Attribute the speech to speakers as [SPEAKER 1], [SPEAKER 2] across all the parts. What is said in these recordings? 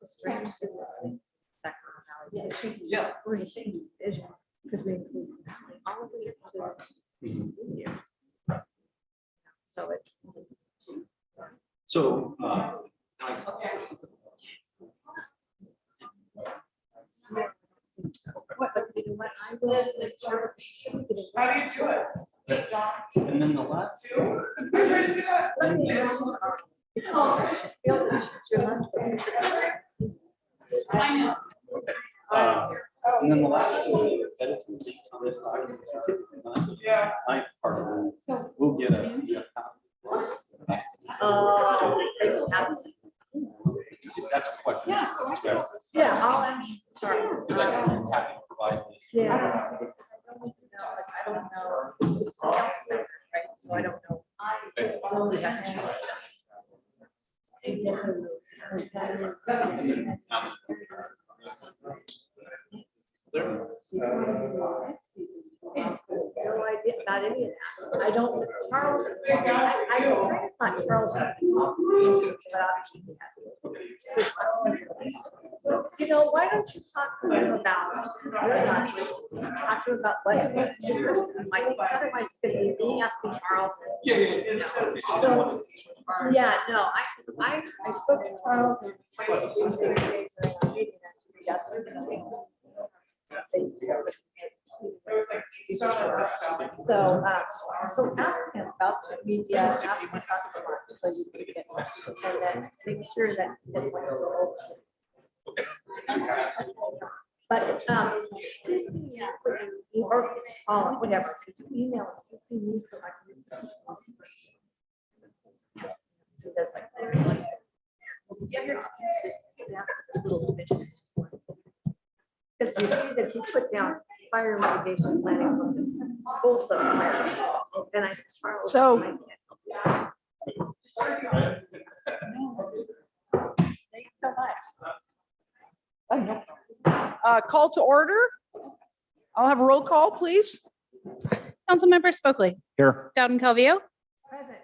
[SPEAKER 1] strange to this thing.
[SPEAKER 2] Yeah.
[SPEAKER 1] We're gonna change vision because we include all of it to senior. So it's.
[SPEAKER 2] So,
[SPEAKER 1] What, you know what, I will.
[SPEAKER 3] How do you do it?
[SPEAKER 2] and then the last two.
[SPEAKER 3] I know.
[SPEAKER 2] And then the last one, editing link on this document, so typically not
[SPEAKER 3] Yeah.
[SPEAKER 2] my part of it. We'll get a. That's a question.
[SPEAKER 1] Yeah, I'll ask. Sorry.
[SPEAKER 2] Because I can have to provide this.
[SPEAKER 1] Yeah. I don't know. So I don't know. Totally got to choose. No idea about any of that. I don't, Charles, I kind of thought Charles had been talking to me, but obviously he hasn't. You know, why don't you talk to him about, talk to him about what, otherwise it's gonna be me asking Charles.
[SPEAKER 2] Yeah.
[SPEAKER 1] So, yeah, no, I spoke to Charles and. So ask him about the media, ask him about the market, so you can get, and then make sure that he doesn't want to go over. But, CC, or whatever, email, CC me so I can. So that's like. Give your staff this little division. Because you see that he put down fire mitigation planning from the also fire. And I said, Charles.
[SPEAKER 4] So-
[SPEAKER 1] Thanks so much.
[SPEAKER 4] Call to order. I'll have a roll call, please.
[SPEAKER 5] Councilmember Spokely,
[SPEAKER 2] Here.
[SPEAKER 5] Dowden Calvillo,
[SPEAKER 1] Present.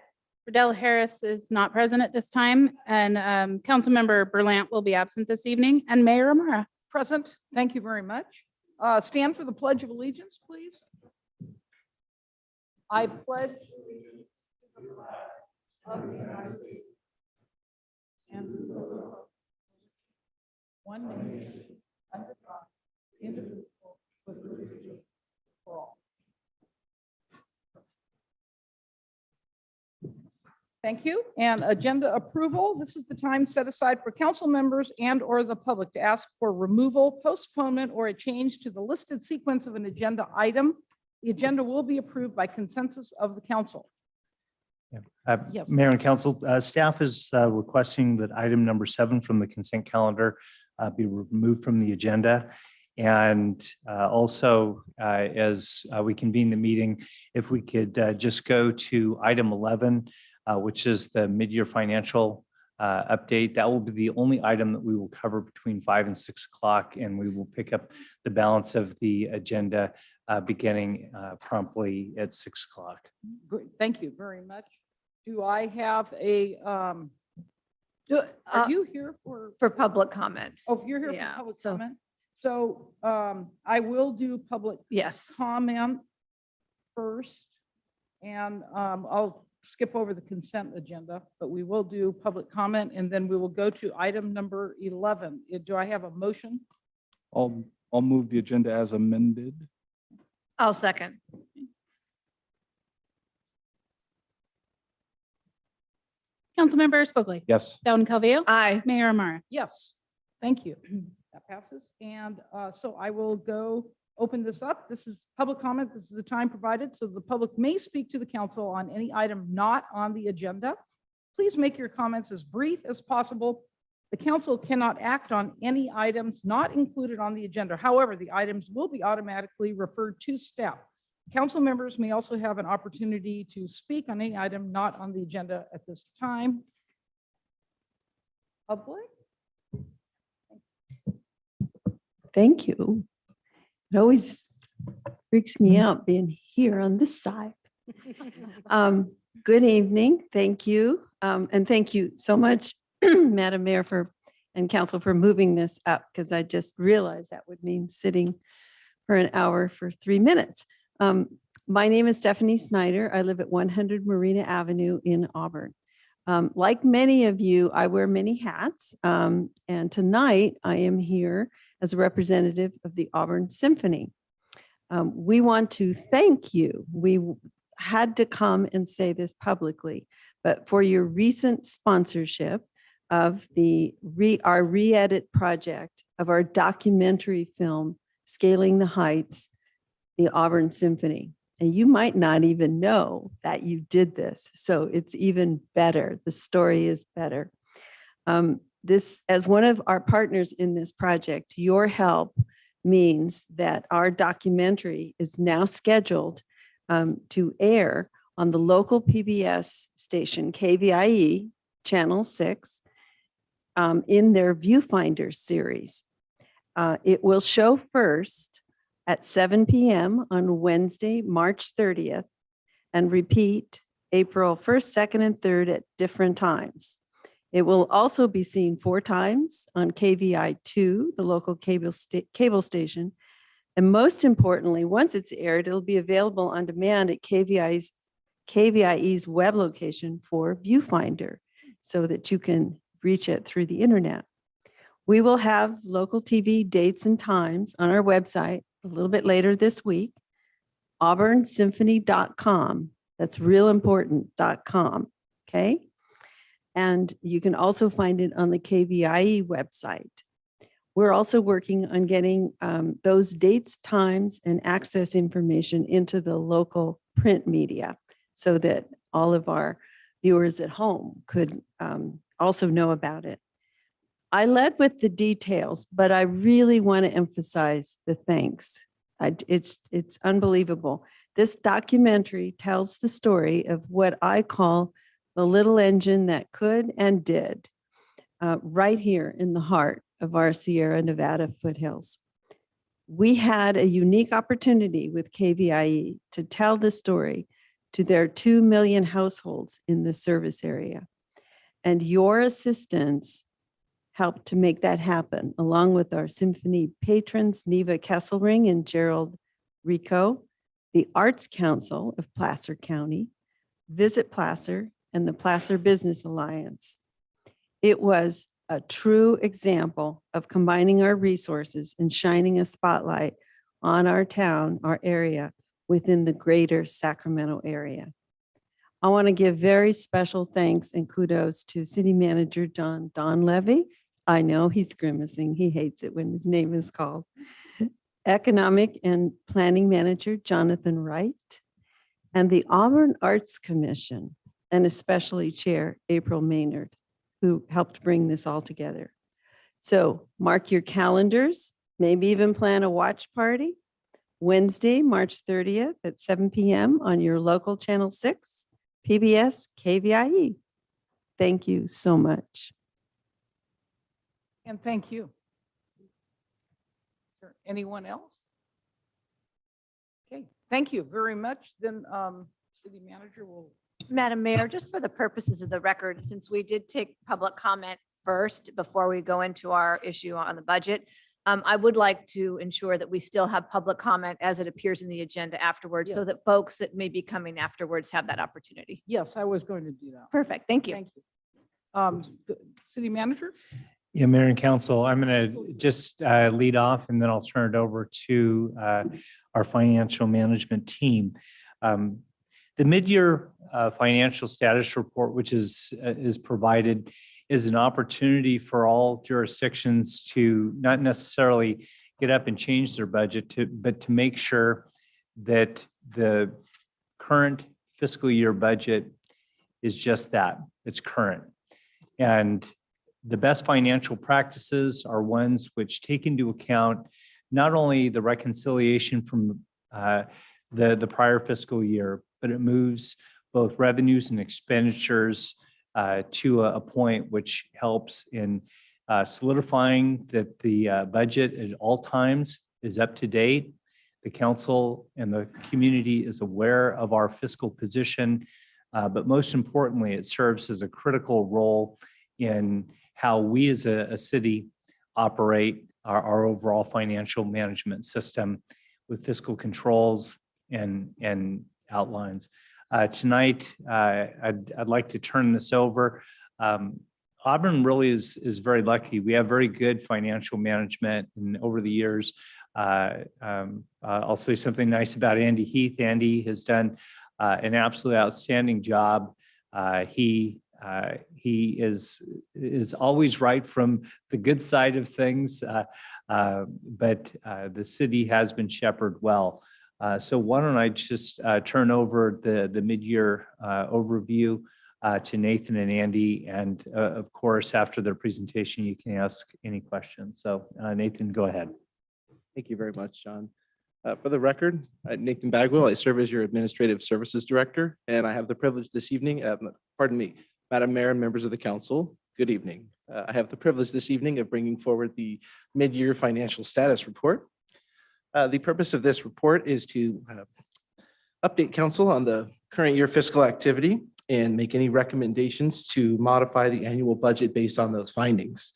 [SPEAKER 5] Riddell Harris is not present at this time, and Councilmember Berlant will be absent this evening, and Mayor Amara.
[SPEAKER 4] Present. Thank you very much. Stand for the Pledge of Allegiance, please. I pledge. And one nation, under God, indivisible, with liberty for all. Thank you. And agenda approval. This is the time set aside for council members and or the public to ask for removal, postponement, or a change to the listed sequence of an agenda item. The agenda will be approved by consensus of the council. Yes.
[SPEAKER 6] Mayor and council, staff is requesting that item number 7 from the consent calendar be removed from the agenda. And also, as we convene the meeting, if we could just go to item 11, which is the mid-year financial update. That will be the only item that we will cover between 5 and 6 o'clock, and we will pick up the balance of the agenda beginning promptly at 6 o'clock.
[SPEAKER 4] Great. Thank you very much. Do I have a, are you here for?
[SPEAKER 1] For public comment.
[SPEAKER 4] Oh, you're here
[SPEAKER 1] Yeah,
[SPEAKER 4] for public
[SPEAKER 1] so-
[SPEAKER 4] comment. So I will do public
[SPEAKER 1] Yes.
[SPEAKER 4] comment first. And I'll skip over the consent agenda, but we will do public comment and then we will go to item number 11. Do I have a motion?
[SPEAKER 7] I'll move the agenda as amended.
[SPEAKER 1] I'll second.
[SPEAKER 5] Councilmember Spokely,
[SPEAKER 7] Yes.
[SPEAKER 5] Dowden Calvillo,
[SPEAKER 1] Aye.
[SPEAKER 5] Mayor Amara.
[SPEAKER 4] Yes, thank you. That passes. And so I will go open this up. This is public comment. This is the time provided so the public may speak to the council on any item not on the agenda. Please make your comments as brief as possible. The council cannot act on any items not included on the agenda. However, the items will be automatically referred to staff. Council members may also have an opportunity to speak on any item not on the agenda at this time. Public?
[SPEAKER 8] Thank you. It always freaks me out being here on this side. Good evening. Thank you. And thank you so much, Madam Mayor, for and council for moving this up, because I just realized that would mean sitting for an hour for 3 minutes. My name is Stephanie Snyder. I live at 100 Marina Avenue in Auburn. Like many of you, I wear many hats. And tonight I am here as a representative of the Auburn Symphony. We want to thank you. We had to come and say this publicly, but for your recent sponsorship of our re-edit project of our documentary film, Scaling the Heights, the Auburn Symphony. And you might not even know that you did this. So it's even better. The story is better. This, as one of our partners in this project, your help means that our documentary is now scheduled to air on the local PBS station, KVIE, Channel 6, in their Viewfinder series. It will show first at 7 p.m. on Wednesday, March 30th, and repeat April 1st, 2nd, and 3rd at different times. It will also be seen 4 times on KVI2, the local cable station. And most importantly, once it's aired, it'll be available on demand at KVIE's web location for Viewfinder so that you can reach it through the internet. We will have local TV dates and times on our website a little bit later this week, auburnsymphony.com. That's real important.com. Okay. And you can also find it on the KVIE website. We're also working on getting those dates, times, and access information into the local print media so that all of our viewers at home could also know about it. I led with the details, but I really want to emphasize the thanks. It's unbelievable. This documentary tells the story of what I call the little engine that could and did, right here in the heart of our Sierra Nevada foothills. We had a unique opportunity with KVIE to tell the story to their 2 million households in the service area. And your assistance helped to make that happen, along with our symphony patrons, Neva Kesselring and Gerald Rico, the Arts Council of Placer County, Visit Placer, and the Placer Business Alliance. It was a true example of combining our resources and shining a spotlight on our town, our area, within the greater Sacramento area. I want to give very special thanks and kudos to City Manager Don Levy. I know he's grimacing. He hates it when his name is called. Economic and Planning Manager Jonathan Wright, and the Auburn Arts Commission, and especially Chair April Maynard, who helped bring this all together. So mark your calendars, maybe even plan a watch party. Wednesday, March 30th at 7 p.m. on your local Channel 6, PBS KVIE. Thank you so much.
[SPEAKER 4] And thank you. Is there anyone else? Okay, thank you very much. Then City Manager will.
[SPEAKER 1] Madam Mayor, just for the purposes of the record, since we did take public comment first before we go into our issue on the budget, I would like to ensure that we still have public comment as it appears in the agenda afterwards, so
[SPEAKER 4] Yeah.
[SPEAKER 1] that folks that may be coming afterwards have that opportunity.
[SPEAKER 4] Yes, I was going to do that.
[SPEAKER 1] Perfect. Thank you.
[SPEAKER 4] Thank you. City Manager?
[SPEAKER 6] Yeah, Mayor and Council, I'm going to just lead off and then I'll turn it over to our financial management team. The mid-year financial status report, which is provided, is an opportunity for all jurisdictions to not necessarily get up and change their budget, but to make sure that the current fiscal year budget is just that, it's current. And the best financial practices are ones which take into account not only the reconciliation from the prior fiscal year, but it moves both revenues and expenditures to a point which helps in solidifying that the budget at all times is up to date. The council and the community is aware of our fiscal position, but most importantly, it serves as a critical role in how we as a city operate our overall financial management system with fiscal controls and outlines. Tonight, I'd like to turn this over. Auburn really is very lucky. We have very good financial management, and over the years, I'll say something nice about Andy Heath. Andy has done an absolutely outstanding job. He is always right from the good side of things, but the city has been shepherded well. So why don't I just turn over the mid-year overview to Nathan and Andy, and of course, after their presentation, you can ask any questions. So Nathan, go ahead.
[SPEAKER 9] Thank you very much, John. For the record, Nathan Bagwell, I serve as your Administrative Services Director, and I have the privilege this evening, Madam Mayor and members of the council, good evening. I have the privilege this evening of bringing forward the mid-year financial status report. The purpose of this report is to update council on the current year fiscal activity and make any recommendations to modify the annual budget based on those findings.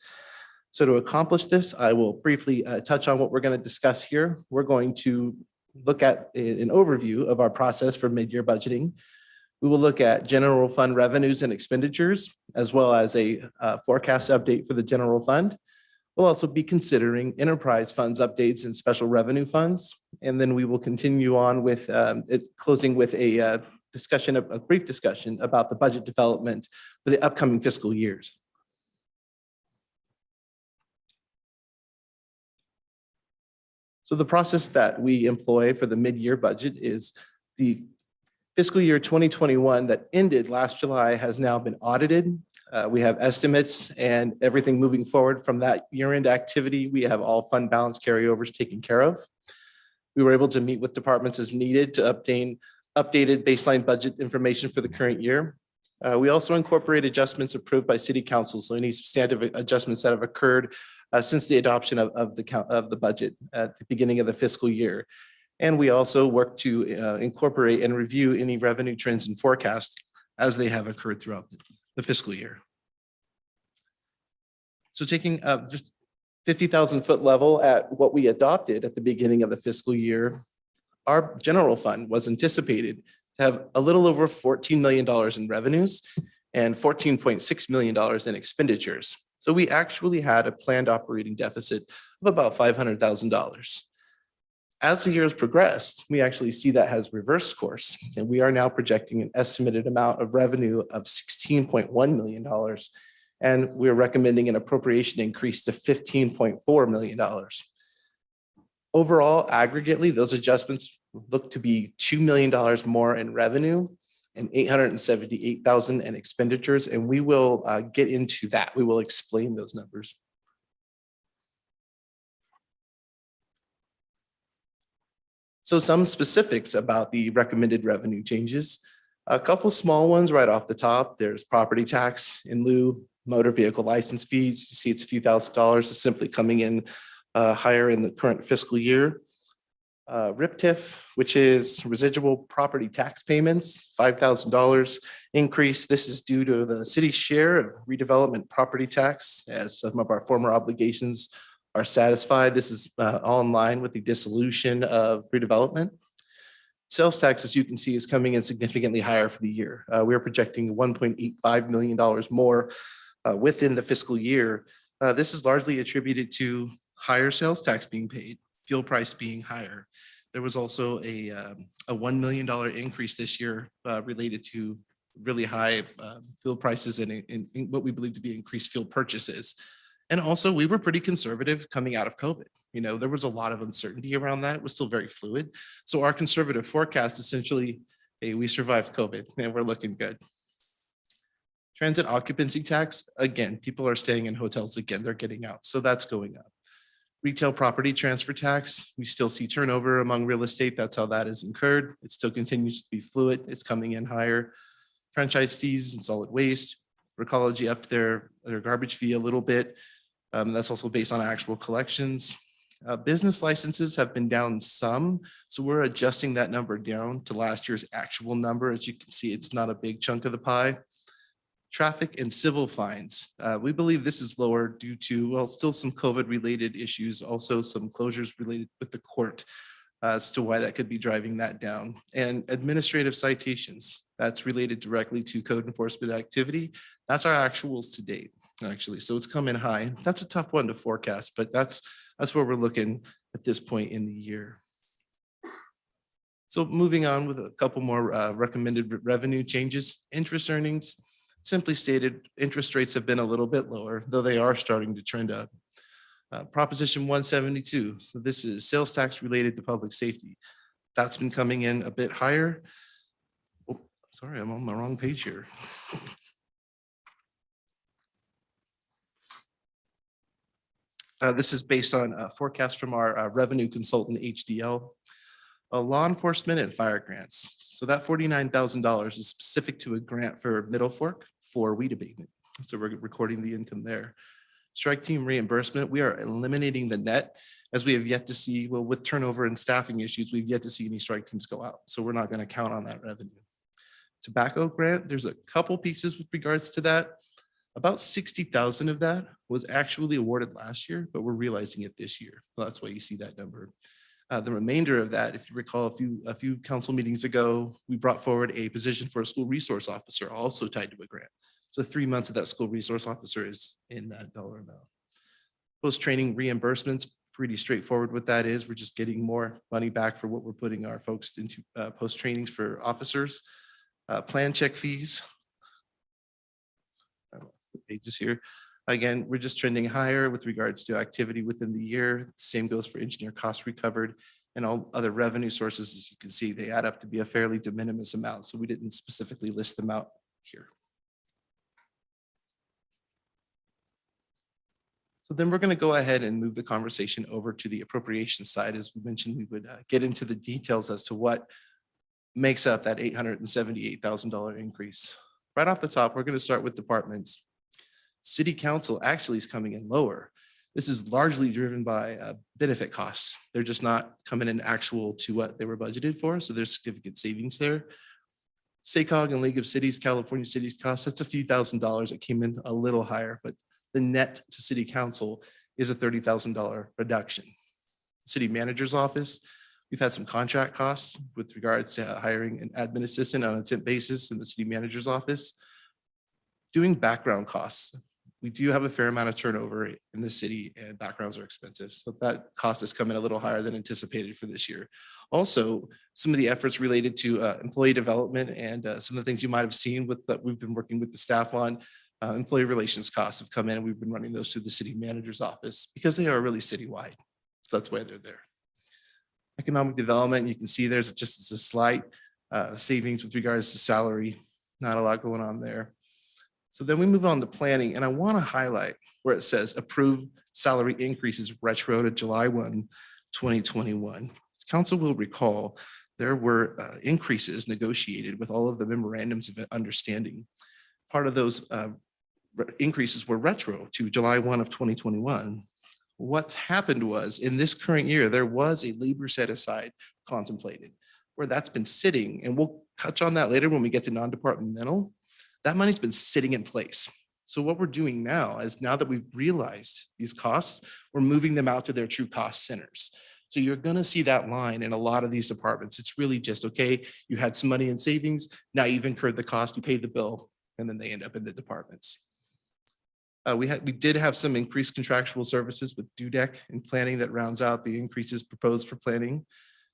[SPEAKER 9] So to accomplish this, I will briefly touch on what we're going to discuss here. We're going to look at an overview of our process for mid-year budgeting. We will look at general fund revenues and expenditures, as well as a forecast update for the general fund. We'll also be considering enterprise funds updates and special revenue funds. And then we will continue on with closing with a brief discussion about the budget development for the upcoming fiscal years. So the process that we employ for the mid-year budget is the fiscal year 2021 that ended last July has now been audited. We have estimates and everything moving forward from that year-end activity. We have all fund balance carryovers taken care of. We were able to meet with departments as needed to obtain updated baseline budget information for the current year. We also incorporate adjustments approved by City Council, so any substantive adjustments that have occurred since the adoption of the budget at the beginning of the fiscal year. And we also work to incorporate and review any revenue trends and forecasts as they have occurred throughout the fiscal year. So taking just 50,000 foot level at what we adopted at the beginning of the fiscal year, our general fund was anticipated to have a little over $14 million in revenues and $14.6 million in expenditures. So we actually had a planned operating deficit of about $500,000. As the years progressed, we actually see that has reversed course, and we are now projecting an estimated amount of revenue of $16.1 million, and we're recommending an appropriation increase to $15.4 million. Overall, aggregately, those adjustments look to be $2 million more in revenue and $878,000 in expenditures, and we will get into that. We will explain those numbers. So some specifics about the recommended revenue changes. A couple small ones right off the top. There's property tax in lieu, motor vehicle license fees. You see it's a few $1,000s. It's simply coming in higher in the current fiscal year. RIPTIF, which is residual property tax payments, $5,000 increase. This is due to the city's share of redevelopment property tax, as some of our former obligations are satisfied. This is all in line with the dissolution of redevelopment. Sales tax, as you can see, is coming in significantly higher for the year. We're projecting $1.85 million more within the fiscal year. This is largely attributed to higher sales tax being paid, fuel price being higher. There was also a $1 million increase this year related to really high fuel prices and what we believe to be increased fuel purchases. And also, we were pretty conservative coming out of COVID. You know, there was a lot of uncertainty around that. It was still very fluid. So our conservative forecast essentially, hey, we survived COVID and we're looking good. Transit occupancy tax, again, people are staying in hotels again, they're getting out. So that's going up. Retail property transfer tax, we still see turnover among real estate. That's how that is incurred. It still continues to be fluid. It's coming in higher. Franchise fees and solid waste. Recology upped their garbage fee a little bit. That's also based on actual collections. Business licenses have been down some, so we're adjusting that number down to last year's actual number. As you can see, it's not a big chunk of the pie. Traffic and civil fines. We believe this is lower due to, well, still some COVID-related issues, also some closures related with the court as to why that could be driving that down. And administrative citations, that's related directly to code enforcement activity. That's our actuals to date, actually. So it's come in high. That's a tough one to forecast, but that's where we're looking at this point in the year. So moving on with a couple more recommended revenue changes. Interest earnings, simply stated, interest rates have been a little bit lower, though they are starting to trend up. Proposition 172, so this is sales tax related to public safety. That's been coming in a bit higher. Oh, sorry, I'm on the wrong page here. This is based on a forecast from our revenue consultant, HDL. Law enforcement and fire grants. So that $49,000 is specific to a grant for Middle Fork for weed abatement. So we're recording the income there. Strike team reimbursement, we are eliminating the net as we have yet to see, well, with turnover and staffing issues, we've yet to see any strike teams go out. So we're not going to count on that revenue. Tobacco grant, there's a couple pieces with regards to that. About 60,000 of that was actually awarded last year, but we're realizing it this year. So that's why you see that number. The remainder of that, if you recall a few council meetings ago, we brought forward a position for a school resource officer also tied to a grant. So 3 months of that school resource officer is in that dollar amount. Post-training reimbursements, pretty straightforward what that is. We're just getting more money back for what we're putting our folks into post-trainings for officers. Plan check fees. Pages here. Again, we're just trending higher with regards to activity within the year. Same goes for engineer costs recovered and all other revenue sources. As you can see, they add up to be a fairly de minimis amount. So we didn't specifically list them out here. So then we're going to go ahead and move the conversation over to the appropriation side. As we mentioned, we would get into the details as to what makes up that $878,000 increase. Right off the top, we're going to start with departments. City council actually is coming in lower. This is largely driven by benefit costs. They're just not coming in actual to what they were budgeted for. So there's significant savings there. SACOG and League of Cities, California Cities costs, that's a few $1,000s. It came in a little higher, but the net to city council is a $30,000 reduction. City manager's office, we've had some contract costs with regards to hiring an admin assistant on a temp basis in the city manager's office. Doing background costs. We do have a fair amount of turnover in the city and backgrounds are expensive. So that cost has come in a little higher than anticipated for this year. Also, some of the efforts related to employee development and some of the things you might have seen with that we've been working with the staff on, employee relations costs have come in and we've been running those through the city manager's office because they are really citywide. So that's why they're there. Economic development, you can see there's just a slight savings with regards to salary, not a lot going on there. So then we move on to planning, and I want to highlight where it says approved salary increases retro to July 1, 2021. As council will recall, there were increases negotiated with all of the memorandums of understanding. Part of those increases were retro to July 1 of 2021. What's happened was in this current year, there was a labor set aside contemplated where that's been sitting, and we'll touch on that later when we get to non-departmental. That money's been sitting in place. So what we're doing now is now that we've realized these costs, we're moving them out to their true cost centers. So you're going to see that line in a lot of these departments. It's really just, okay, you had some money in savings. Now you've incurred the cost, you paid the bill, and then they end up in the departments. We did have some increased contractual services with DUDEC and planning that rounds out the increases proposed for planning.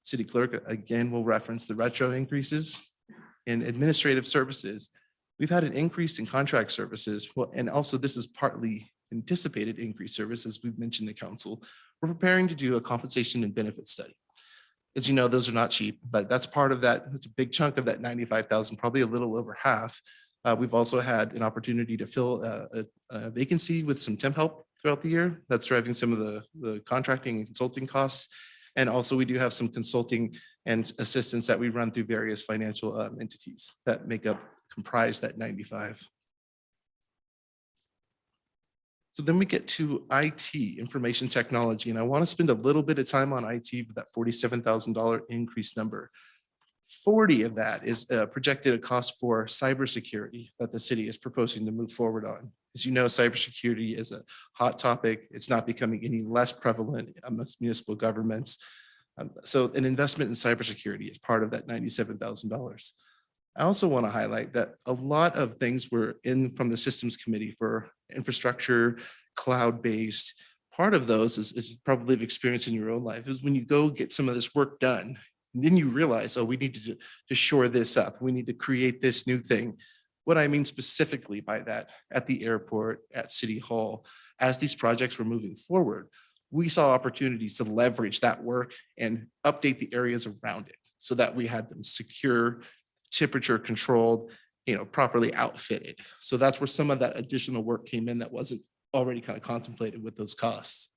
[SPEAKER 9] City clerk, again, will reference the retro increases. In administrative services, we've had an increase in contract services. Well, and also this is partly anticipated increased services. We've mentioned the council. We're preparing to do a compensation and benefit study. As you know, those are not cheap, but that's part of that. That's a big chunk of that 95,000, probably a little over half. We've also had an opportunity to fill a vacancy with some temp help throughout the year. That's driving some of the contracting and consulting costs. And also we do have some consulting and assistance that we run through various financial entities that comprise that 95. So then we get to IT, information technology, and I want to spend a little bit of time on IT with that $47,000 increase number. 40 of that is projected a cost for cybersecurity that the city is proposing to move forward on. As you know, cybersecurity is a hot topic. It's not becoming any less prevalent amongst municipal governments. So an investment in cybersecurity is part of that $97,000. I also want to highlight that a lot of things were in from the systems committee for infrastructure, cloud-based. Part of those is probably have experienced in your own life is when you go get some of this work done, and then you realize, oh, we need to shore this up. We need to create this new thing. What I mean specifically by that, at the airport, at City Hall, as these projects were moving forward, we saw opportunities to leverage that work and update the areas around it so that we had them secure, temperature controlled, properly outfitted. So that's where some of that additional work came in that wasn't already kind of contemplated with those costs.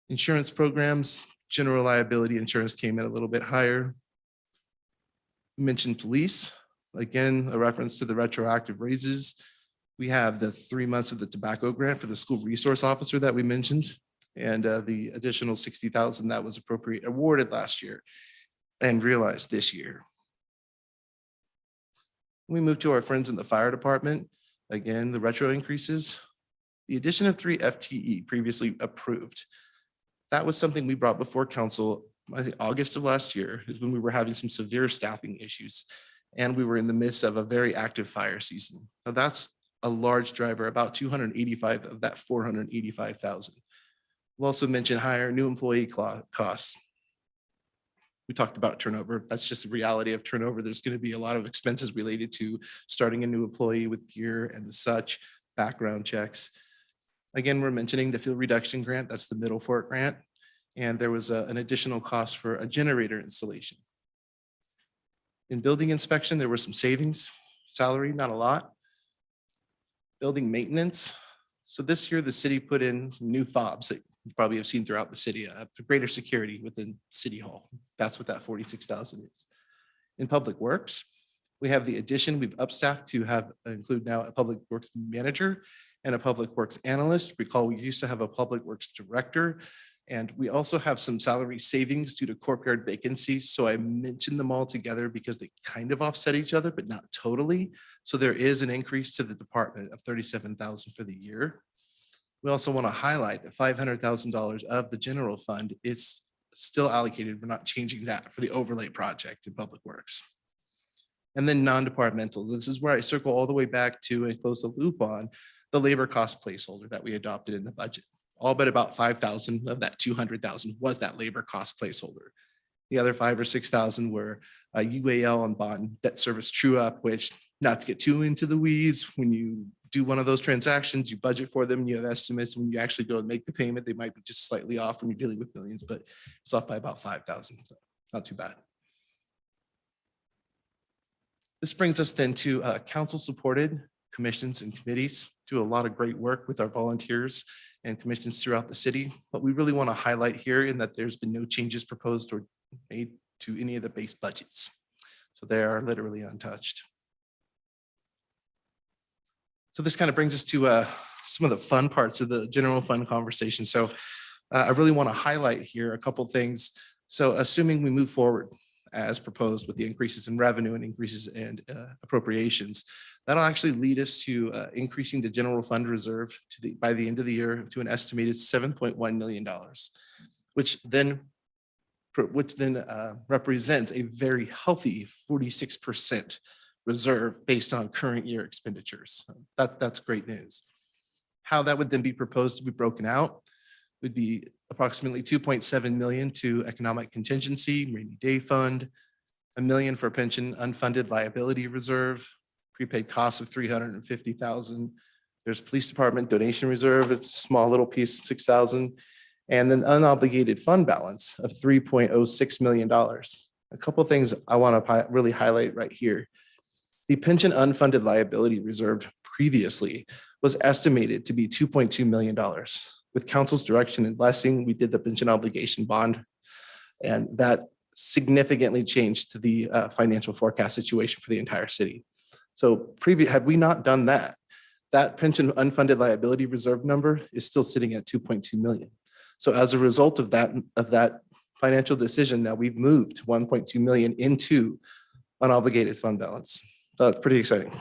[SPEAKER 9] Insurance programs, general liability insurance came in a little bit higher. We mentioned police, again, a reference to the retroactive raises. We have the 3 months of the tobacco grant for the school resource officer that we mentioned, and the additional $60,000 that was awarded last year and realized this year. We move to our friends in the fire department. Again, the retro increases. The addition of 3 FTE previously approved. That was something we brought before council, I think August of last year is when we were having some severe staffing issues. And we were in the midst of a very active fire season. Now that's a large driver, about 285 of that 485,000. We'll also mention higher new employee costs. We talked about turnover. That's just the reality of turnover. There's going to be a lot of expenses related to starting a new employee with gear and the such, background checks. Again, we're mentioning the fuel reduction grant. That's the Middle Fork grant. And there was an additional cost for a generator installation. In building inspection, there were some savings, salary, not a lot. Building maintenance. So this year, the city put in some new fobs that you probably have seen throughout the city for greater security within City Hall. That's what that 46,000 is. In public works, we have the addition, we've upstaffed to include now a public works manager and a public works analyst. Recall, we used to have a public works director, and we also have some salary savings due to courtyard vacancies. So I mentioned them all together because they kind of offset each other, but not totally. So there is an increase to the department of $37,000 for the year. We also want to highlight that $500,000 of the general fund is still allocated. We're not changing that for the overlay project in public works. And then non-departmental. This is where I circle all the way back to and close the loop on the labor cost placeholder that we adopted in the budget. All but about 5,000 of that 200,000 was that labor cost placeholder. The other 5,000 or 6,000 were UAL and bond debt service true up, which, not to get too into the weeds, when you do one of those transactions, you budget for them, you have estimates. When you actually go and make the payment, they might be just slightly off when you're dealing with millions, but it's off by about 5,000. So not too bad. This brings us then to council-supported commissions and committees. Do a lot of great work with our volunteers and commissions throughout the city. But we really want to highlight here in that there's been no changes proposed or made to any of the base budgets. So they are literally untouched. So this kind of brings us to some of the fun parts of the general fund conversation. So I really want to highlight here a couple of things. So assuming we move forward as proposed with the increases in revenue and increases in appropriations, that'll actually lead us to increasing the general fund reserve by the end of the year to an estimated $7.1 million, which then represents a very healthy 46% reserve based on current year expenditures. That's great news. How that would then be proposed to be broken out would be approximately 2.7 million to economic contingency, rainy day fund, $1 million for pension unfunded liability reserve, prepaid costs of 350,000. There's police department donation reserve. It's a small little piece, 6,000. And then unobligated fund balance of $3.06 million. A couple of things I want to really highlight right here. The pension unfunded liability reserve previously was estimated to be $2.2 million. With council's direction and blessing, we did the pension obligation bond, and that significantly changed to the financial forecast situation for the entire city. So had we not done that, that pension unfunded liability reserve number is still sitting at 2.2 million. So as a result of that financial decision, now we've moved 1.2 million into unobligated fund balance. So it's pretty exciting.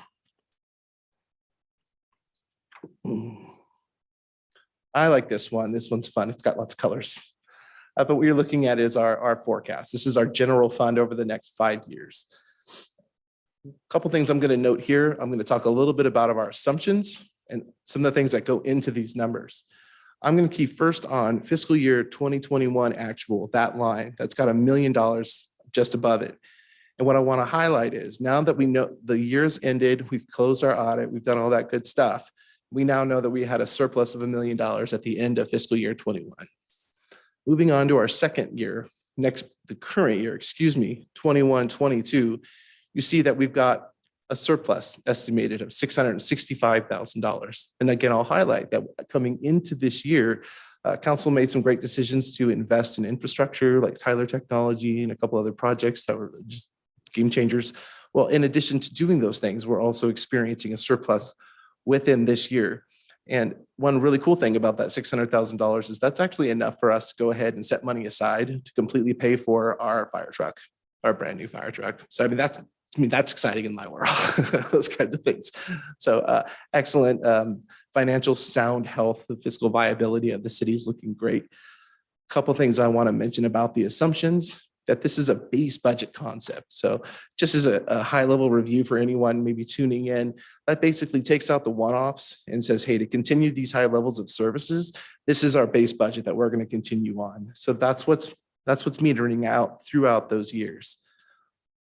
[SPEAKER 9] I like this one. This one's fun. It's got lots of colors. But what you're looking at is our forecast. This is our general fund over the next 5 years. A couple things I'm going to note here. I'm going to talk a little bit about our assumptions and some of the things that go into these numbers. I'm going to keep first on fiscal year 2021 actual, that line that's got $1 million just above it. And what I want to highlight is now that we know the year's ended, we've closed our audit, we've done all that good stuff. We now know that we had a surplus of $1 million at the end of fiscal year 21. Moving on to our second year, the current year, 21-22, you see that we've got a surplus estimated of $665,000. And again, I'll highlight that coming into this year, council made some great decisions to invest in infrastructure like Tyler Technology and a couple other projects that were just game changers. Well, in addition to doing those things, we're also experiencing a surplus within this year. And one really cool thing about that $600,000 is that's actually enough for us to go ahead and set money aside to completely pay for our fire truck, our brand new fire truck. So I mean, that's exciting in my world, those kinds of things. So excellent financial sound health, the fiscal viability of the city is looking great. A couple of things I want to mention about the assumptions, that this is a base budget concept. So just as a high level review for anyone maybe tuning in, that basically takes out the one-offs and says, hey, to continue these high levels of services, this is our base budget that we're going to continue on. So that's what's metering out throughout those years.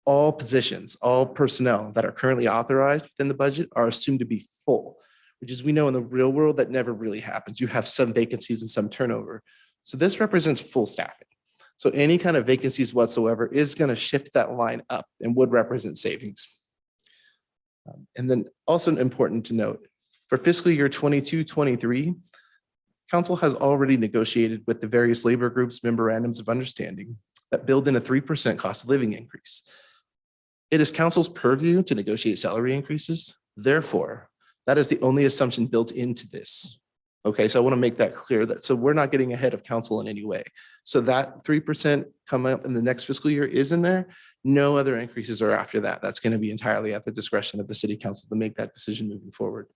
[SPEAKER 9] All positions, all personnel that are currently authorized within the budget are assumed to be full, which is we know in the real world that never really happens. You have some vacancies and some turnover. So this represents full staffing. So any kind of vacancies whatsoever is going to shift that line up and would represent savings. And then also important to note, for fiscal year 22-23, council has already negotiated with the various labor groups memorandums of understanding that build in a 3% cost of living increase. It is council's purview to negotiate salary increases. Therefore, that is the only assumption built into this. Okay, so I want to make that clear that so we're not getting ahead of council in any way. So that 3% come up in the next fiscal year is in there. No other increases are after that. That's going to be entirely at the discretion of the city council to make that decision moving forward.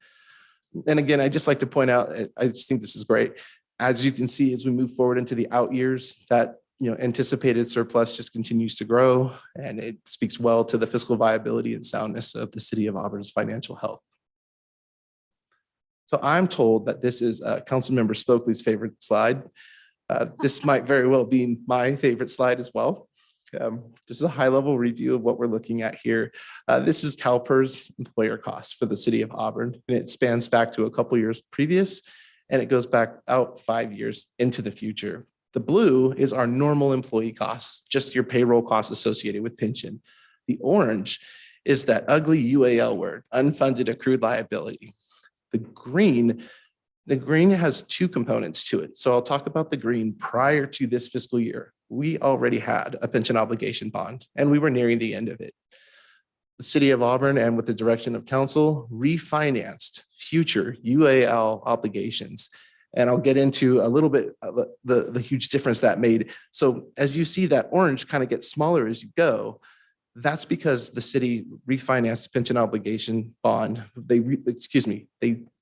[SPEAKER 9] And again, I just like to point out, I just think this is great. As you can see, as we move forward into the out years, that anticipated surplus just continues to grow, and it speaks well to the fiscal viability and soundness of the city of Auburn's financial health. So I'm told that this is Councilmember Spokley's favorite slide. This might very well be my favorite slide as well. Just a high-level review of what we're looking at here. This is CalPERS employer costs for the city of Auburn, and it spans back to a couple years previous, and it goes back out 5 years into the future. The blue is our normal employee costs, just your payroll costs associated with pension. The orange is that ugly UAL word, unfunded accrued liability. The green has two components to it. So I'll talk about the green. Prior to this fiscal year, we already had a pension obligation bond, and we were nearing the end of it. The city of Auburn, and with the direction of council, refinanced future UAL obligations. And I'll get into a little bit of the huge difference that made. So as you see that orange kind of get smaller as you go, that's because the city refinanced the pension obligation bond. They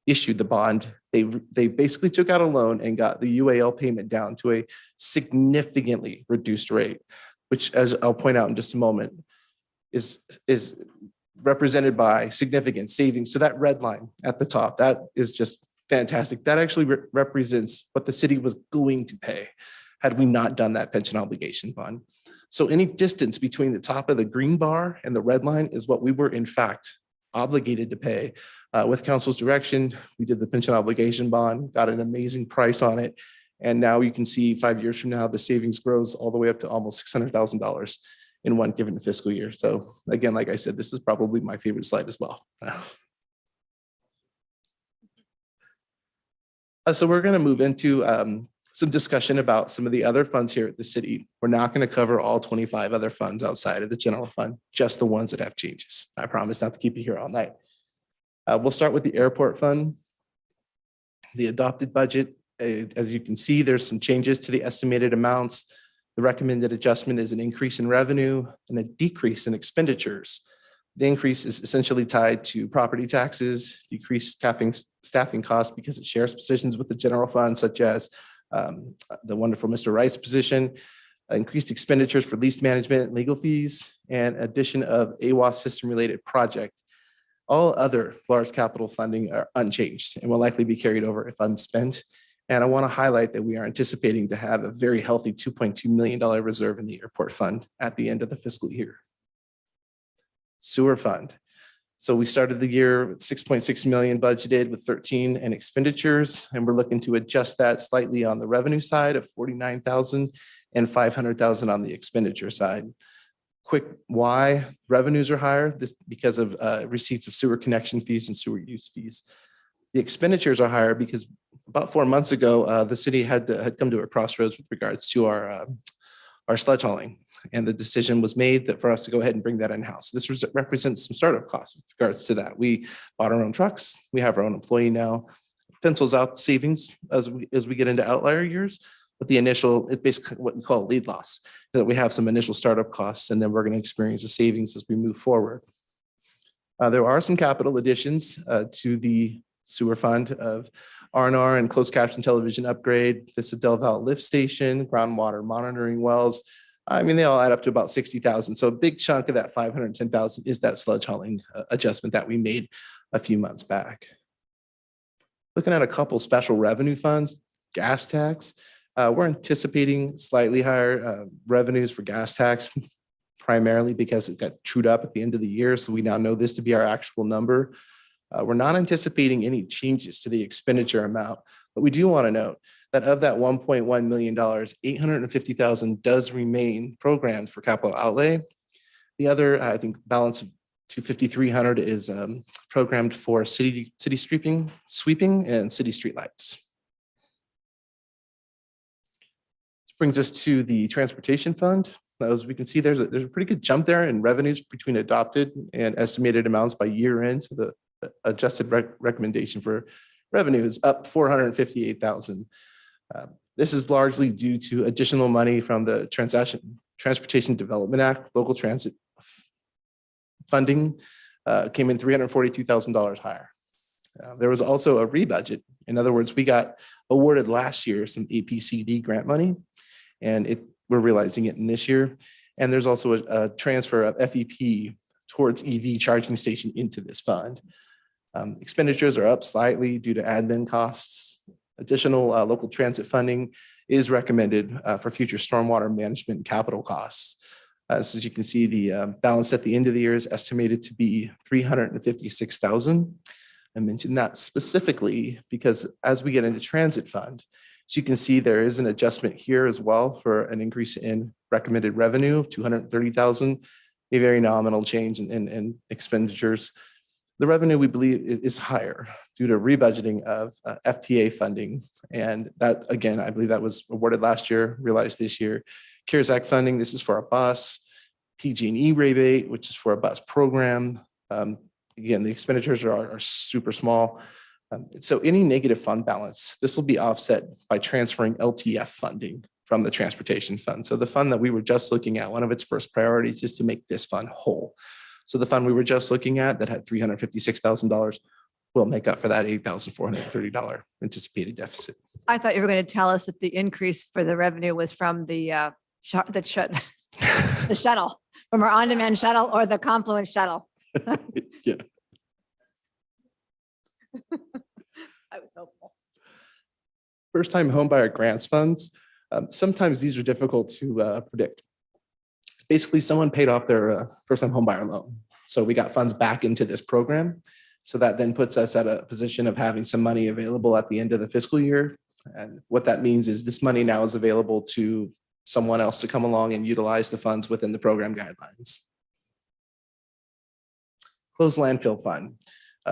[SPEAKER 9] issued the bond. They basically took out a loan and got the UAL payment down to a significantly reduced rate, which, as I'll point out in just a moment, is represented by significant savings. So that red line at the top, that is just fantastic. That actually represents what the city was going to pay had we not done that pension obligation bond. So any distance between the top of the green bar and the red line is what we were in fact obligated to pay. With council's direction, we did the pension obligation bond, got an amazing price on it. And now you can see 5 years from now, the savings grows all the way up to almost $600,000 in one given fiscal year. So again, like I said, this is probably my favorite slide as well. So we're going to move into some discussion about some of the other funds here at the city. We're not going to cover all 25 other funds outside of the general fund, just the ones that have changes. I promise not to keep you here all night. We'll start with the airport fund. The adopted budget, as you can see, there's some changes to the estimated amounts. The recommended adjustment is an increase in revenue and a decrease in expenditures. The increase is essentially tied to property taxes, decreased staffing costs because it shares positions with the general fund, such as the wonderful Mr. Wright's position, increased expenditures for lease management, legal fees, and addition of AWAS system-related project. All other large capital funding are unchanged and will likely be carried over if unspent. And I want to highlight that we are anticipating to have a very healthy $2.2 million reserve in the airport fund at the end of the fiscal year. Sewer fund. So we started the year with 6.6 million budgeted with 13 in expenditures, and we're looking to adjust that slightly on the revenue side of 49,000 and 500,000 on the expenditure side. Quick why revenues are higher, this because of receipts of sewer connection fees and sewer use fees. The expenditures are higher because about 4 months ago, the city had come to a crossroads with regards to our sludge hauling. And the decision was made that for us to go ahead and bring that in-house. This represents some startup costs with regards to that. We bought our own trucks. We have our own employee now. Pencils out savings as we get into outlier years. But the initial, it's basically what we call lead loss, that we have some initial startup costs, and then we're going to experience the savings as we move forward. There are some capital additions to the sewer fund of R&R and closed caption television upgrade, the Del Val lift station, groundwater monitoring wells. I mean, they all add up to about 60,000. So a big chunk of that 510,000 is that sludge hauling adjustment that we made a few months back. Looking at a couple special revenue funds, gas tax, we're anticipating slightly higher revenues for gas tax, primarily because it got trued up at the end of the year. So we now know this to be our actual number. We're not anticipating any changes to the expenditure amount, but we do want to note that of that $1.1 million, $850,000 does remain programmed for capital outlay. The other, I think, balance of $253,000 is programmed for city sweeping, and city streetlights. This brings us to the transportation fund. As we can see, there's a pretty good jump there in revenues between adopted and estimated amounts by year end. So the adjusted recommendation for revenue is up $458,000. This is largely due to additional money from the Transportation Development Act. Local transit funding came in $342,000 higher. There was also a rebudget. In other words, we got awarded last year some APCD grant money, and we're realizing it in this year. And there's also a transfer of FEP towards EV charging station into this fund. Expenditures are up slightly due to admin costs. Additional local transit funding is recommended for future stormwater management and capital costs. So as you can see, the balance at the end of the year is estimated to be $356,000. I mentioned that specifically because as we get into transit fund, so you can see there is an adjustment here as well for an increase in recommended revenue of $230,000, a very nominal change in expenditures. The revenue, we believe, is higher due to rebudgeting of FTA funding. And that, again, I believe that was awarded last year, realized this year. CARES Act funding, this is for a bus. PG&E rebate, which is for a bus program. Again, the expenditures are super small. So any negative fund balance, this will be offset by transferring LTF funding from the transportation fund. So the fund that we were just looking at, one of its first priorities is to make this fund whole. So the fund we were just looking at that had $356,000 will make up for that $8,430 anticipated deficit.
[SPEAKER 1] I thought you were going to tell us that the increase for the revenue was from the shuttle, from our on-demand shuttle or the Confluent shuttle.
[SPEAKER 9] Yeah.
[SPEAKER 1] I was hopeful.
[SPEAKER 9] First-time homebuyer grants funds. Sometimes these are difficult to predict. Basically, someone paid off their first-time homebuyer loan. So we got funds back into this program. So that then puts us at a position of having some money available at the end of the fiscal year. And what that means is this money now is available to someone else to come along and utilize the funds within the program guidelines. Closed landfill fund.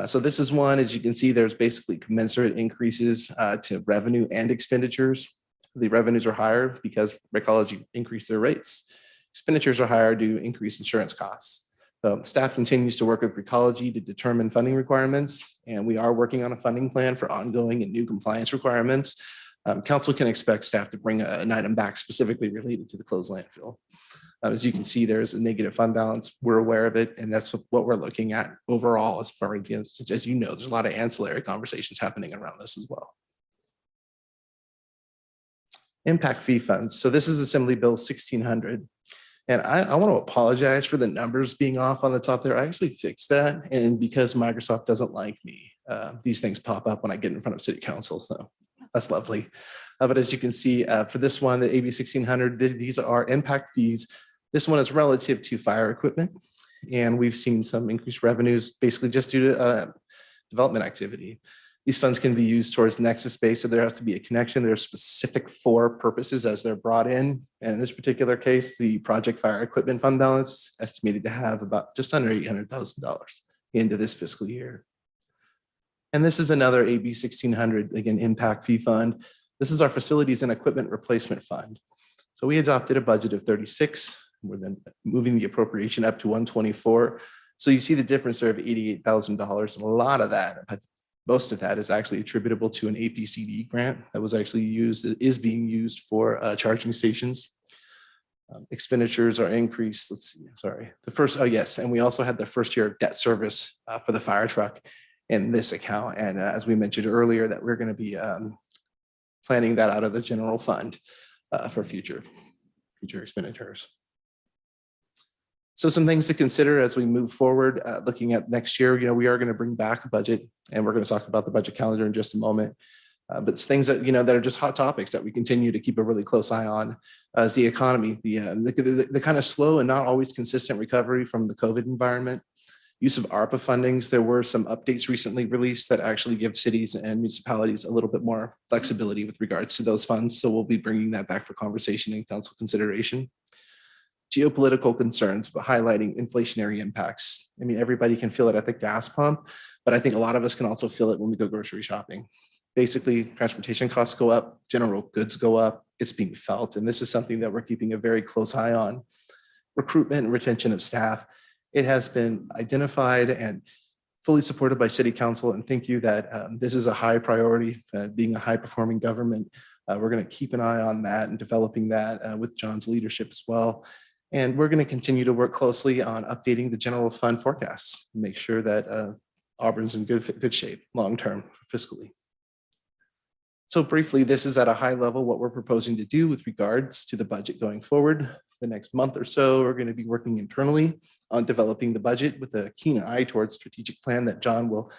[SPEAKER 9] So this is one, as you can see, there's basically commensurate increases to revenue and expenditures. The revenues are higher because Recology increased their rates. Expenditures are higher due to increased insurance costs. So staff continues to work with Recology to determine funding requirements, and we are working on a funding plan for ongoing and new compliance requirements. Council can expect staff to bring an item back specifically related to the closed landfill. As you can see, there's a negative fund balance. We're aware of it, and that's what we're looking at overall as far as you know, there's a lot of ancillary conversations happening around this as well. Impact fee funds. So this is Assembly Bill 1600. And I want to apologize for the numbers being off on the top there. I actually fixed that. And because Microsoft doesn't like me, these things pop up when I get in front of City Council. So that's lovely. But as you can see, for this one, the AB 1600, these are impact fees. This one is relative to fire equipment. And we've seen some increased revenues basically just due to development activity. These funds can be used towards nexus space, so there has to be a connection. They're specific for purposes as they're brought in. And in this particular case, the project fire equipment fund balance is estimated to have about just under $800,000 into this fiscal year. And this is another AB 1600, again, impact fee fund. This is our facilities and equipment replacement fund. So we adopted a budget of 36. We're then moving the appropriation up to 124. So you see the difference there of $88,000. And a lot of that, most of that is actually attributable to an APCD grant that was actually used, that is being used for charging stations. Expenditures are increased. Let's see, sorry. Yes. And we also had the first year debt service for the fire truck in this account. And as we mentioned earlier, that we're going to be planning that out of the general fund for future expenditures. So some things to consider as we move forward, looking at next year, we are going to bring back a budget, and we're going to talk about the budget calendar in just a moment. But it's things that, that are just hot topics that we continue to keep a really close eye on as the economy, the kind of slow and not always consistent recovery from the COVID environment. Use of ARPA fundings. There were some updates recently released that actually give cities and municipalities a little bit more flexibility with regards to those funds. So we'll be bringing that back for conversation and council consideration. Geopolitical concerns, but highlighting inflationary impacts. I mean, everybody can feel it at the gas pump, but I think a lot of us can also feel it when we go grocery shopping. Basically, transportation costs go up, general goods go up, it's being felt. And this is something that we're keeping a very close eye on. Recruitment and retention of staff. It has been identified and fully supported by City Council. And thank you that this is a high priority, being a high performing government. We're going to keep an eye on that and developing that with John's leadership as well. And we're going to continue to work closely on updating the general fund forecasts, make sure that Auburn's in good shape long-term fiscally. So briefly, this is at a high level what we're proposing to do with regards to the budget going forward. The next month or so, we're going to be working internally on developing the budget with a keen eye towards strategic plan that John will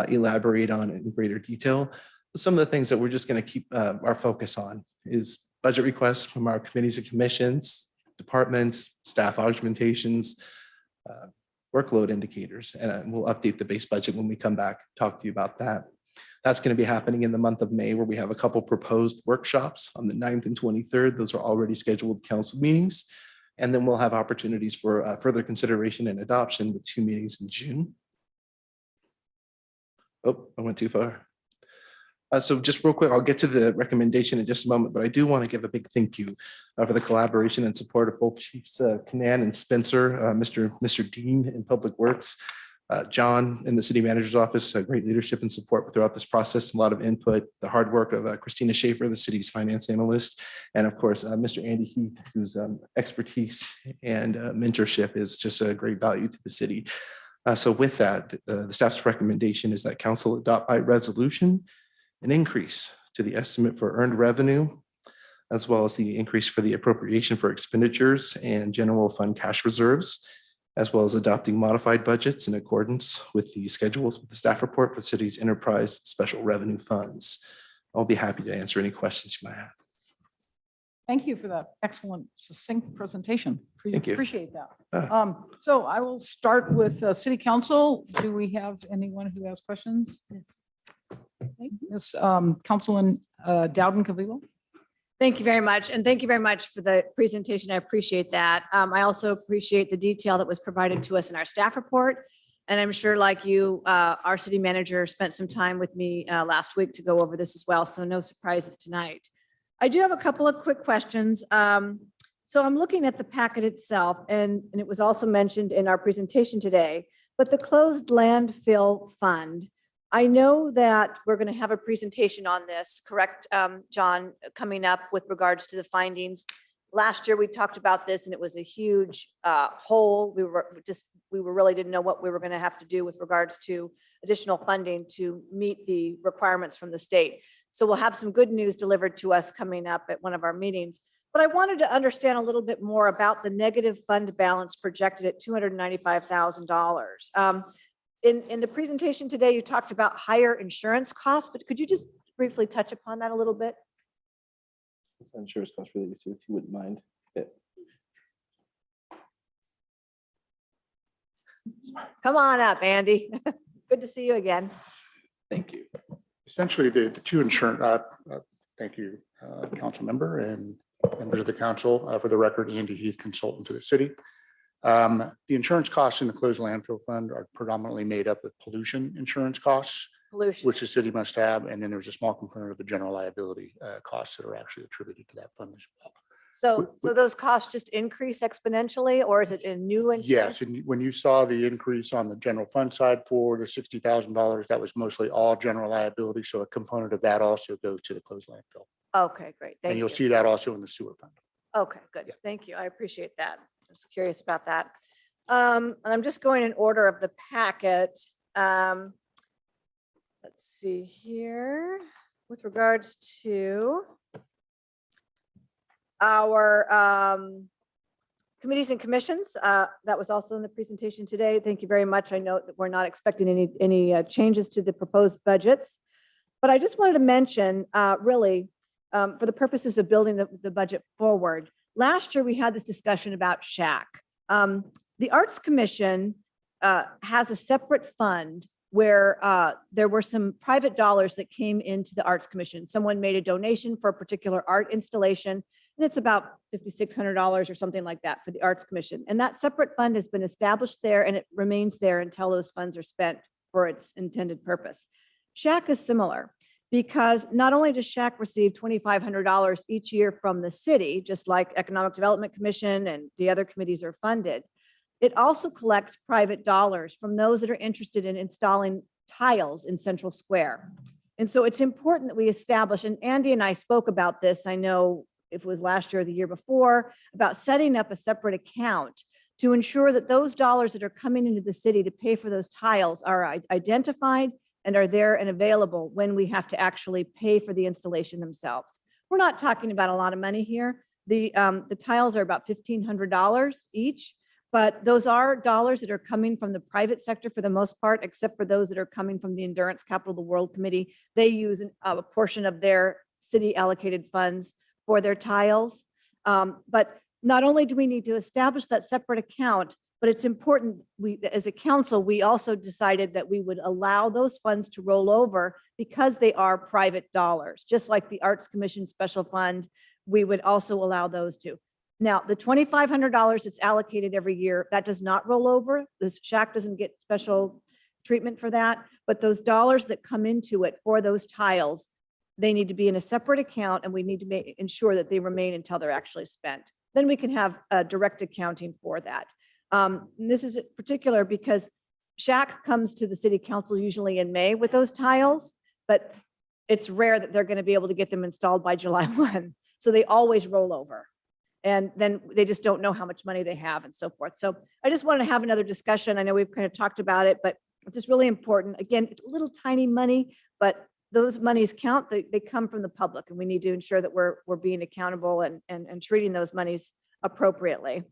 [SPEAKER 9] elaborate on in greater detail. Some of the things that we're just going to keep our focus on is budget requests from our committees and commissions, departments, staff augmentations, workload indicators, and we'll update the base budget when we come back, talk to you about that. That's going to be happening in the month of May, where we have a couple proposed workshops on the 9th and 23rd. Those are already scheduled council meetings. And then we'll have opportunities for further consideration and adoption with 2 meetings in June. Oh, I went too far. So just real quick, I'll get to the recommendation in just a moment, but I do want to give a big thank you for the collaboration and support of both Chiefs Canan and Spencer, Mr. Dean in Public Works, John in the City Manager's Office, great leadership and support throughout this process, a lot of input, the hard work of Christina Schaefer, the city's finance analyst, and of course, Mr. Andy Heath, whose expertise and mentorship is just a great value to the city. So with that, the staff's recommendation is that council adopt by resolution an increase to the estimate for earned revenue, as well as the increase for the appropriation for expenditures and general fund cash reserves, as well as adopting modified budgets in accordance with the schedules with the staff report for the city's enterprise special revenue funds. I'll be happy to answer any questions you might have.
[SPEAKER 4] Thank you for that excellent, succinct presentation.
[SPEAKER 9] Thank you.
[SPEAKER 4] Appreciate that. So I will start with City Council. Do we have anyone who has questions? Okay. Yes, Councilman Dowden Cavillo.
[SPEAKER 1] Thank you very much. And thank you very much for the presentation. I appreciate that. I also appreciate the detail that was provided to us in our staff report. And I'm sure like you, our city manager spent some time with me last week to go over this as well. So no surprises tonight. I do have a couple of quick questions. So I'm looking at the packet itself, and it was also mentioned in our presentation today, but the closed landfill fund, I know that we're going to have a presentation on this, correct, John, coming up with regards to the findings. Last year, we talked about this and it was a huge hole. We really didn't know what we were going to have to do with regards to additional funding to meet the requirements from the state. So we'll have some good news delivered to us coming up at one of our meetings. But I wanted to understand a little bit more about the negative fund balance projected at $295,000. In the presentation today, you talked about higher insurance costs, but could you just briefly touch upon that a little bit?
[SPEAKER 9] Insurance costs related to, if you wouldn't mind. Yeah.
[SPEAKER 1] Come on up, Andy. Good to see you again.
[SPEAKER 9] Thank you.
[SPEAKER 10] Essentially, the two insurance, thank you, council member and members of the council. For the record, Andy Heath, consultant to the city. The insurance costs in the closed landfill fund are predominantly made up of pollution insurance costs,
[SPEAKER 1] Pollution.
[SPEAKER 10] which the city must have. And then there's a small component of the general liability costs that are actually attributed to that fund as well.
[SPEAKER 1] So those costs just increase exponentially, or is it a new insurance?
[SPEAKER 10] Yes, and when you saw the increase on the general fund side for the $60,000, that was mostly all general liability. So a component of that also goes to the closed landfill.
[SPEAKER 1] Okay, great. Thank
[SPEAKER 10] And
[SPEAKER 1] you.
[SPEAKER 10] you'll see that also in the sewer fund.
[SPEAKER 1] Okay, good.
[SPEAKER 10] Yeah.
[SPEAKER 1] Thank you. I appreciate that. I was curious about that. And I'm just going in order of the packet. Let's see here with regards to our committees and commissions. That was also in the presentation today. Thank you very much. I know that we're not expecting any changes to the proposed budgets, but I just wanted to mention really for the purposes of building the budget forward. Last year, we had this discussion about SHAC. The Arts Commission has a separate fund where there were some private dollars that came into the Arts Commission. Someone made a donation for a particular art installation, and it's about $5,600 or something like that for the Arts Commission. And that separate fund has been established there, and it remains there until those funds are spent for its intended purpose. SHAC is similar, because not only does SHAC receive $2,500 each year from the city, just like Economic Development Commission and the other committees are funded, it also collects private dollars from those that are interested in installing tiles in Central Square. And so it's important that we establish, and Andy and I spoke about this, I know if it was last year or the year before, about setting up a separate account to ensure that those dollars that are coming into the city to pay for those tiles are identified and are there and available when we have to actually pay for the installation themselves. We're not talking about a lot of money here. The tiles are about $1,500 each, but those are dollars that are coming from the private sector for the most part, except for those that are coming from the Endurance Capital of the World Committee. They use a portion of their city allocated funds for their tiles. But not only do we need to establish that separate account, but it's important, as a council, we also decided that we would allow those funds to roll over because they are private dollars, just like the Arts Commission Special Fund, we would also allow those to. Now, the $2,500 that's allocated every year, that does not roll over. This SHAC doesn't get special treatment for that, but those dollars that come into it for those tiles, they need to be in a separate account, and we need to ensure that they remain until they're actually spent. Then we can have direct accounting for that. This is particular because SHAC comes to the city council usually in May with those tiles, but it's rare that they're going to be able to get them installed by July 1. So they always roll over. And then they just don't know how much money they have and so forth. So I just wanted to have another discussion. I know we've kind of talked about it, but it's just really important. Again, it's little tiny money, but those monies count. They come from the public, and we need to ensure that we're being accountable and treating those monies appropriately.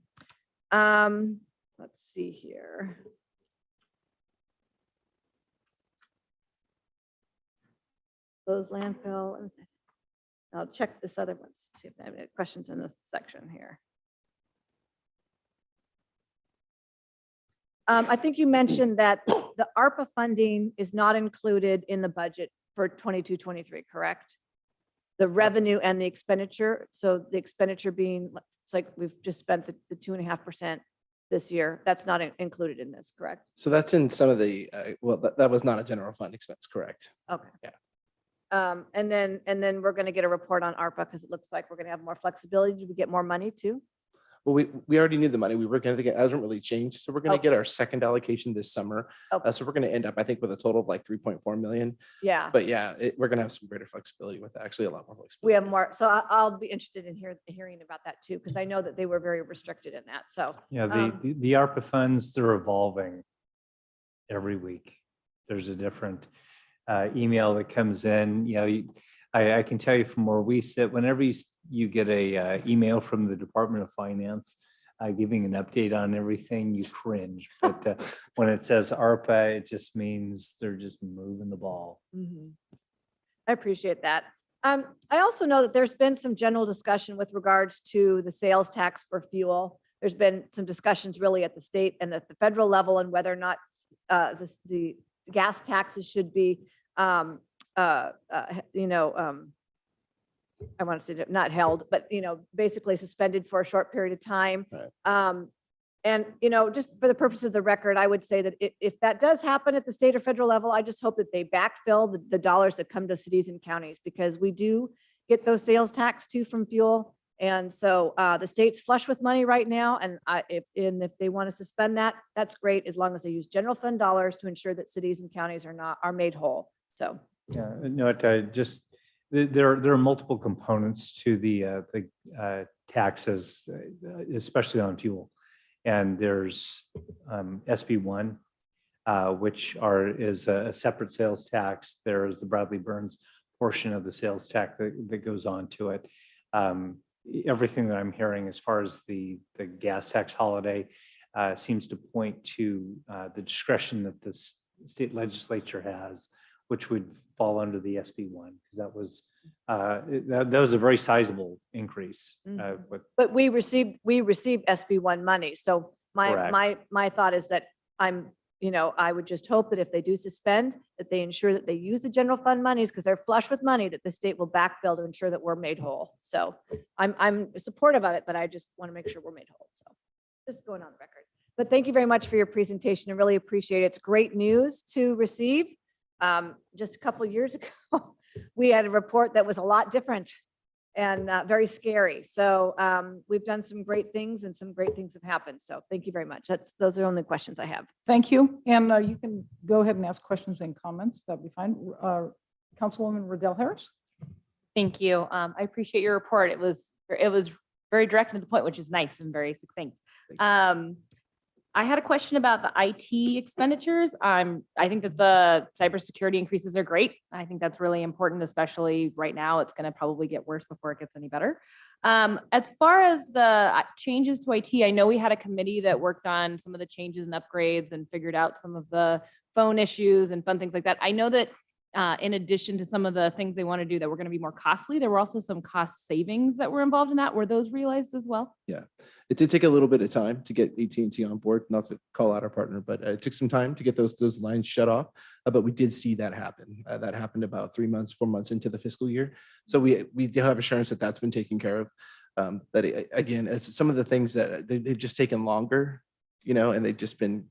[SPEAKER 1] Let's see here. Those landfill. I'll check this other one, see if I have any questions in this section here. I think you mentioned that the ARPA funding is not included in the budget for 22-23, correct? The revenue and the expenditure. So the expenditure being, it's like we've just spent the 2.5% this year. That's not included in this, correct?
[SPEAKER 9] So that's in some of the, well, that was not a general fund expense, correct?
[SPEAKER 1] Okay.
[SPEAKER 9] Yeah.
[SPEAKER 1] And then we're going to get a report on ARPA because it looks like we're going to have more flexibility. Do we get more money too?
[SPEAKER 9] Well, we already knew the money. We were going to get, it hasn't really changed. So we're going to
[SPEAKER 1] Okay.
[SPEAKER 9] get our second allocation this summer.
[SPEAKER 1] Okay.
[SPEAKER 9] So we're going to end up, I think, with a total of like 3.4 million.
[SPEAKER 1] Yeah,
[SPEAKER 9] But yeah, we're going to have some greater flexibility with that. Actually, a lot more flexibility.
[SPEAKER 1] we have more. So I'll be interested in hearing about that too, because I know that they were very restricted in that. So,
[SPEAKER 6] Yeah,
[SPEAKER 1] Um,
[SPEAKER 6] the ARPA funds, they're evolving every week. There's a different email that comes in, I can tell you from where we sit, whenever you get a email from the Department of Finance giving an update on everything, you cringe. But when it says ARPA, it just means they're just moving the ball.
[SPEAKER 1] I appreciate that. I also know that there's been some general discussion with regards to the sales tax for fuel. There's been some discussions really at the state and at the federal level and whether or not the gas taxes should be, I want to say not held, but, basically suspended for a short period of time.
[SPEAKER 9] Right.
[SPEAKER 1] And, just for the purpose of the record, I would say that if that does happen at the state or federal level, I just hope that they backfill the dollars that come to cities and counties, because we do get those sales tax too from fuel. And so the state's flush with money right now. And if they want to suspend that, that's great, as long as they use general fund dollars to ensure that cities and counties are made whole. So.
[SPEAKER 6] Yeah, no, there are multiple components to the taxes, especially on fuel. And there's SB1, which is a separate sales tax. There is the Bradley Burns portion of the sales tax that goes on to it. Everything that I'm hearing as far as the gas tax holiday seems to point to the discretion that the state legislature has, which would fall under the SB1, because that was a very sizable increase.
[SPEAKER 1] But we received SB1 money. So
[SPEAKER 6] Correct.
[SPEAKER 1] my thought is that I would just hope that if they do suspend, that they ensure that they use the general fund monies, because they're flush with money, that the state will backfill to ensure that we're made whole. So I'm supportive of it, but I just want to make sure we're made whole. So just going on the record. But thank you very much for your presentation. I really appreciate it. It's great news to receive. Just a couple of years ago, we had a report that was a lot different and very scary. So we've done some great things and some great things have happened. So thank you very much. Those are the only questions I have.
[SPEAKER 4] Thank you. And you can go ahead and ask questions and comments. That'd be fine. Councilwoman Riddell Harris.
[SPEAKER 11] Thank you. I appreciate your report. It was very direct and to the point, which is nice and very succinct. I had a question about the IT expenditures. I think that the cybersecurity increases are great. I think that's really important, especially right now. It's going to probably get worse before it gets any better. As far as the changes to IT, I know we had a committee that worked on some of the changes and upgrades and figured out some of the phone issues and fun things like that. I know that in addition to some of the things they want to do that were going to be more costly, there were also some cost savings that were involved in that. Were those realized as well?
[SPEAKER 9] Yeah, it did take a little bit of time to get AT&T on board, not to call out our partner, but it took some time to get those lines shut off. But we did see that happen. That happened about 4 months into the fiscal year. So we do have assurance that that's been taken care of. Again, it's some of the things that they've just taken longer, and they've just been,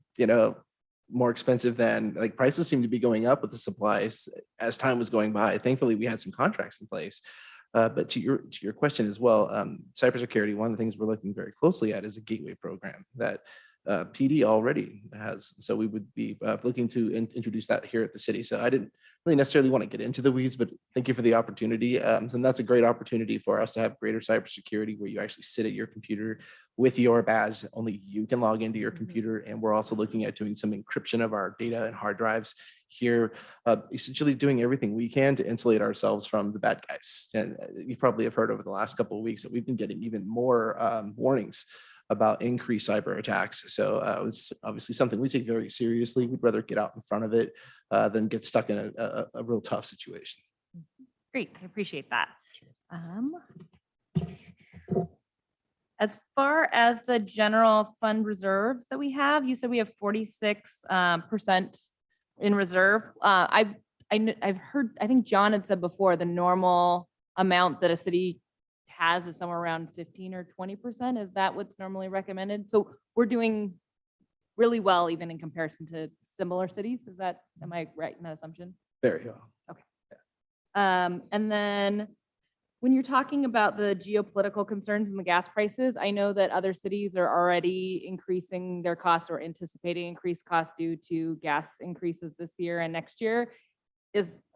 [SPEAKER 9] more expensive than, like, prices seem to be going up with the supplies as time was going by. Thankfully, we had some contracts in place. But to your question as well, cybersecurity, one of the things we're looking very closely at is a gateway program that PD already has. So we would be looking to introduce that here at the city. So I didn't really necessarily want to get into the weeds, but thank you for the opportunity. And that's a great opportunity for us to have greater cybersecurity, where you actually sit at your computer with your badge. Only you can log into your computer. And we're also looking at doing some encryption of our data and hard drives here, essentially doing everything we can to insulate ourselves from the bad guys. And you probably have heard over the last couple of weeks that we've been getting even more warnings about increased cyber attacks. So it's obviously something we take very seriously. We'd rather get out in front of it than get stuck in a real tough situation.
[SPEAKER 11] Great, I appreciate that. As far as the general fund reserves that we have, you said we have 46% in reserve. I've heard, I think John had said before, the normal amount that a city has is somewhere around 15 or 20%. Is that what's normally recommended? So we're doing really well, even in comparison to similar cities. Am I right in that assumption?
[SPEAKER 9] Very well.
[SPEAKER 11] Okay. And then When you're talking about the geopolitical concerns and the gas prices, I know that other cities are already increasing their cost or anticipating increased costs due to gas increases this year and next year.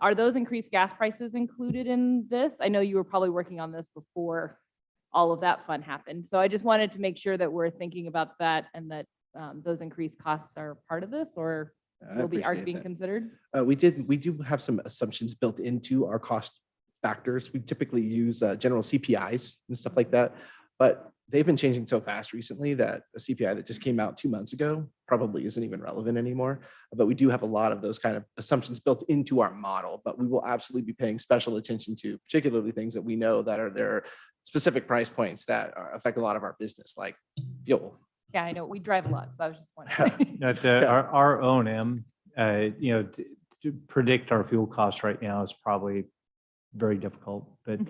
[SPEAKER 11] Are those increased gas prices included in this? I know you were probably working on this before all of that fun happened. So I just wanted to make sure that we're thinking about that and that those increased costs are part of this or
[SPEAKER 9] I
[SPEAKER 11] are
[SPEAKER 9] appreciate
[SPEAKER 11] being
[SPEAKER 9] that.
[SPEAKER 11] considered.
[SPEAKER 9] We do have some assumptions built into our cost factors. We typically use general CPIs and stuff like that, but they've been changing so fast recently that a CPI that just came out 2 months ago probably isn't even relevant anymore. But we do have a lot of those kind of assumptions built into our model, but we will absolutely be paying special attention to particularly things that we know that are their specific price points that affect a lot of our business, like fuel.
[SPEAKER 11] Yeah, I know we drive a lot, so I was just wondering.
[SPEAKER 6] Our O&M, to predict our fuel costs right now is probably very difficult. But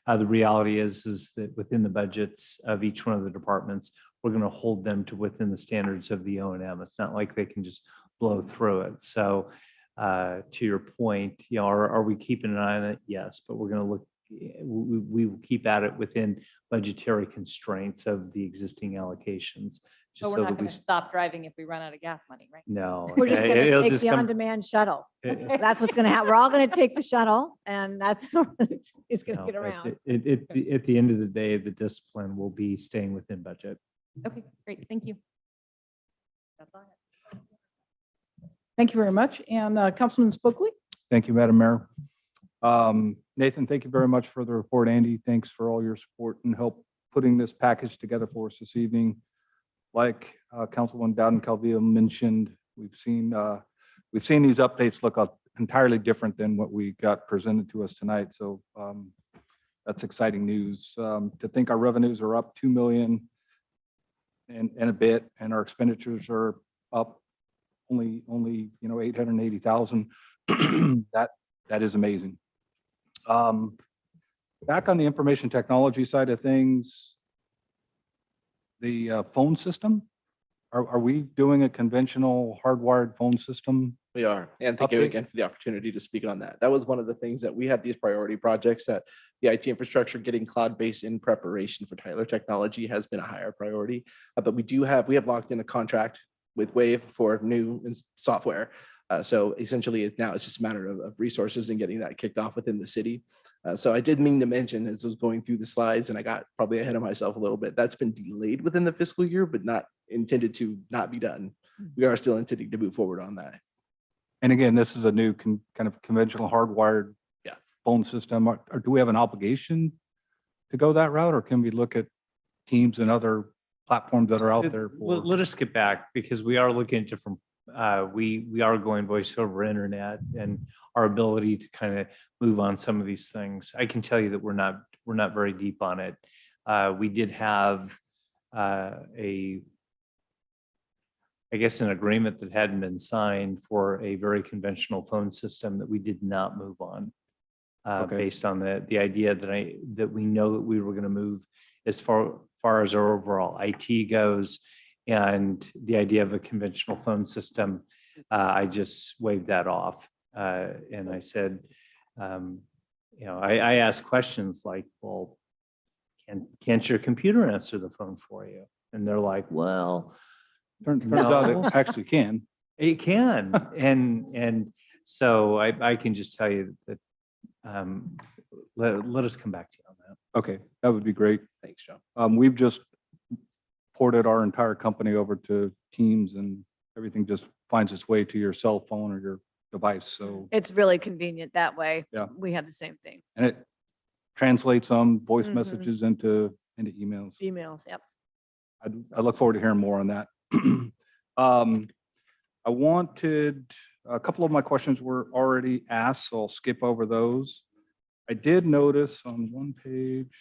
[SPEAKER 6] the reality is that within the budgets of each one of the departments, we're going to hold them to within the standards of the O&M. It's not like they can just blow through it. So to your point, are we keeping an eye on it? Yes, but we're going to look. We will keep at it within budgetary constraints of the existing allocations.
[SPEAKER 11] But we're not going to stop driving if we run out of gas money, right?
[SPEAKER 6] No.
[SPEAKER 1] We're just going
[SPEAKER 6] it'll
[SPEAKER 1] to take
[SPEAKER 6] just
[SPEAKER 1] the
[SPEAKER 6] come-
[SPEAKER 1] on-demand shuttle. That's what's going to happen. We're all going to take the shuttle and that's how it's going to
[SPEAKER 6] No,
[SPEAKER 1] get
[SPEAKER 6] but
[SPEAKER 1] around.
[SPEAKER 6] At the end of the day, the discipline will be staying within budget.
[SPEAKER 11] Okay, great. Thank you. That's all I have.
[SPEAKER 4] Thank you very much. And Councilman Spokely?
[SPEAKER 7] Thank you, Madam Mayor. Nathan, thank you very much for the report. Andy, thanks for all your support and help putting this package together for us this evening. Like Councilwoman Dowden-Calvillo mentioned, we've seen these updates look entirely different than what we got presented to us tonight. So that's exciting news. To think our revenues are up 2 million and a bit, and our expenditures are up only 880,000. That is amazing. Back on the information technology side of things, the phone system, are we doing a conventional hardwired phone system?
[SPEAKER 9] We are. And thank you
[SPEAKER 7] Update.
[SPEAKER 9] again for the opportunity to speak on that. That was one of the things that we had these priority projects that the IT infrastructure getting cloud-based in preparation for Tyler Technology has been a higher priority. But we have locked in a contract with Wave for new software. So essentially it's just a matter of resources and getting that kicked off within the city. So I did mean to mention as I was going through the slides, and I got probably ahead of myself a little bit, that's been delayed within the fiscal year, but not intended to not be done. We are still intending to move forward on that.
[SPEAKER 7] And again, this is a new kind of conventional hardwired phone system. Or do we have an obligation to go that route, or can we look at Teams and other platforms that are out there?
[SPEAKER 6] Let us get back because we are looking at different. We are going voice over internet and our ability to kind of move on some of these things. I can tell you that we're not very deep on it. We did have I guess an agreement that hadn't been signed for a very conventional phone system that we did not move on. Based on the idea that we know that we were going to move as far as our overall IT goes, and the idea of a conventional phone system, I just waved that off. And I said, I asked questions like, well, can't your computer answer the phone for you? And they're like, well,
[SPEAKER 7] Turns out it actually can.
[SPEAKER 6] it can. And so I can just tell you that let us come back to you on that.
[SPEAKER 7] Okay, that would be great.
[SPEAKER 9] Thanks, Joe.
[SPEAKER 7] We've just ported our entire company over to Teams, and everything just finds its way to your cell phone or your device. So,
[SPEAKER 1] It's really convenient that way.
[SPEAKER 7] Yeah.
[SPEAKER 1] We have the same thing.
[SPEAKER 7] and it translates voice
[SPEAKER 1] Mhm.
[SPEAKER 7] messages into emails.
[SPEAKER 1] Emails, yep.
[SPEAKER 7] I look forward to hearing more on that. I wanted, a couple of my questions were already asked, so I'll skip over those. I did notice on one page,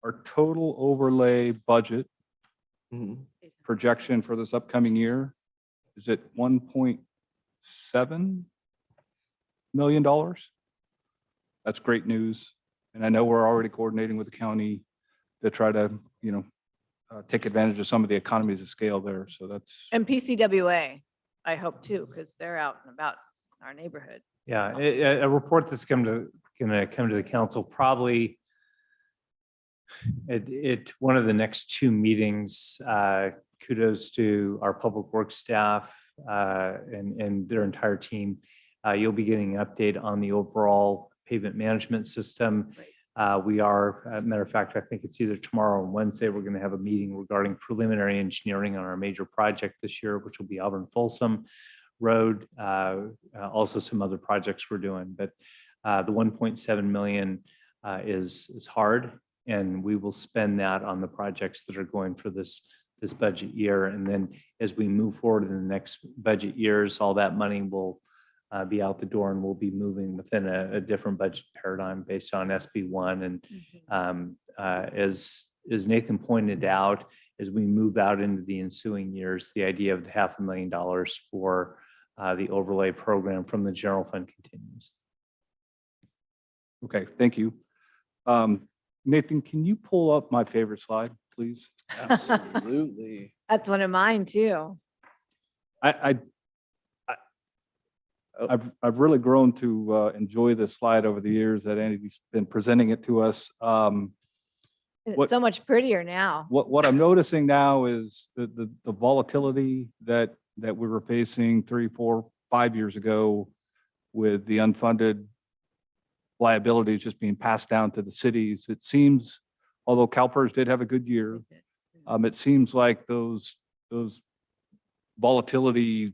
[SPEAKER 7] our total overlay budget
[SPEAKER 9] Mhm.
[SPEAKER 7] projection for this upcoming year is at $1.7 million. That's great news. And I know we're already coordinating with the county to try to, take advantage of some of the economies of scale there. So that's,
[SPEAKER 1] And PCWA, I hope too, because they're out and about in our neighborhood.
[SPEAKER 6] Yeah, a report that's going going to come to the council probably one of the next two meetings. Kudos to our public works staff and their entire team. You'll be getting an update on the overall pavement management system. We are, matter of fact, I think it's either tomorrow or Wednesday, we're going to have a meeting regarding preliminary engineering on our major project this year, which will be Auburn Folsom Road. Also some other projects we're doing, but the 1.7 million is hard, and we will spend that on the projects that are going for this budget year. And then as we move forward in the next budget years, all that money will be out the door, and we'll be moving within a different budget paradigm based on SB1. And as Nathan pointed out, as we move out into the ensuing years, the idea of the $500,000 for the overlay program from the general fund continues.
[SPEAKER 7] Okay, thank you. Nathan, can you pull up my favorite slide, please?
[SPEAKER 2] Absolutely.
[SPEAKER 1] That's one of mine too.
[SPEAKER 7] I've really grown to enjoy this slide over the years that Andy's been presenting it to us.
[SPEAKER 1] And
[SPEAKER 7] What-
[SPEAKER 1] it's so much prettier now.
[SPEAKER 7] What I'm noticing now is the volatility that we were facing 3, 4, 5 years ago with the unfunded liabilities just being passed down to the cities. It seems, although CalPERS did have a good year, it seems like those volatility,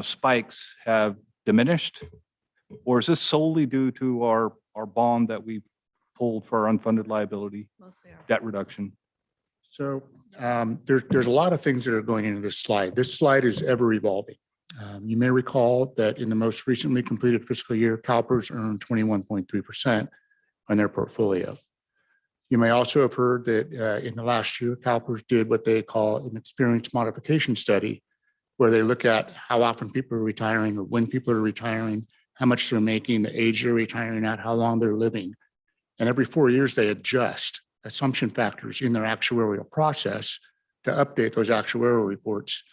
[SPEAKER 7] spikes have diminished. Or is this solely due to our bond that we pulled for our unfunded liability
[SPEAKER 1] Mostly are.
[SPEAKER 7] debt reduction?
[SPEAKER 10] So there's a lot of things that are going into this slide. This slide is ever evolving. You may recall that in the most recently completed fiscal year, CalPERS earned 21.3% on their portfolio. You may also have heard that in the last year, CalPERS did what they call an experience modification study, where they look at how often people are retiring or when people are retiring, how much they're making, the age they're retiring at, how long they're living. And every 4 years, they adjust assumption factors in their actuarial process to update those actuarial reports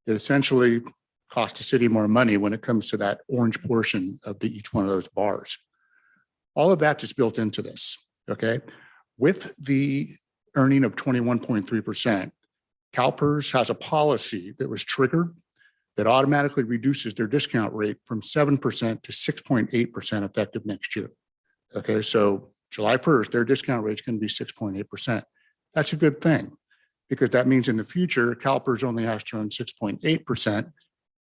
[SPEAKER 10] that essentially cost the city more money when it comes to that orange portion of each one of those bars. All of that is built into this, okay? With the earning of 21.3%, CalPERS has a policy that was triggered that automatically reduces their discount rate from 7% to 6.8% effective next year. Okay, so July 1st, their discount rate is going to be 6.8%. That's a good thing, because that means in the future, CalPERS only has to earn 6.8%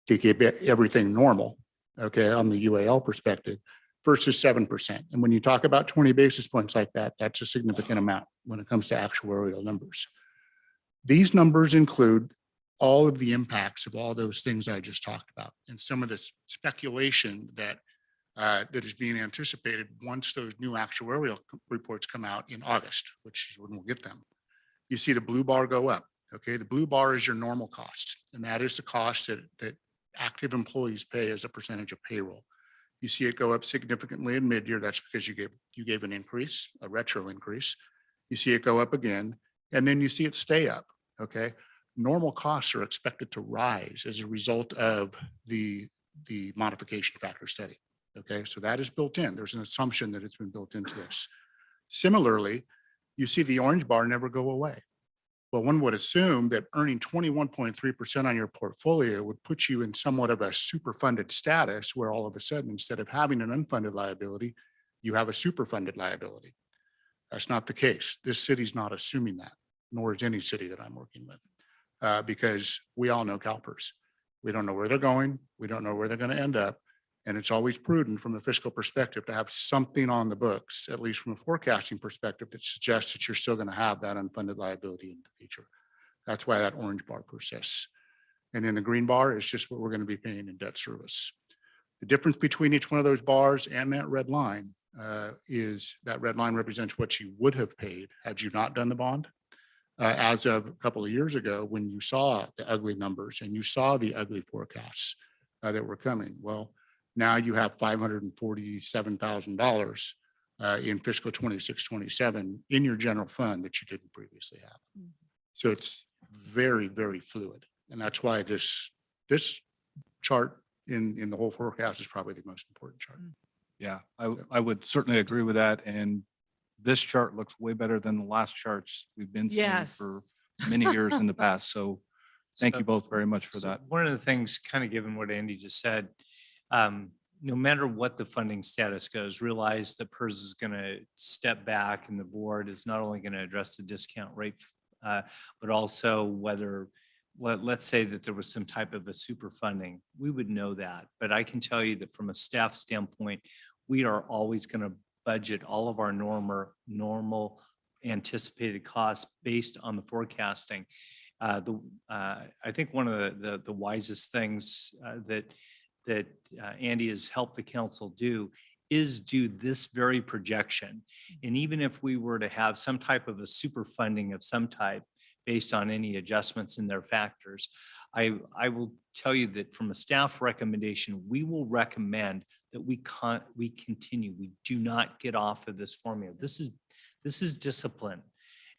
[SPEAKER 10] to keep everything normal, okay, on the UAL perspective, versus 7%. And when you talk about 20 basis points like that, that's a significant amount when it comes to actuarial numbers. These numbers include all of the impacts of all those things I just talked about, and some of this speculation that is being anticipated once those new actuarial reports come out in August, which is when we'll get them. You see the blue bar go up. Okay, the blue bar is your normal cost, and that is the cost that active employees pay as a percentage of payroll. You see it go up significantly in mid-year. That's because you gave an increase, a retro increase. You see it go up again, and then you see it stay up. Okay, normal costs are expected to rise as a result of the modification factor study. Okay, so that is built in. There's an assumption that it's been built into this. Similarly, you see the orange bar never go away. Well, one would assume that earning 21.3% on your portfolio would put you in somewhat of a superfunded status, where all of a sudden, instead of having an unfunded liability, you have a superfunded liability. That's not the case. This city's not assuming that, nor is any city that I'm working with, because we all know CalPERS. We don't know where they're going. We don't know where they're going to end up. And it's always prudent from a fiscal perspective to have something on the books, at least from a forecasting perspective, that suggests that you're still going to have that unfunded liability in the future. That's why that orange bar persists. And then the green bar is just what we're going to be paying in debt service. The difference between each one of those bars and that red line is that red line represents what you would have paid had you not done the bond. As of a couple of years ago, when you saw the ugly numbers and you saw the ugly forecasts that were coming. Well, now you have $547,000 in fiscal 26-27 in your general fund that you didn't previously have. So it's very, very fluid. And that's why this chart in the whole forecast is probably the most important chart.
[SPEAKER 7] Yeah, I would certainly agree with that. And this chart looks way better than the last charts we've been seeing
[SPEAKER 1] Yes.
[SPEAKER 7] for many years in the past. So thank you both very much for
[SPEAKER 6] So
[SPEAKER 7] that.
[SPEAKER 6] one of the things, kind of given what Andy just said, no matter what the funding status goes, realize that PERS is going to step back and the board is not only going to address the discount rate, but also whether, let's say that there was some type of a super funding, we would know that. But I can tell you that from a staff standpoint, we are always going to budget all of our normal anticipated costs based on the forecasting. I think one of the wisest things that Andy has helped the council do is do this very projection. And even if we were to have some type of a super funding of some type based on any adjustments in their factors, I will tell you that from a staff recommendation, we will recommend that we continue. We do not get off of this formula. This is discipline.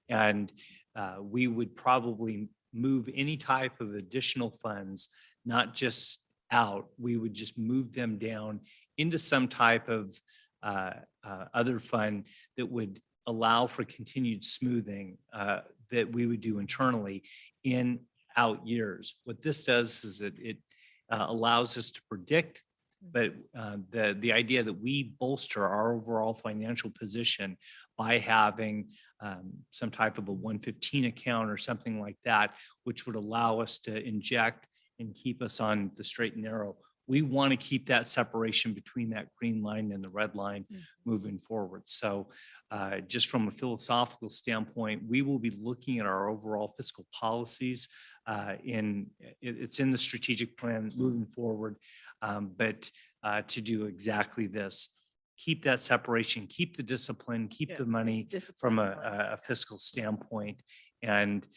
[SPEAKER 6] And we would probably move any type of additional funds, not just out, we would just move them down into some type of other fund that would allow for continued smoothing that we would do internally in out years. What this does is that it allows us to predict, but the idea that we bolster our overall financial position by having some type of a 115 account or something like that, which would allow us to inject and keep us on the straight and narrow. We want to keep that separation between that green line and the red line moving forward. So just from a philosophical standpoint, we will be looking at our overall fiscal policies. It's in the strategic plan moving forward, but to do exactly this. Keep that separation, keep the discipline, keep the money from a fiscal standpoint. And,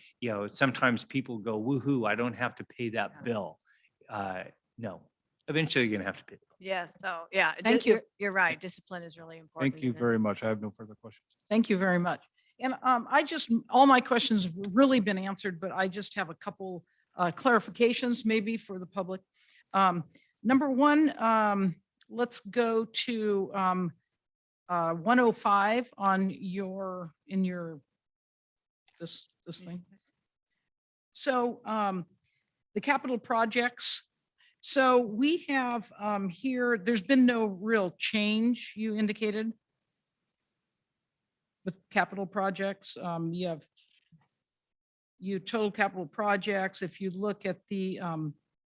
[SPEAKER 6] sometimes people go, woohoo, I don't have to pay that bill. No, eventually you're going to have to pay.
[SPEAKER 1] Yes. So, yeah.
[SPEAKER 4] Thank you.
[SPEAKER 1] You're right. Discipline is really important.
[SPEAKER 7] Thank you very much. I have no further questions.
[SPEAKER 4] Thank you very much. And all my questions have really been answered, but I just have a couple clarifications maybe for the public. Number one, let's go to 105 on this thing. So the capital projects. So we have here, there's been no real change, you indicated. With capital projects, you have total capital projects. If you look at the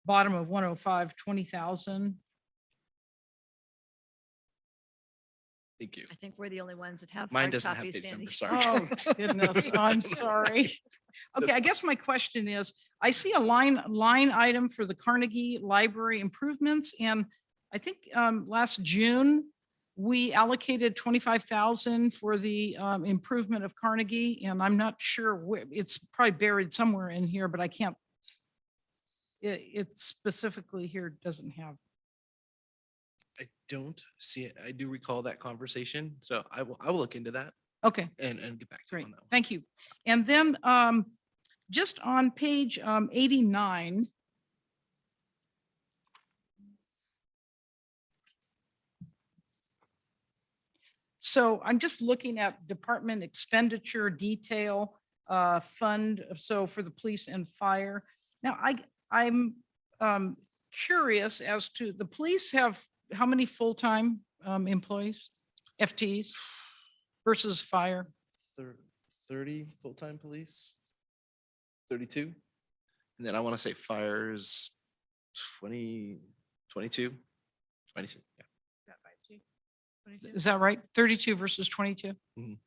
[SPEAKER 4] bottom of 105, 20,000.
[SPEAKER 9] Thank you.
[SPEAKER 1] I think we're the only ones that have.
[SPEAKER 9] Mine
[SPEAKER 1] hard
[SPEAKER 9] doesn't have
[SPEAKER 1] copies,
[SPEAKER 9] page
[SPEAKER 1] Sandy.
[SPEAKER 9] numbers, sorry.
[SPEAKER 4] Oh, goodness, I'm sorry. Okay, I guess my question is, I see a line item for the Carnegie Library improvements, and I think last June, we allocated 25,000 for the improvement of Carnegie, and I'm not sure where, it's probably buried somewhere in here, but I can't. It specifically here doesn't have.
[SPEAKER 9] I don't see it. I do recall that conversation, so I will look into that
[SPEAKER 4] Okay.
[SPEAKER 9] and get back to you
[SPEAKER 4] Great,
[SPEAKER 9] on that one.
[SPEAKER 4] thank you. And then just on page 89. So I'm just looking at department expenditure detail fund. So for the police and fire. Now I'm curious as to the police have how many full-time employees, FTEs versus fire?
[SPEAKER 9] 30 full-time police, 32. And then I want to say fire is 22. Yeah.
[SPEAKER 4] Is that right? 32 versus 22?
[SPEAKER 9] Mhm.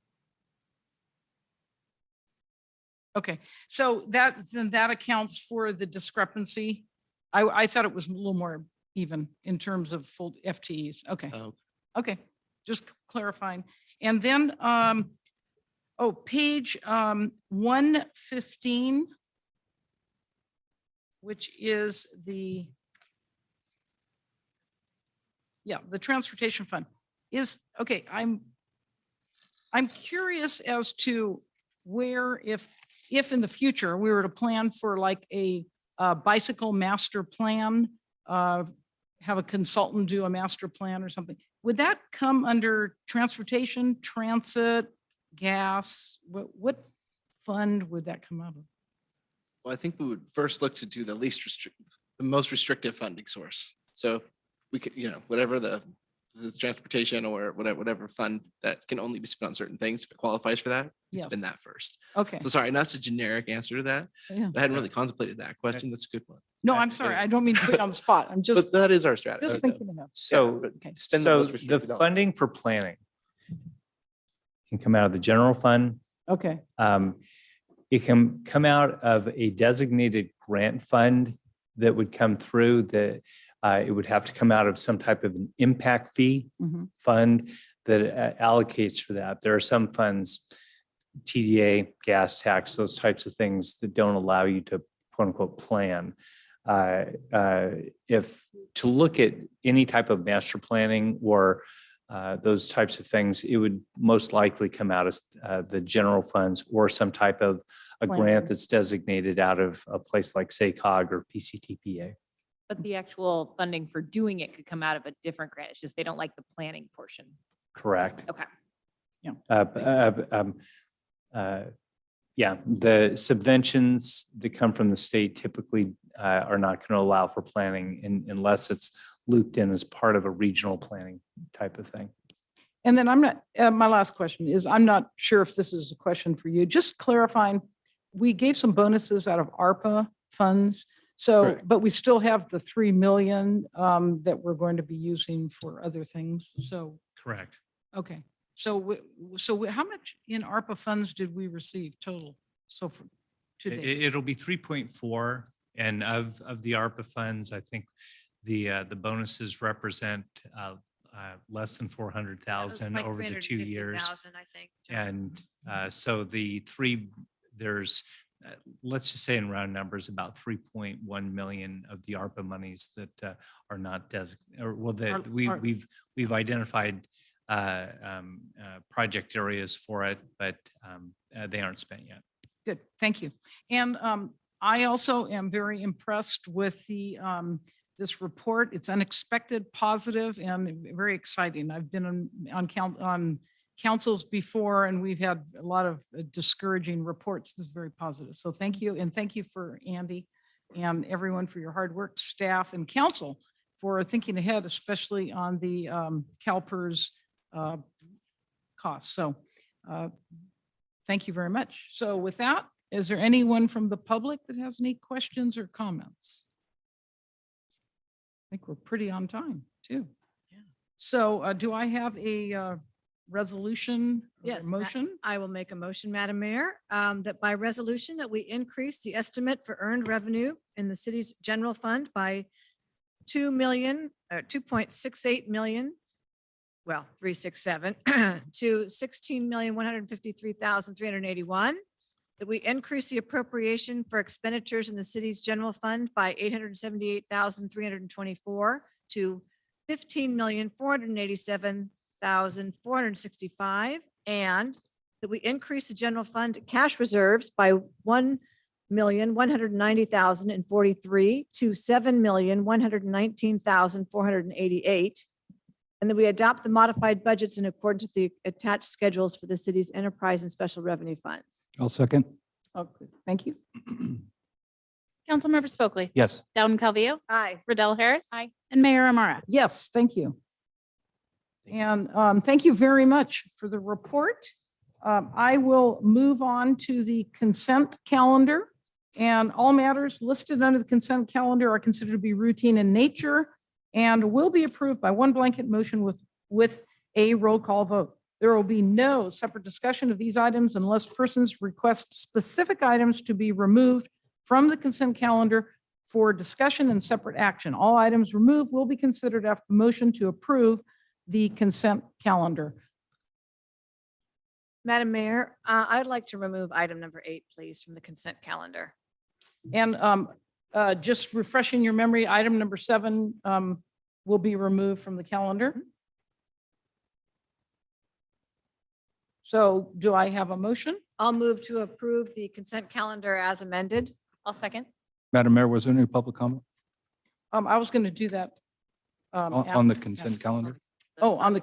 [SPEAKER 4] Okay, so that accounts for the discrepancy. I thought it was a little more even in terms of full FTEs. Okay.
[SPEAKER 9] Oh,
[SPEAKER 4] Okay, just clarifying. And then, page 115, which is the transportation fund is, okay, I'm curious as to where, if in the future we were to plan for like a bicycle master plan, have a consultant do a master plan or something, would that come under transportation, transit, gas? What fund would that come out of?
[SPEAKER 9] Well, I think we would first look to do the most restrictive funding source. So we could, whatever the transportation or whatever fund that can only be spent on certain things, if it qualifies for that,
[SPEAKER 4] Yes.
[SPEAKER 9] spend that first.
[SPEAKER 4] Okay.
[SPEAKER 9] So sorry, that's a generic answer to that.
[SPEAKER 4] Yeah.
[SPEAKER 9] I hadn't really contemplated that question. That's a good one.
[SPEAKER 4] No, I'm sorry. I don't mean to put you on the spot. I'm just,
[SPEAKER 9] But that is our strategy.
[SPEAKER 4] just thinking about.
[SPEAKER 6] So,
[SPEAKER 4] Okay.
[SPEAKER 9] Spend the
[SPEAKER 6] so
[SPEAKER 9] most
[SPEAKER 6] the
[SPEAKER 9] restricted dollars.
[SPEAKER 6] funding for planning can come out of the general fund.
[SPEAKER 4] Okay.
[SPEAKER 6] It can come out of a designated grant fund that would come through that it would have to come out of some type of an impact fee
[SPEAKER 4] Mhm.
[SPEAKER 6] fund that allocates for that. There are some funds, TDA, gas tax, those types of things that don't allow you to quote unquote plan. If to look at any type of master planning or those types of things, it would most likely come out of the general funds or some type of a
[SPEAKER 4] Plan.
[SPEAKER 6] grant that's designated out of a place like SACOG or PCTPA.
[SPEAKER 11] But the actual funding for doing it could come out of a different grant. It's just they don't like the planning portion.
[SPEAKER 6] Correct.
[SPEAKER 11] Okay.
[SPEAKER 6] Yeah, the subventions that come from the state typically are not going to allow for planning unless it's looped in as part of a regional planning type of thing.
[SPEAKER 4] And then I'm not, my last question is, I'm not sure if this is a question for you, just clarifying, we gave some bonuses out of ARPA funds. So,
[SPEAKER 6] Correct.
[SPEAKER 4] but we still have the 3 million that we're going to be using for other things. So,
[SPEAKER 6] Correct.
[SPEAKER 4] okay. So, how much in ARPA funds did we receive total? So for today?
[SPEAKER 6] It'll be 3.4, and of the ARPA funds, I think the bonuses represent less than 400,000 over the 2 years.
[SPEAKER 1] I think.
[SPEAKER 6] And so there's, let's just say in round numbers, about 3.1 million of the ARPA monies that are not designated, or well, that we've identified project areas for it, but they aren't spent yet.
[SPEAKER 4] Good, thank you. And I also am very impressed with the this report. It's unexpected, positive, and very exciting. I've been on councils before, and we've had a lot of discouraging reports. This is very positive. So thank you, and thank you for Andy and everyone for your hard work, staff and council for thinking ahead, especially on the CalPERS costs. So thank you very much. So with that, is there anyone from the public that has any questions or comments? I think we're pretty on time too.
[SPEAKER 1] Yeah.
[SPEAKER 4] So do I have a resolution? Or
[SPEAKER 1] Yes,
[SPEAKER 4] motion?
[SPEAKER 1] I will make a motion, Madam Mayor, that by resolution that we increase the estimate for earned revenue in the city's general fund by 2.68 million, well, 367 to 16,153,381. That we increase the appropriation for expenditures in the city's general fund by 878,324 to 15,487,465, and that we increase the general fund cash reserves by 1,190,043 to 7,119,488. And that we adopt the modified budgets in accordance with the attached schedules for the city's enterprise and special revenue funds.
[SPEAKER 7] I'll second.
[SPEAKER 4] Okay, thank you.
[SPEAKER 5] Councilmember Spokely.
[SPEAKER 7] Yes.
[SPEAKER 5] Dowden Calvillo.
[SPEAKER 1] Aye.
[SPEAKER 5] Riddell Harris.
[SPEAKER 11] Aye.
[SPEAKER 5] And Mayor Amara.
[SPEAKER 4] Yes, thank you. And thank you very much for the report. I will move on to the consent calendar. And all matters listed under the consent calendar are considered to be routine in nature and will be approved by one blanket motion with a roll call vote. There will be no separate discussion of these items unless persons request specific items to be removed from the consent calendar for discussion and separate action. All items removed will be considered after the motion to approve the consent calendar.
[SPEAKER 1] Madam Mayor, I'd like to remove item number 8, please, from the consent calendar.
[SPEAKER 4] And just refreshing your memory, item number 7 will be removed from the calendar. So do I have a motion?
[SPEAKER 1] I'll move to approve the consent calendar as amended.
[SPEAKER 11] I'll second.
[SPEAKER 7] Madam Mayor, was there any public comment
[SPEAKER 4] I was going to do that.
[SPEAKER 7] on the consent calendar?
[SPEAKER 4] Oh, on the,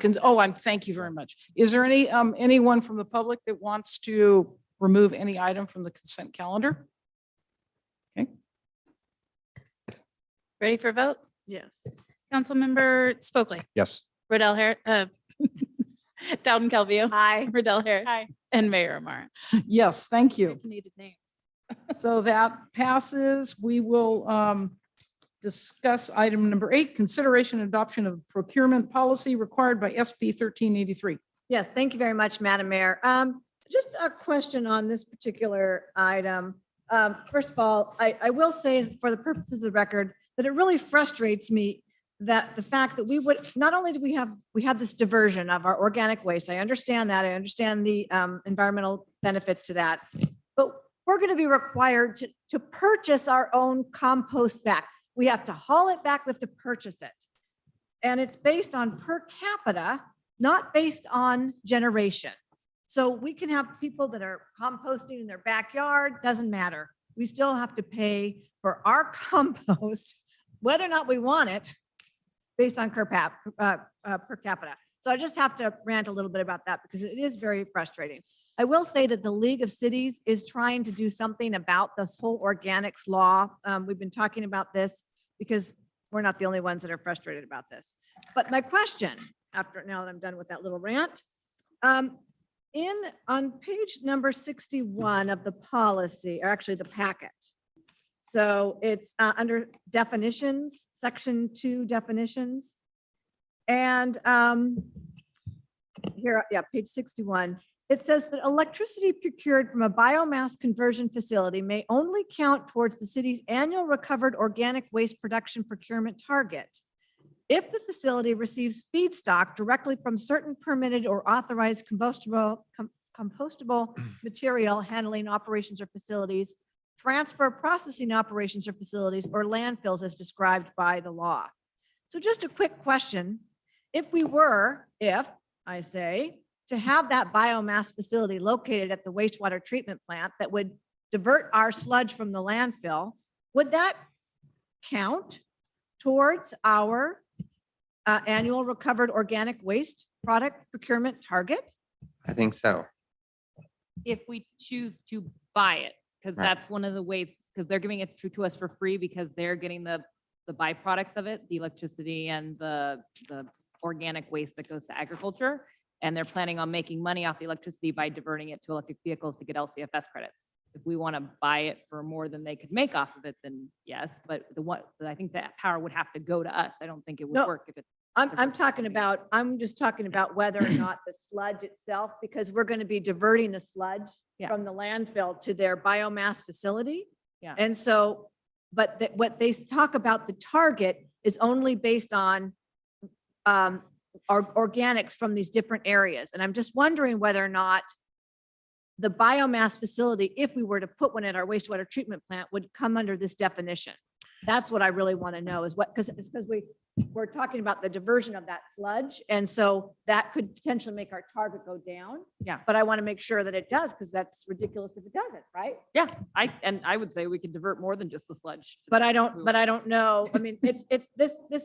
[SPEAKER 4] thank you very much. Is there anyone from the public that wants to remove any item from the consent calendar? Okay,
[SPEAKER 5] Ready for vote?
[SPEAKER 8] Yes.
[SPEAKER 5] Councilmember Spokley,
[SPEAKER 7] Yes.
[SPEAKER 5] Riddell Harris, Dowden Calvillo,
[SPEAKER 8] Aye.
[SPEAKER 5] Riddell Harris, and Mayor Amara.
[SPEAKER 4] yes, thank you.
[SPEAKER 5] Needed names.
[SPEAKER 4] So that passes. We will discuss item number 8, consideration and adoption of procurement policy required by SB 1383.
[SPEAKER 1] Yes, thank you very much, Madam Mayor. Just a question on this particular item. First of all, I will say for the purposes of the record that it really frustrates me that the fact that we would, not only do we have this diversion of our organic waste, I understand that, I understand the environmental benefits to that, but we're going to be required to purchase our own compost back. We have to haul it back, we have to purchase it. And it's based on per capita, not based on generation. So we can have people that are composting in their backyard, doesn't matter. We still have to pay for our compost, whether or not we want it, based on per capita. So I just have to rant a little bit about that because it is very frustrating. I will say that the League of Cities is trying to do something about this whole organics law. We've been talking about this because we're not the only ones that are frustrated about this. But my question, now that I'm done with that little rant, on page number 61 of the policy, or actually the packet. So it's under definitions, section 2 definitions. And here, yeah, page 61. It says that electricity procured from a biomass conversion facility may only count towards the city's annual recovered organic waste production procurement target if the facility receives feedstock directly from certain permitted or authorized compostable material handling operations or facilities, transfer processing operations or facilities, or landfills as described by the law. So just a quick question. If I say, to have that biomass facility located at the wastewater treatment plant that would divert our sludge from the landfill, would that count towards our annual recovered organic waste product procurement target?
[SPEAKER 12] I think so.
[SPEAKER 11] If we choose to buy it, because
[SPEAKER 12] Right.
[SPEAKER 11] that's one of the ways, because they're giving it to us for free because they're getting the byproducts of it, the electricity and the organic waste that goes to agriculture. And they're planning on making money off the electricity by diverting it to electric vehicles to get LCFS credits. If we want to buy it for more than they could make off of it, then yes, but I think that power would have to go to us. I don't think it would
[SPEAKER 1] No,
[SPEAKER 11] work if it.
[SPEAKER 1] I'm just talking about whether or not the sludge itself, because we're going to be diverting the sludge
[SPEAKER 11] Yeah.
[SPEAKER 1] from the landfill to their biomass facility.
[SPEAKER 11] Yeah.
[SPEAKER 1] And so, but what they talk about the target is only based on our organics from these different areas. And I'm just wondering whether or not the biomass facility, if we were to put one at our wastewater treatment plant, would come under this definition. That's what I really want to know is because we're talking about the diversion of that sludge. And so that could potentially make our target go down.
[SPEAKER 11] Yeah.
[SPEAKER 1] But I want to make sure that it does, because that's ridiculous if it doesn't, right?
[SPEAKER 11] Yeah, I would say we could divert more than just the sludge.
[SPEAKER 1] But I don't know. I mean, this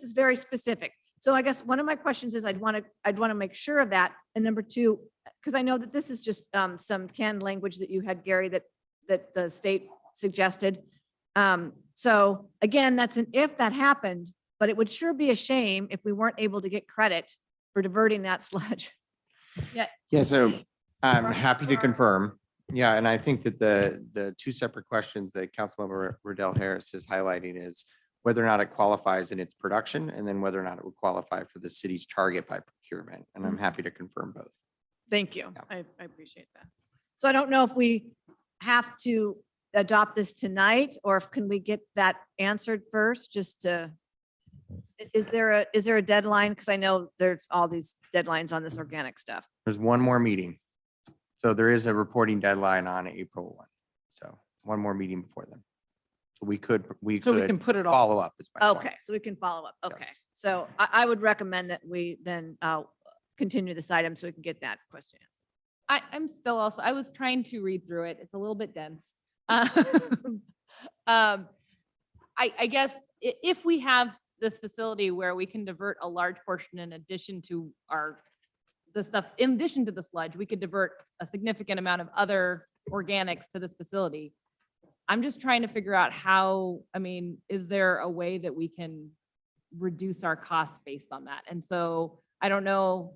[SPEAKER 1] is very specific. So I guess one of my questions is I'd want to make sure of that. And number two, because I know that this is just some canned language that you had, Gary, that the state suggested. So again, that's an if that happened, but it would sure be a shame if we weren't able to get credit for diverting that sludge.
[SPEAKER 12] Yeah, so I'm happy to confirm. Yeah, and I think that the two separate questions that Councilmember Riddell Harris is highlighting is whether or not it qualifies in its production, and then whether or not it would qualify for the city's target by procurement. And I'm happy to confirm both.
[SPEAKER 1] Thank you.
[SPEAKER 12] Yeah.
[SPEAKER 1] I appreciate that. So I don't know if we have to adopt this tonight, or if can we get that answered first, just to, is there a deadline? Because I know there's all these deadlines on this organic stuff.
[SPEAKER 12] There's one more meeting. So there is a reporting deadline on April 1. So one more meeting before then. So we could
[SPEAKER 4] put it all.
[SPEAKER 12] follow up. is my point.
[SPEAKER 1] Okay, so we can follow up. Okay,
[SPEAKER 12] Yes.
[SPEAKER 1] so I would recommend that we then continue this item so we can get that question answered.
[SPEAKER 11] I'm still also, I was trying to read through it. It's a little bit dense. I guess if we have this facility where we can divert a large portion in addition to the stuff, in addition to the sludge, we could divert a significant amount of other organics to this facility. I'm just trying to figure out how, I mean, is there a way that we can reduce our costs based on that? And so I don't know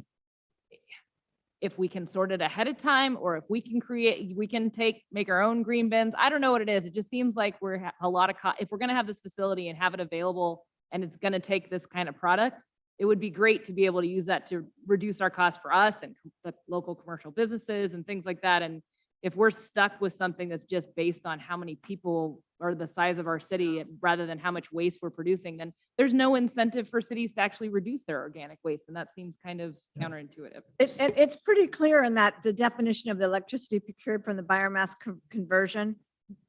[SPEAKER 11] if we can sort it ahead of time, or if we can make our own green bins. I don't know what it is. It just seems like a lot of, if we're gonna have this facility and have it available and it's gonna take this kind of product, it would be great to be able to use that to reduce our costs for us and the local commercial businesses and things like that. And if we're stuck with something that's just based on how many people or the size of our city rather than how much waste we're producing, then there's no incentive for cities to actually reduce their organic waste. And that seems kind of counterintuitive.
[SPEAKER 1] It's pretty clear in that the definition of the electricity procured from the biomass conversion,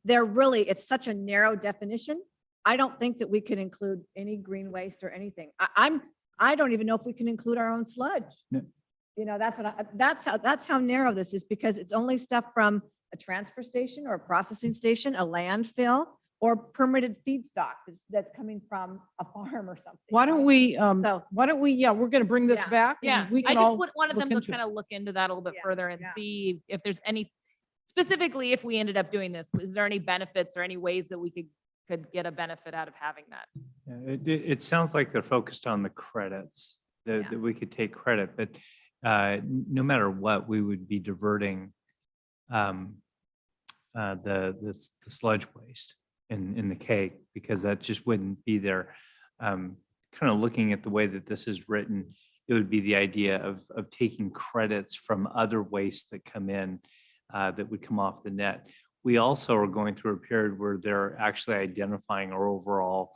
[SPEAKER 1] it's such a narrow definition. I don't think that we could include any green waste or anything. I don't even know if we can include our own sludge.
[SPEAKER 6] No.
[SPEAKER 1] You know, that's how narrow this is, because it's only stuff from a transfer station or a processing station, a landfill, or permitted feedstock that's coming from a farm or something.
[SPEAKER 4] Why don't we,
[SPEAKER 1] So-
[SPEAKER 4] yeah, we're going to bring this
[SPEAKER 1] Yeah.
[SPEAKER 4] back.
[SPEAKER 11] Yeah,
[SPEAKER 4] and we
[SPEAKER 11] I
[SPEAKER 4] can
[SPEAKER 11] just
[SPEAKER 4] all
[SPEAKER 11] wanted them
[SPEAKER 4] look
[SPEAKER 11] to
[SPEAKER 4] into it.
[SPEAKER 11] kind of look into that a little bit
[SPEAKER 1] Yeah,
[SPEAKER 11] further and
[SPEAKER 1] yeah.
[SPEAKER 11] see if there's any, specifically if we ended up doing this, is there any benefits or any ways that we could get a benefit out of having that?
[SPEAKER 6] Yeah, it sounds like they're focused on the credits, that we could take credit, but no matter what, we would be diverting the sludge waste in the cake, because that just wouldn't be there. Kind of looking at the way that this is written, it would be the idea of taking credits from other waste that come in that would come off the net. We also are going through a period where they're actually identifying our overall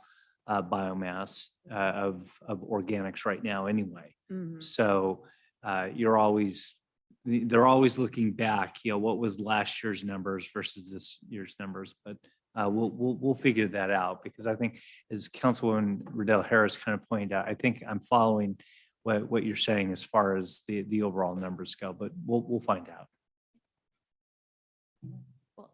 [SPEAKER 6] biomass of organics right now anyway.
[SPEAKER 1] Mhm.
[SPEAKER 6] So they're always looking back, what was last year's numbers versus this year's numbers, but we'll figure that out, because I think, as Councilwoman Riddell Harris kind of pointed out, I think I'm following what you're saying as far as the overall numbers go, but we'll find out.
[SPEAKER 11] Well,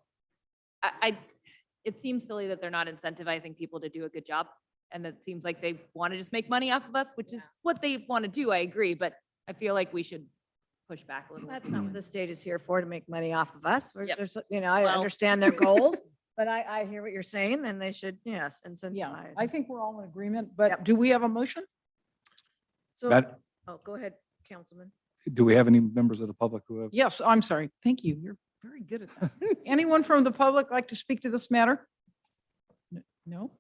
[SPEAKER 11] it seems silly that they're not incentivizing people to do a good job. And it seems like they want to just make money off of us, which is what they want to do. I agree, but I feel like we should push back a little.
[SPEAKER 1] That's not what the state is here for, to make money off of us.
[SPEAKER 11] Yep.
[SPEAKER 1] I
[SPEAKER 11] Well-
[SPEAKER 1] understand their goals, but I hear what you're saying, and they should, yes,
[SPEAKER 4] Yeah,
[SPEAKER 1] incentivize.
[SPEAKER 4] I think we're all in agreement, but
[SPEAKER 1] Yep.
[SPEAKER 4] do we have a motion?
[SPEAKER 1] So, go ahead, Councilman.
[SPEAKER 7] Do we have any members of the public who have?
[SPEAKER 4] Yes, I'm sorry. Thank you. You're very good at that. Anyone from the public like to speak to this matter? No?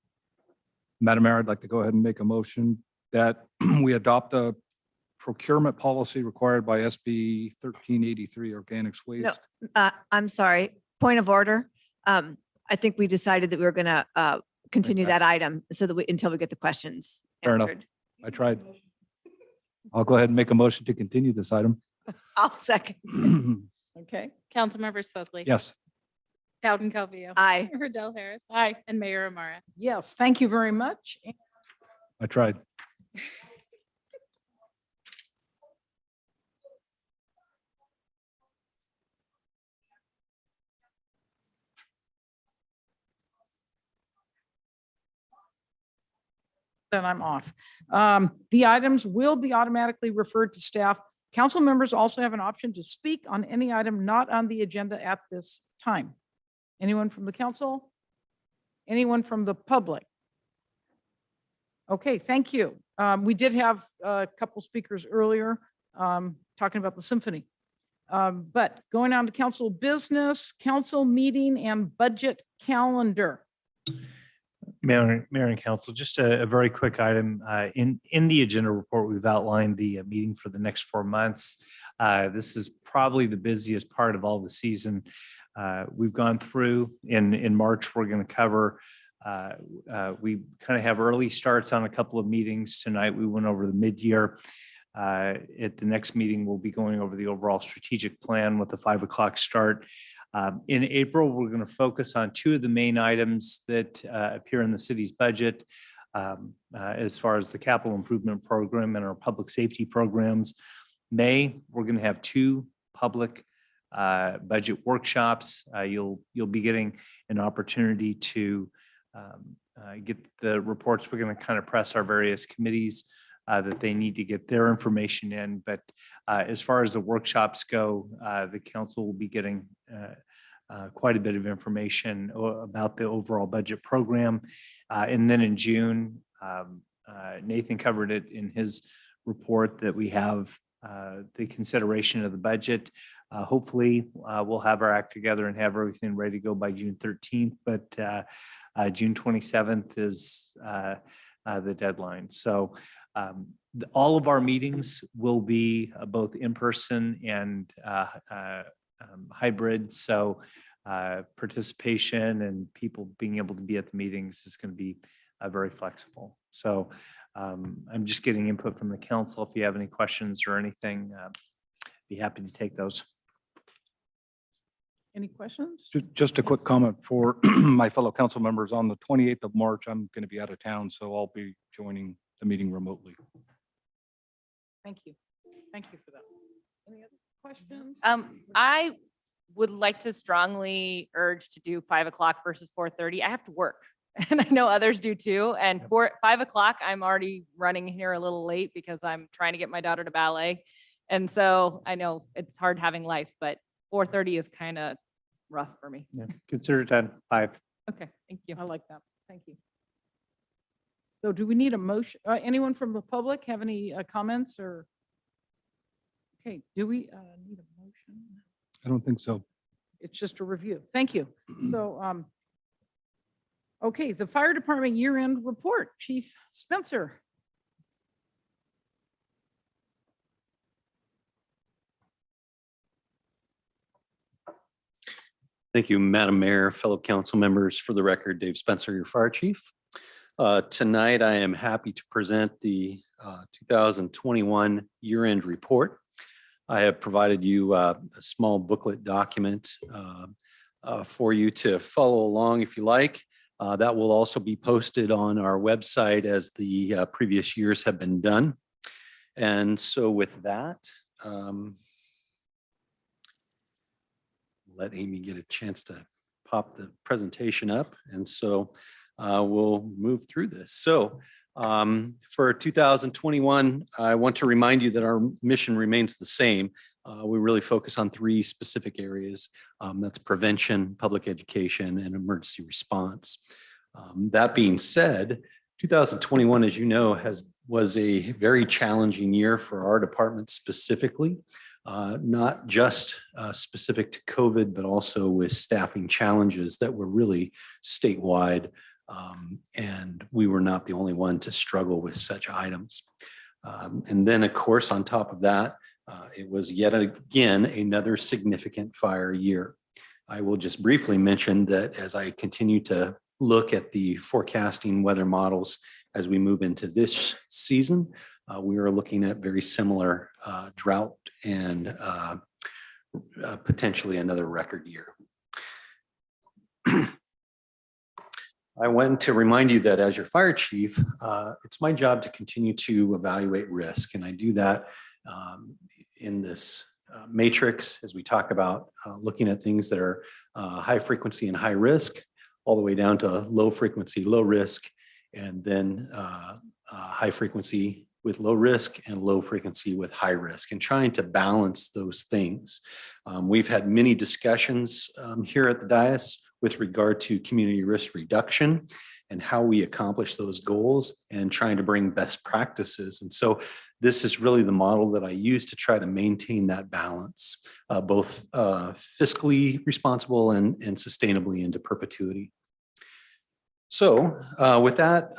[SPEAKER 7] Madam Mayor, I'd like to go ahead and make a motion that we adopt a procurement policy required by SB 1383 organics waste.
[SPEAKER 1] I'm sorry, point of order. I think we decided that we were gonna continue
[SPEAKER 7] Okay.
[SPEAKER 1] that item so that until we get the questions
[SPEAKER 7] Fair enough.
[SPEAKER 1] answered.
[SPEAKER 7] I tried. I'll go ahead and make a motion to continue this item.
[SPEAKER 1] I'll second.
[SPEAKER 4] Okay.
[SPEAKER 5] Councilmember Spokely.
[SPEAKER 7] Yes.
[SPEAKER 5] Dowden Calvillo.
[SPEAKER 1] Aye.
[SPEAKER 5] Riddell Harris.
[SPEAKER 11] Aye.
[SPEAKER 5] And Mayor Amara.
[SPEAKER 4] Yes, thank you very much.
[SPEAKER 7] I tried.
[SPEAKER 4] Then I'm off. The items will be automatically referred to staff. Council members also have an option to speak on any item not on the agenda at this time. Anyone from the council? Anyone from the public? Okay, thank you. We did have a couple speakers earlier talking about the symphony. But going on to council business, council meeting and budget calendar.
[SPEAKER 6] Mayor and Council, just a very quick item. In the agenda report, we've outlined the meeting for the next 4 months. This is probably the busiest part of all the season. We've gone through in March, we're going to cover, we kind of have early starts on a couple of meetings. Tonight, we went over the mid-year. At the next meeting, we'll be going over the overall strategic plan with a 5 o'clock start. In April, we're going to focus on 2 of the main items that appear in the city's budget as far as the capital improvement program and our public safety programs. May, we're going to have 2 public budget workshops. You'll be getting an opportunity to get the reports. We're going to kind of press our various committees that they need to get their information in. But as far as the workshops go, the council will be getting quite a bit of information about the overall budget program. And then in June, Nathan covered it in his report that we have the consideration of the budget. Hopefully, we'll have our act together and have everything ready to go by June 13th, but June 27th is the deadline. So all of our meetings will be both in person and hybrid. So participation and people being able to be at the meetings is going to be very flexible. So I'm just getting input from the council. If you have any questions or anything, be happy to take those.
[SPEAKER 4] Any questions?
[SPEAKER 7] Just a quick comment for my fellow council members. On the 28th of March, I'm going to be out of town, so I'll be joining the meeting remotely.
[SPEAKER 4] Thank you. Thank you for that. Any other questions?
[SPEAKER 11] I would like to strongly urge to do 5 o'clock versus 4:30. I have to work and I know others do too. And 5 o'clock, I'm already running here a little late because I'm trying to get my daughter to ballet. And so I know it's hard having life, but 4:30 is kind of rough for me.
[SPEAKER 6] Yeah, consider it at 5.
[SPEAKER 11] Okay, thank you.
[SPEAKER 4] I like that. Thank you. So do we need a motion? Anyone from the public have any comments or? Okay, do we need a motion?
[SPEAKER 7] I don't think so.
[SPEAKER 4] It's just a review. Thank you. So, okay, the fire department year-end report, Chief Spencer.
[SPEAKER 2] Thank you, Madam Mayor, fellow council members. For the record, Dave Spencer, your fire chief. Tonight, I am happy to present the 2021 year-end report. I have provided you a small booklet document for you to follow along if you like. That will also be posted on our website as the previous years have been done. And so with that, let Amy get a chance to pop the presentation up. And so we'll move through this. So for 2021, I want to remind you that our mission remains the same. We really focus on 3 specific areas. That's prevention, public education, and emergency response. That being said, 2021, as you know, was a very challenging year for our department specifically. Not just specific to COVID, but also with staffing challenges that were really statewide. And we were not the only one to struggle with such items. And then, of course, on top of that, it was yet again another significant fire year. I will just briefly mention that as I continue to look at the forecasting weather models as we move into this season, we are looking at very similar drought and potentially another record year. I want to remind you that as your fire chief, it's my job to continue to evaluate risk. And I do that in this matrix as we talk about looking at things that are high frequency and high risk, all the way down to low frequency, low risk, and then high frequency with low risk and low frequency with high risk, and trying to balance those things. We've had many discussions here at the dais with regard to community risk reduction and how we accomplish those goals and trying to bring best practices. And so this is really the model that I use to try to maintain that balance, both fiscally responsible and sustainably into perpetuity. So with that,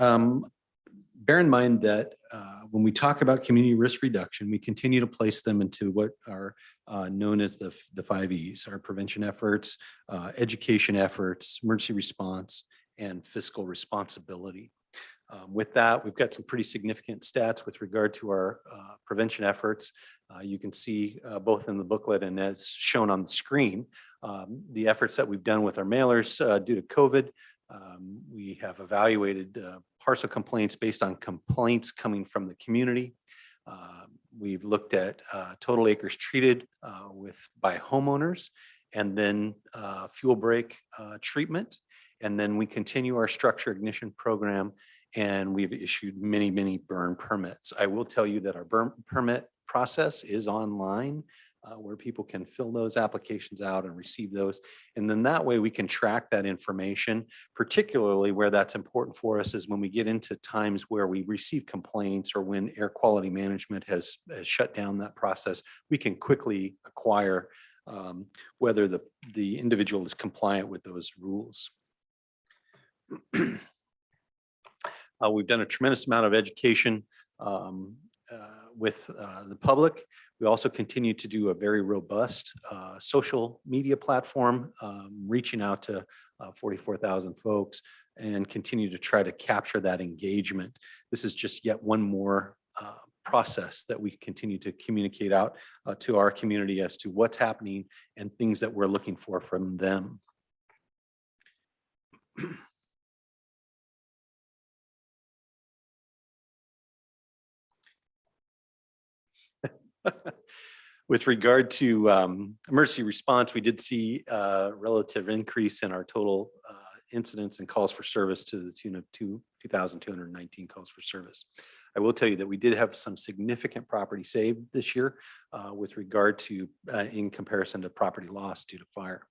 [SPEAKER 2] bear in mind that when we talk about community risk reduction, we continue to place them into what are known as the 5 E's, our prevention efforts, education efforts, emergency response, and fiscal responsibility. With that, we've got some pretty significant stats with regard to our prevention efforts. You can see both in the booklet and as shown on the screen, the efforts that we've done with our mailers due to COVID. We have evaluated parcel complaints based on complaints coming from the community. We've looked at total acres treated by homeowners, and then fuel break treatment. And then we continue our structure ignition program, and we've issued many, many burn permits. I will tell you that our burn permit process is online, where people can fill those applications out and receive those. And then that way we can track that information, particularly where that's important for us is when we get into times where we receive complaints or when air quality management has shut down that process, we can quickly acquire whether the individual is compliant with those rules. We've done a tremendous amount of education with the public. We also continue to do a very robust social media platform, reaching out to 44,000 folks and continue to try to capture that engagement. This is just yet one more process that we continue to communicate out to our community as to what's happening and things that we're looking for from them. With regard to emergency response, we did see a relative increase in our total incidents and calls for service to the tune of 2,219 calls for service. I will tell you that we did have some significant property saved this year with regard to in comparison to property loss due to fire.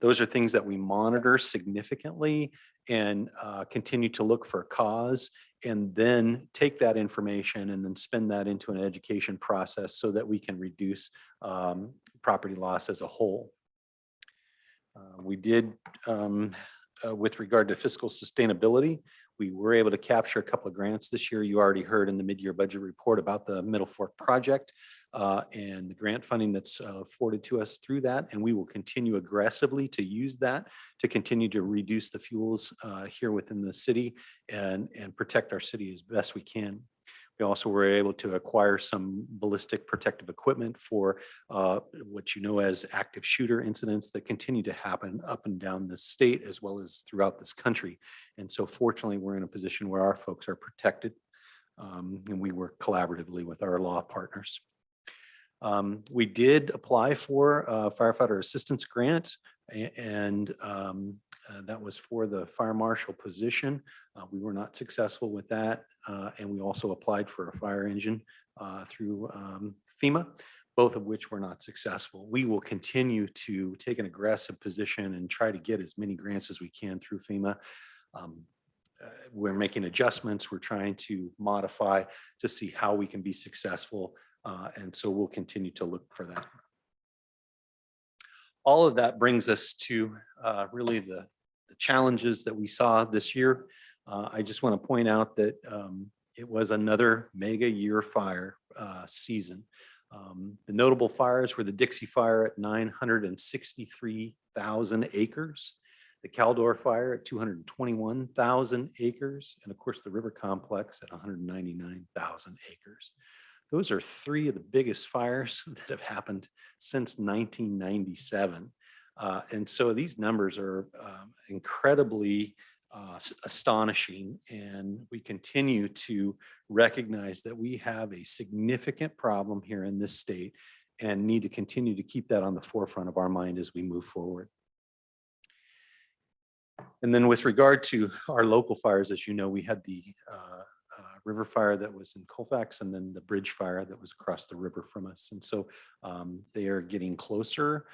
[SPEAKER 2] Those are things that we monitor significantly and continue to look for a cause, and then take that information and then spend that into an education process so that we can reduce property loss as a whole. We did, with regard to fiscal sustainability, we were able to capture a couple of grants this year. You already heard in the mid-year budget report about the Middle Fork project and the grant funding that's afforded to us through that. And we will continue aggressively to use that to continue to reduce the fuels here within the city and protect our city as best we can. We also were able to acquire some ballistic protective equipment for what you know as active shooter incidents that continue to happen up and down the state as well as throughout this country. And so fortunately, we're in a position where our folks are protected and we work collaboratively with our law partners. We did apply for a firefighter assistance grant, and that was for the fire marshal position. We were not successful with that. And we also applied for a fire engine through FEMA, both of which were not successful. We will continue to take an aggressive position and try to get as many grants as we can through FEMA. We're making adjustments. We're trying to modify to see how we can be successful. And so we'll continue to look for that. All of that brings us to really the challenges that we saw this year. I just want to point out that it was another mega year fire season. The notable fires were the Dixie Fire at 963,000 acres, the Caldor Fire at 221,000 acres, and of course the River Complex at 199,000 acres. Those are three of the biggest fires that have happened since 1997. And so these numbers are incredibly astonishing, and we continue to recognize that we have a significant problem here in this state and need to continue to keep that on the forefront of our mind as we move forward. And then with regard to our local fires, as you know, we had the river fire that was in Colfax and then the bridge fire that was across the river from us. And so they are getting closer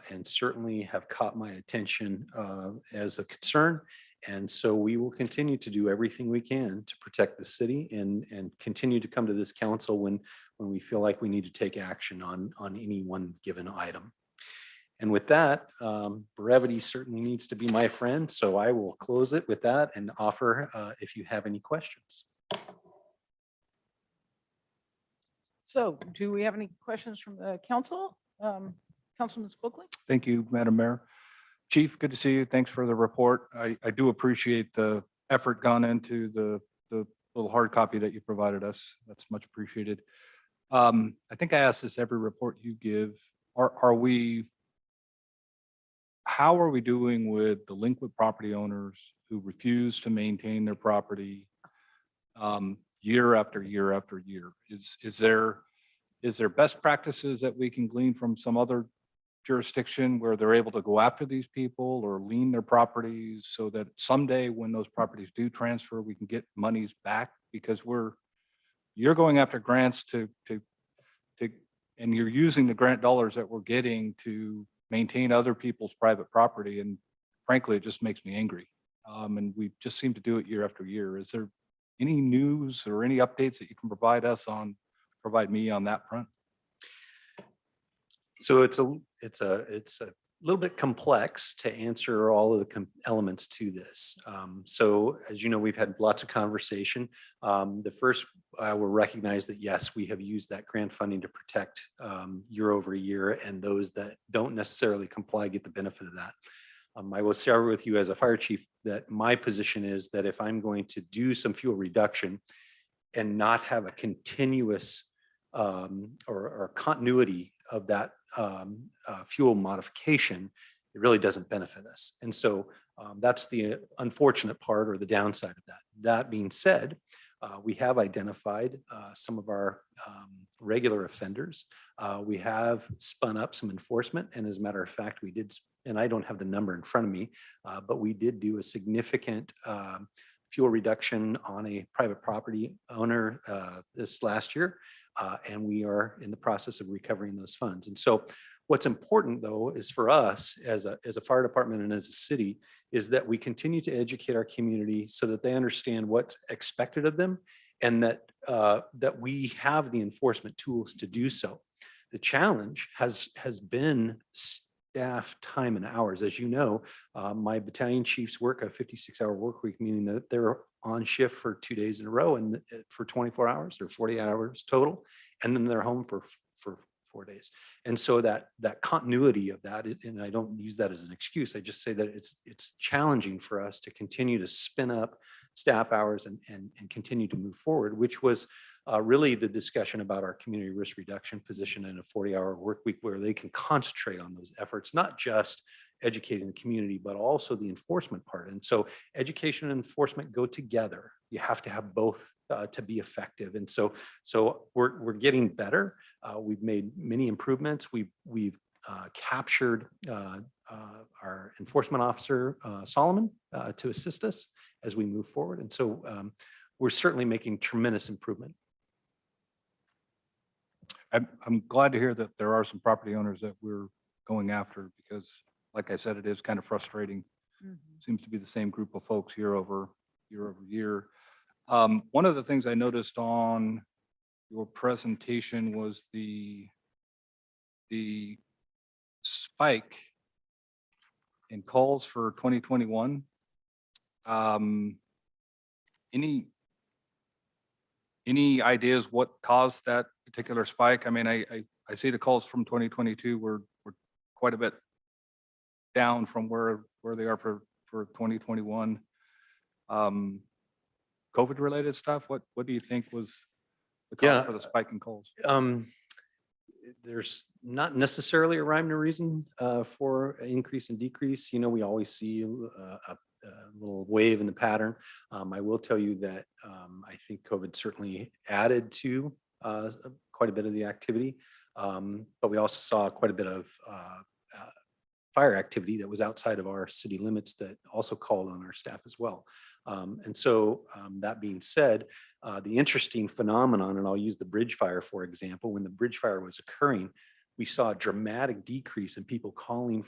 [SPEAKER 2] and certainly have caught my attention as a concern. And so we will continue to do everything we can to protect the city and continue to come to this council when we feel like we need to take action on any one given item. And with that, brevity certainly needs to be my friend. So I will close it with that and offer if you have any questions.
[SPEAKER 4] So do we have any questions from the council? Councilman Spokely?
[SPEAKER 7] Thank you, Madam Mayor. Chief, good to see you. Thanks for the report. I do appreciate the effort gone into the little hard copy that you provided us. That's much appreciated. I think I ask this every report you give. How are we doing with delinquent property owners who refuse to maintain their property year after year after year? Is there best practices that we can glean from some other jurisdiction where they're able to go after these people or lien their properties so that someday when those properties do transfer, we can get monies back? Because you're going after grants and you're using the grant dollars that we're getting to maintain other people's private property. And frankly, it just makes me angry. And we just seem to do it year after year. Is there any news or any updates that you can provide me on that front?
[SPEAKER 2] So it's a little bit complex to answer all of the elements to this. So as you know, we've had lots of conversation. The first, I will recognize that yes, we have used that grant funding to protect year over year, and those that don't necessarily comply get the benefit of that. I will share with you as a fire chief that my position is that if I'm going to do some fuel reduction and not have a continuous or continuity of that fuel modification, it really doesn't benefit us. And so that's the unfortunate part or the downside of that. That being said, we have identified some of our regular offenders. We have spun up some enforcement. And as a matter of fact, we did, and I don't have the number in front of me, but we did do a significant fuel reduction on a private property owner this last year. And we are in the process of recovering those funds. And so what's important though is for us as a fire department and as a city is that we continue to educate our community so that they understand what's expected of them and that we have the enforcement tools to do so. The challenge has been staff time and hours. As you know, my battalion chiefs work a 56-hour work week, meaning that they're on shift for 2 days in a row and for 24 hours or 40 hours total, and then they're home for 4 days. And so that continuity of that, and I don't use that as an excuse, I just say that it's challenging for us to continue to spin up staff hours and continue to move forward, which was really the discussion about our community risk reduction position in a 40-hour work week where they can concentrate on those efforts, not just educating the community, but also the enforcement part. And so education and enforcement go together. You have to have both to be effective. And so we're getting better. We've made many improvements. We've captured our enforcement officer, Solomon, to assist us as we move forward. And so we're certainly making tremendous improvement.
[SPEAKER 7] I'm glad to hear that there are some property owners that we're going after because, like I said, it is kind of frustrating. Seems to be the same group of folks year over year. One of the things I noticed on your presentation was the spike in calls for 2021. Any ideas what caused that particular spike? I mean, I see the calls from 2022 were quite a bit down from where they are for 2021. COVID related stuff. What do you think was the cause for the spike in calls?
[SPEAKER 2] There's not necessarily a rhyme or reason for an increase and decrease. You know, we always see a little wave in the pattern. I will tell you that I think COVID certainly added to quite a bit of the activity, but we also saw quite a bit of fire activity that was outside of our city limits that also called on our staff as well. And so that being said, the interesting phenomenon, and I'll use the bridge fire, for example, when the bridge fire was occurring, we saw a dramatic decrease in people calls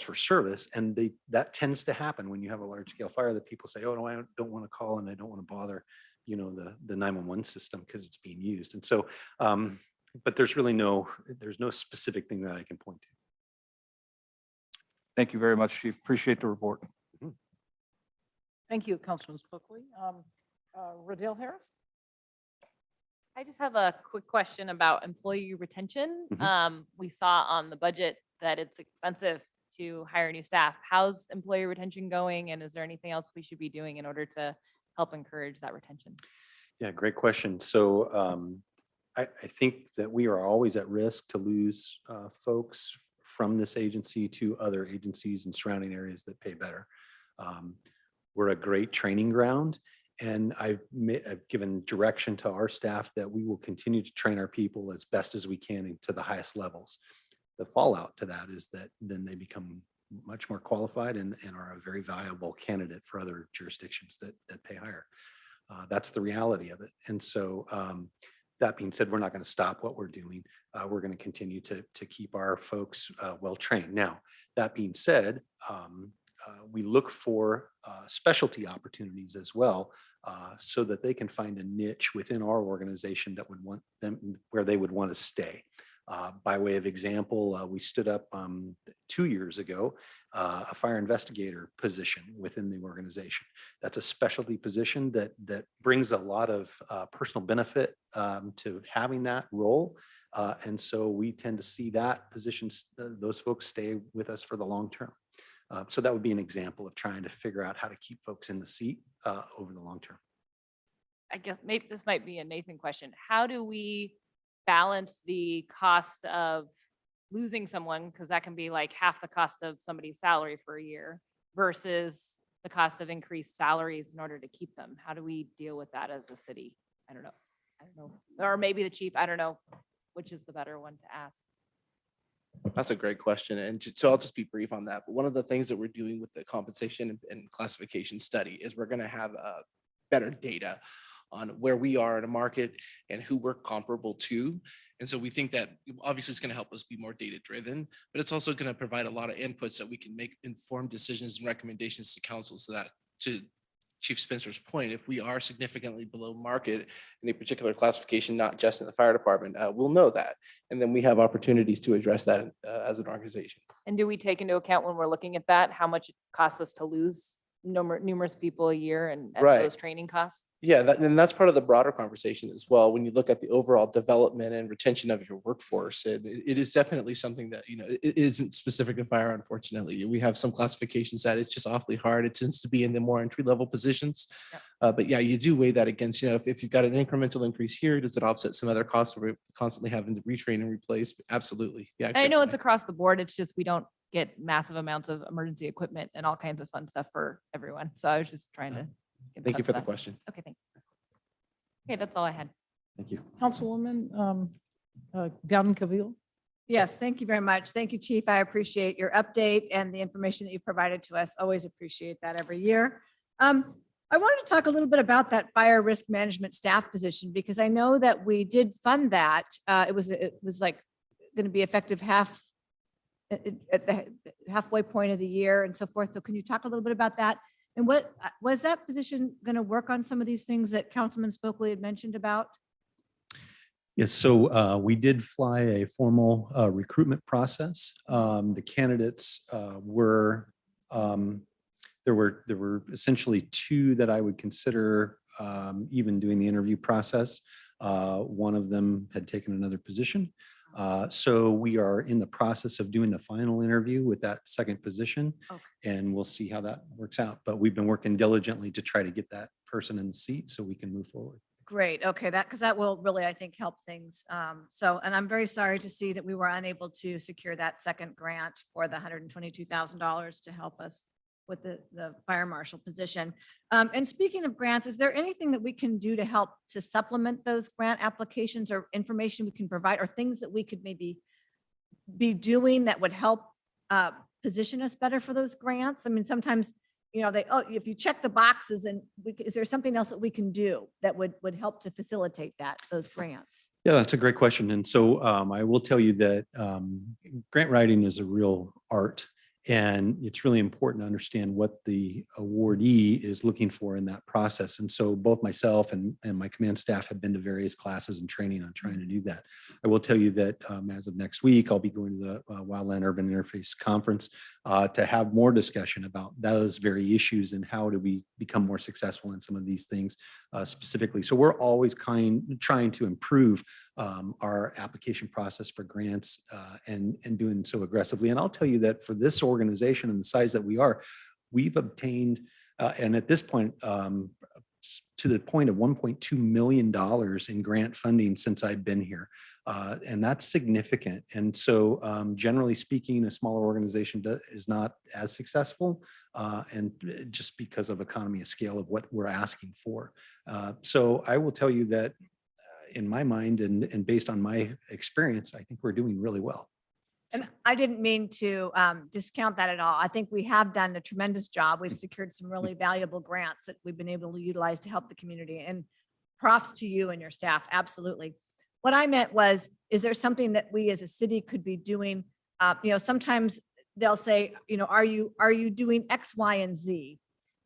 [SPEAKER 2] for service. And that tends to happen when you have a large scale fire that people say, oh, no, I don't want to call and I don't want to bother, you know, the 911 system because it's being used. And so, but there's no specific thing that I can point to.
[SPEAKER 7] Thank you very much, Chief. Appreciate the report.
[SPEAKER 4] Thank you, Councilman Spokely. Riddell Harris?
[SPEAKER 11] I just have a quick question about employee retention. We saw on the budget that it's expensive to hire new staff. How's employee retention going? And is there anything else we should be doing in order to help encourage that retention?
[SPEAKER 2] Yeah, great question. So I think that we are always at risk to lose folks from this agency to other agencies in surrounding areas that pay better. We're a great training ground, and I've given direction to our staff that we will continue to train our people as best as we can to the highest levels. the fallout to that is that then they become much more qualified and are a very valuable candidate for other jurisdictions that pay higher. That's the reality of it. And so that being said, we're not going to stop what we're doing. We're going to continue to keep our folks well trained. Now, that being said, we look for specialty opportunities as well, so that they can find a niche within our organization that would want them where they would want to stay. By way of example, we stood up 2 years ago a fire investigator position within the organization. That's a specialty position that brings a lot of personal benefit to having that role. And so we tend to see that positions, those folks stay with us for the long term. So that would be an example of trying to figure out how to keep folks in the seat over the long term.
[SPEAKER 11] I guess maybe this might be a Nathan question. How do we balance the cost of losing someone, because that can be like half the cost of somebody's salary for a year versus the cost of increased salaries in order to keep them? How do we deal with that as a city? I don't know. Or maybe the chief, I don't know, which is the better one to ask.
[SPEAKER 9] That's a great question. And so I'll just be brief on that. But one of the things that we're doing with the compensation and classification study is we're going to have better data on where we are in a market and who we're comparable to. And so we think that obviously it's going to help us be more data driven, but it's also going to provide a lot of inputs that we can make informed decisions and recommendations to council, so that, to Chief Spencer's point, if we are significantly below market in a particular classification, not just in the fire department, we'll know that. And then we have opportunities to address that as an organization.
[SPEAKER 11] And do we take into account when we're looking at that, how much it costs us to lose numerous people a year and
[SPEAKER 9] Right.
[SPEAKER 11] those training costs?
[SPEAKER 9] Yeah, and that's part of the broader conversation as well. When you look at the overall development and retention of your workforce, it is definitely something that, it isn't specific to fire, unfortunately. We have some classifications that it's just awfully hard. It tends to be in the more entry-level positions.
[SPEAKER 11] Yep.
[SPEAKER 9] But yeah, you do weigh that against, if you've got an incremental increase here, does it offset some other costs we're constantly having to retrain and replace? Absolutely. Yeah.
[SPEAKER 11] And I know it's across the board. It's just we don't get massive amounts of emergency equipment and all kinds of fun stuff for everyone. So I was just trying to. get
[SPEAKER 9] Thank you
[SPEAKER 11] sense
[SPEAKER 9] for
[SPEAKER 11] of
[SPEAKER 9] the
[SPEAKER 11] that.
[SPEAKER 9] question.
[SPEAKER 11] Okay, thanks. Okay, that's all I had.
[SPEAKER 9] Thank you.
[SPEAKER 4] Councilwoman Dowden Cavill.
[SPEAKER 1] Yes, thank you very much. Thank you, Chief. I appreciate your update and the information that you provided to us. Always appreciate that every year. I wanted to talk a little bit about that fire risk management staff position, because I know that we did fund that. It was like going to be effective at the halfway point of the year and so forth. So can you talk a little bit about that? And what was that position going to work on some of these things that Councilman Spokley had mentioned about?
[SPEAKER 2] Yes, so we did fly a formal recruitment process. The candidates were, there were essentially two that I would consider even doing the interview process. One of them had taken another position. So we are in the process of doing the final interview with that second position, and we'll see how that works out. But we've been working diligently to try to get that person in the seat so we can move forward.
[SPEAKER 1] Great. Okay, because that will really, I think, help things. And I'm very sorry to see that we were unable to secure that second grant for the $122,000 to help us with the fire marshal position. And speaking of grants, is there anything that we can do to help to supplement those grant applications, or information we can provide, or things that we could maybe be doing that would help position us better for those grants? I mean, sometimes, if you check the boxes, and is there something else that we can do that would help to facilitate those grants?
[SPEAKER 2] Yeah, that's a great question. And so I will tell you that grant writing is a real art. And it's really important to understand what the awardee is looking for in that process. And so both myself and my command staff have been to various classes and training on trying to do that. I will tell you that as of next week, I'll be going to the Wildland Urban Interface Conference to have more discussion about those very issues and how do we become more successful in some of these things specifically. So we're always trying to improve our application process for grants and doing so aggressively. And I'll tell you that for this organization and the size that we are, we've obtained, and at this point, to the point of $1.2 million in grant funding since I've been here. And that's significant. And so generally speaking, a smaller organization is not as successful, and just because of economy of scale of what we're asking for. So I will tell you that in my mind and based on my experience, I think we're doing really well.
[SPEAKER 1] And I didn't mean to discount that at all. I think we have done a tremendous job. We've secured some really valuable grants that we've been able to utilize to help the community, and props to you and your staff. Absolutely. What I meant was, is there something that we as a city could be doing? Sometimes they'll say, are you doing X, Y, and Z?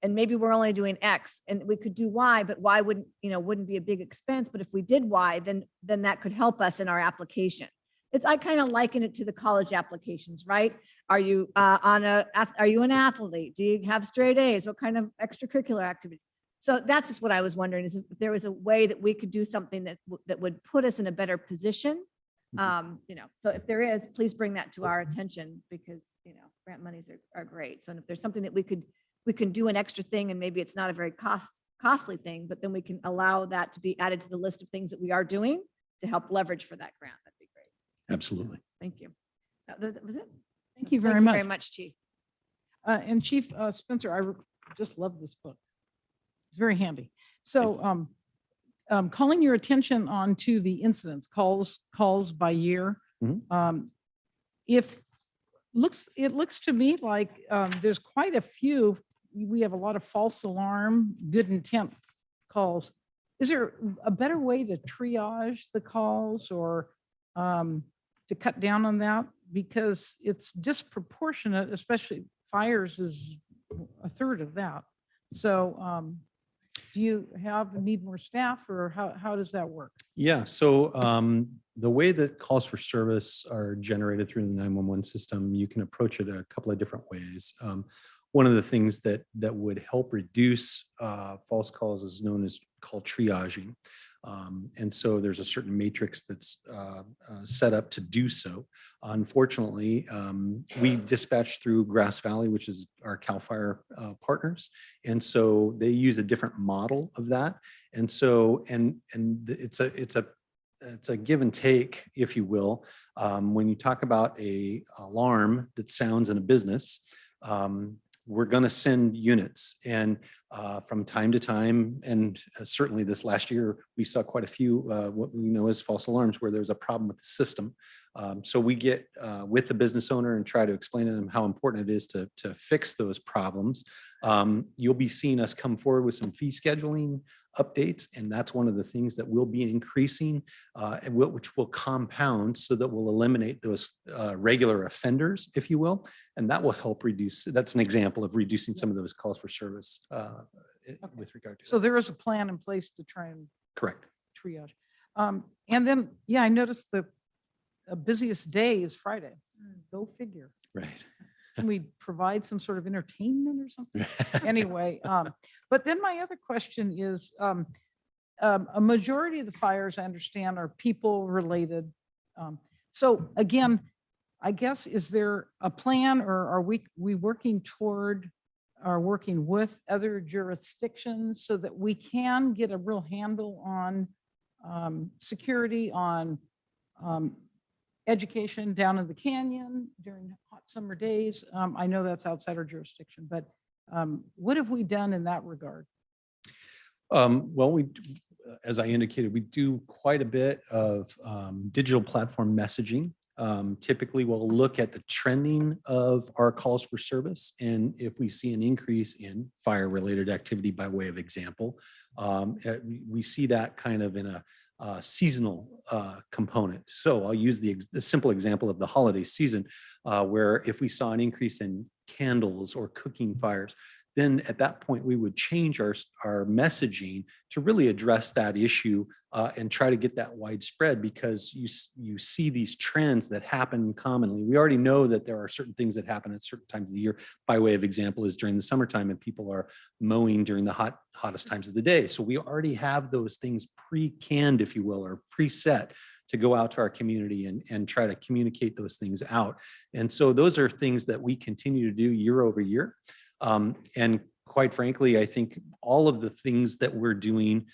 [SPEAKER 1] And maybe we're only doing X, and we could do Y, but Y wouldn't be a big expense. But if we did Y, then that could help us in our application. I kind of liken it to the college applications, right? Are you are you an athlete? Do you have straight A's? What kind of extracurricular activities? So that's just what I was wondering, is if there was a way that we could do something that would put us in a better position. So if there is, please bring that to our attention, because, grant monies are great. So if there's something that we can do an extra thing, and maybe it's not a very costly thing, but then we can allow that to be added to the list of things that we are doing to help leverage for that grant. That'd be great.
[SPEAKER 2] Absolutely.
[SPEAKER 1] Thank you. That was it.
[SPEAKER 4] Thank you very
[SPEAKER 1] Thank you
[SPEAKER 4] much.
[SPEAKER 1] very much, Chief.
[SPEAKER 4] And Chief Spencer, just love this book. It's very handy. So calling your attention on to the incidents, calls by year. It looks to me like there's quite a few. We have a lot of false alarm, good intent calls. Is there a better way to triage the calls, or to cut down on that? Because it's disproportionate, especially fires is a third of that. So do you need more staff, or how does that work?
[SPEAKER 2] Yeah, so the way that calls for service are generated through the 911 system, you can approach it a couple of different ways. One of the things that would help reduce false calls is called triaging. And so there's a certain matrix that's set up to do so. Unfortunately, we dispatch through Grass Valley, which is our CAL FIRE partners. And so they use a different model of that. And so, it's a give and take, if you will. When you talk about a alarm that sounds in a business, we're going to send units, and from time to time, and certainly this last year, we saw quite a few what we know as false alarms, where there's a problem with the system. So we get with the business owner and try to explain to them how important it is to fix those problems. You'll be seeing us come forward with some fee scheduling updates, and that's one of the things that will be increasing, which will compound, so that we'll eliminate those regular offenders, if you will, and that will help reduce. That's an example of reducing some of those calls for service with regard to.
[SPEAKER 4] So there is a plan in place to try and
[SPEAKER 2] Correct.
[SPEAKER 4] triage. And then, I noticed the busiest day is Friday. Go figure.
[SPEAKER 2] Right.
[SPEAKER 4] Can we provide some sort of entertainment or something? Anyway, but then my other question is, a majority of the fires, I understand, are people related. So again, I guess, is there a plan, or are we working toward, or working with other jurisdictions so that we can get a real handle on security, on education down in the canyon during hot summer days? I know that's outside our jurisdiction, but what have we done in that regard?
[SPEAKER 2] Well, as I indicated, we do quite a bit of digital platform messaging. Typically, we'll look at the trending of our calls for service, and if we see an increase in fire-related activity, by way of example, we see that kind of in a seasonal component. So I'll use the simple example of the holiday season, where if we saw an increase in candles or cooking fires, then at that point we would change our messaging to really address that issue and try to get that widespread, because you see these trends that happen commonly. We already know that there are certain things that happen at certain times of the year. By way of example is during the summertime, and people are mowing during the hottest times of the day. So we already have those things pre-canned, if you will, or preset to go out to our community and try to communicate those things out. And so those are things that we continue to do year over year. And quite frankly, I think all of the things that we're doing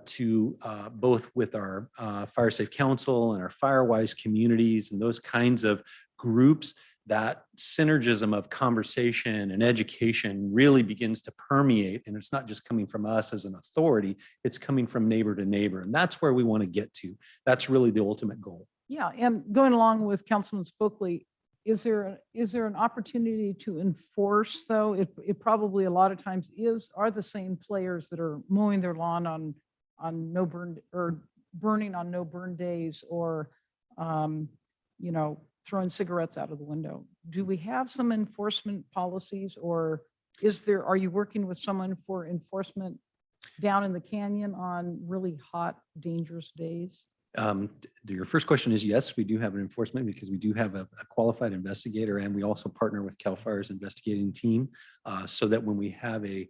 [SPEAKER 2] to both with our Fire Safe Council and our Firewise communities and those kinds of groups, that synergism of conversation and education really begins to permeate. And it's not just coming from us as an authority, it's coming from neighbor to neighbor. And that's where we want to get to. That's really the ultimate goal.
[SPEAKER 4] Yeah, and going along with Councilman Spokley, is there an opportunity to enforce though? It probably a lot of times are the same players that are mowing their lawn on no burn or burning on no burn days or, throwing cigarettes out of the window. Do we have some enforcement policies or are you working with someone for enforcement down in the canyon on really hot, dangerous days?
[SPEAKER 2] Your first question is yes, we do have an enforcement because we do have a qualified investigator and we also partner with CAL FIRE's investigating team so that when we have a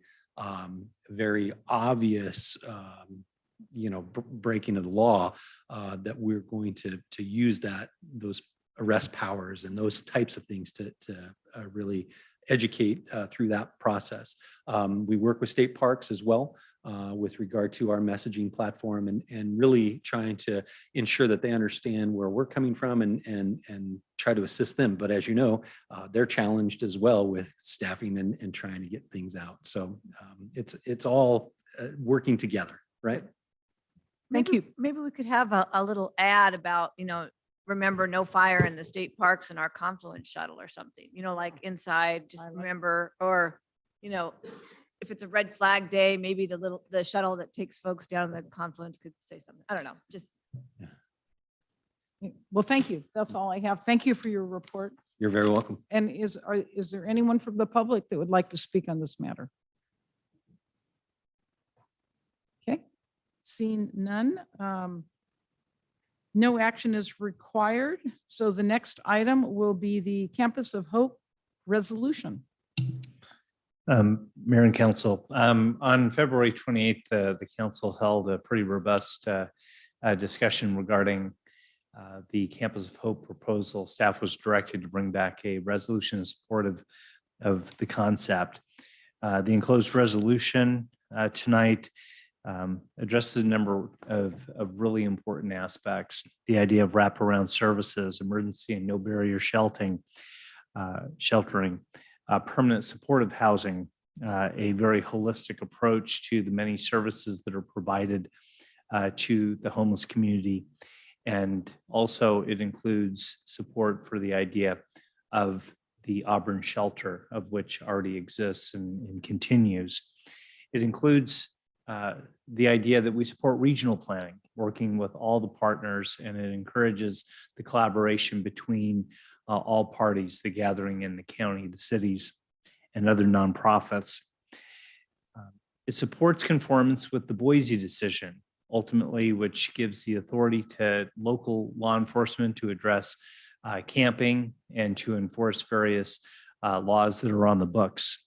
[SPEAKER 2] very obvious breaking of the law, that we're going to use those arrest powers and those types of things to really educate through that process. We work with state parks as well with regard to our messaging platform and really trying to ensure that they understand where we're coming from and try to assist them. But as you know, they're challenged as well with staffing and trying to get things out. So it's all working together, right?
[SPEAKER 4] Thank you.
[SPEAKER 1] Maybe we could have a little ad about, remember no fire in the state parks and our Confluence shuttle or something, like inside, just remember, or, if it's a red flag day, maybe the shuttle that takes folks down the Confluence could say something. I don't know, just.
[SPEAKER 4] Well, thank you. That's all I have. Thank you for your report.
[SPEAKER 2] You're very welcome.
[SPEAKER 4] And is there anyone from the public that would like to speak on this matter? Okay, seeing none. No action is required. So the next item will be the Campus of Hope resolution.
[SPEAKER 6] Mayor and Council, on February 28th, the council held a pretty robust discussion regarding the Campus of Hope proposal. Staff was directed to bring back a resolution in support of the concept. The enclosed resolution tonight addresses a number of really important aspects. The idea of wraparound services, emergency and no barrier sheltering, permanent supportive housing, a very holistic approach to the many services that are provided to the homeless community. And also it includes support for the idea of the Auburn shelter, of which already exists and continues. It includes the idea that we support regional planning, working with all the partners, and it encourages the collaboration between all parties, the gathering in the county, the cities, and other nonprofits. It supports conformance with the Boise decision, ultimately, which gives the authority to local law enforcement to address camping and to enforce various laws that are on the books.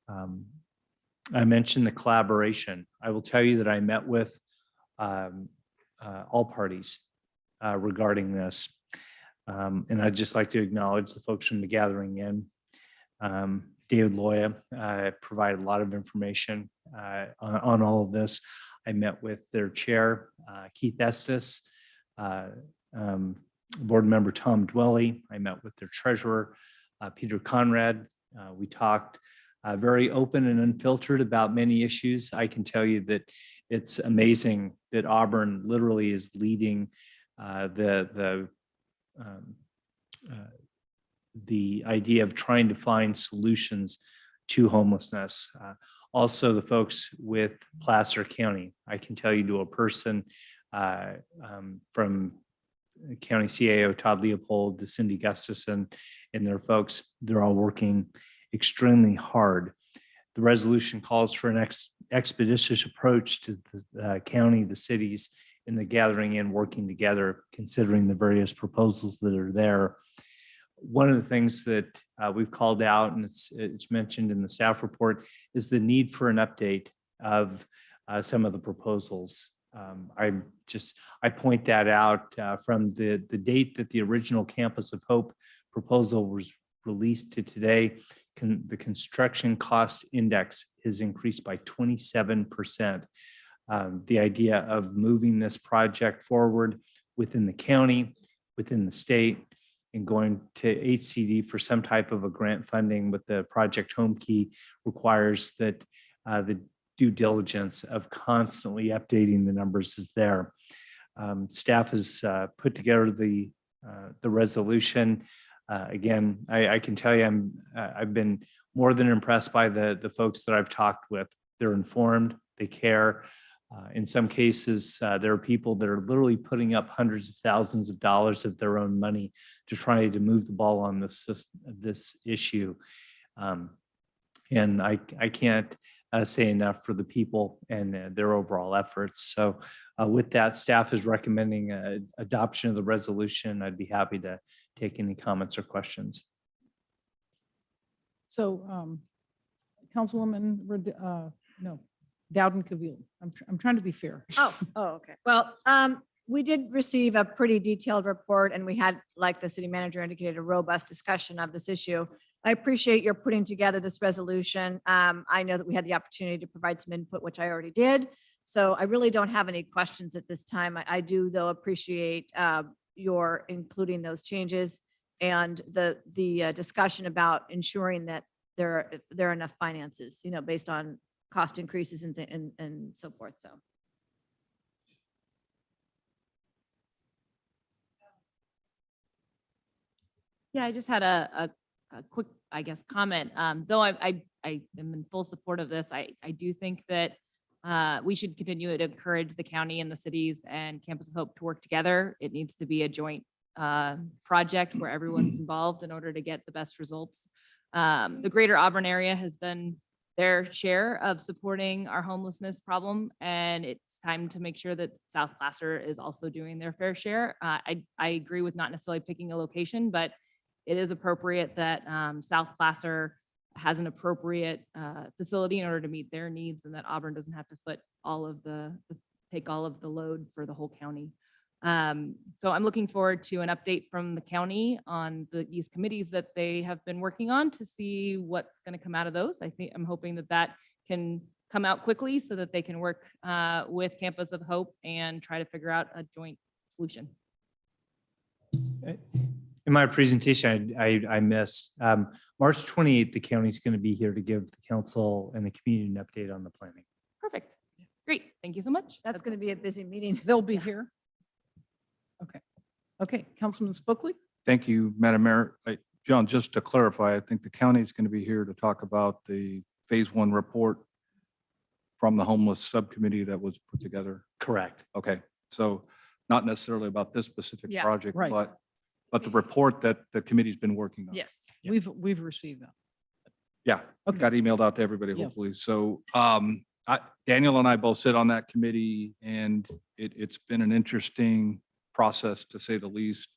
[SPEAKER 6] I mentioned the collaboration. I will tell you that I met with all parties regarding this. And I'd just like to acknowledge the folks from the gathering in. David Loya provided a lot of information on all of this. I met with their chair, Keith Estes, board member Tom Dwelly. I met with their treasurer, Peter Conrad. We talked very open and unfiltered about many issues. I can tell you that it's amazing that Auburn literally is leading the idea of trying to find solutions to homelessness. Also, the folks with Placer County, I can tell you to a person from County CAO Todd Leopold to Cindy Gustafson and their folks, they're all working extremely hard. The resolution calls for an expeditious approach to the county, the cities, in the gathering and working together, considering the various proposals that are there. One of the things that we've called out, and it's mentioned in the staff report, is the need for an update of some of the proposals. I point that out from the date that the original Campus of Hope proposal was released to today. The construction cost index has increased by 27%. The idea of moving this project forward within the county, within the state, and going to HCD for some type of a grant funding with the Project Home Key requires that the due diligence of constantly updating the numbers is there. Staff has put together the resolution. Again, I can tell you, I've been more than impressed by the folks that I've talked with. They're informed, they care. In some cases, there are people that are literally putting up hundreds of thousands of dollars of their own money to try to move the ball on this issue. And I can't say enough for the people and their overall efforts. So with that, staff is recommending adoption of the resolution. I'd be happy to take any comments or questions.
[SPEAKER 4] So Councilwoman, Dowden Cavil, I'm trying to be fair.
[SPEAKER 1] Oh, okay. Well, we did receive a pretty detailed report and we had, like the city manager indicated, a robust discussion of this issue. I appreciate your putting together this resolution. I know that we had the opportunity to provide some input, which I already did. So I really don't have any questions at this time. I do, though, appreciate your including those changes and the discussion about ensuring that there are enough finances, based on cost increases and so forth. So.
[SPEAKER 11] Yeah, I just had a quick, I guess, comment. Though I am in full support of this, I do think that we should continue to encourage the county and the cities and Campus of Hope to work together. It needs to be a joint project where everyone's involved in order to get the best results. The greater Auburn area has done their share of supporting our homelessness problem, and it's time to make sure that South Placer is also doing their fair share. I agree with not necessarily picking a location, but it is appropriate that South Placer has an appropriate facility in order to meet their needs, and that Auburn doesn't have to take all of the load for the whole county. So I'm looking forward to an update from the county on these committees that they have been working on to see what's going to come out of those. I'm hoping that can come out quickly so that they can work with Campus of Hope and try to figure out a joint solution.
[SPEAKER 6] In my presentation, I missed March 28th, the county is going to be here to give the council and the community an update on the planning.
[SPEAKER 11] Perfect. Great. Thank you so much.
[SPEAKER 1] That's going to be a busy meeting.
[SPEAKER 4] They'll be here. Okay, Councilman Spokely?
[SPEAKER 7] Thank you, Madam Mayor. John, just to clarify, I think the county is going to be here to talk about the phase 1 report from the homeless subcommittee that was put together.
[SPEAKER 6] Correct.
[SPEAKER 7] Okay, so not necessarily about this specific
[SPEAKER 1] Yeah,
[SPEAKER 7] project,
[SPEAKER 4] right.
[SPEAKER 7] but the report that the committee's been working on.
[SPEAKER 1] Yes.
[SPEAKER 4] We've received that.
[SPEAKER 7] Yeah,
[SPEAKER 4] Okay.
[SPEAKER 7] got emailed out to everybody,
[SPEAKER 4] Yes.
[SPEAKER 7] hopefully. So Daniel and I both sit on that committee, and it's been an interesting process, to say the least.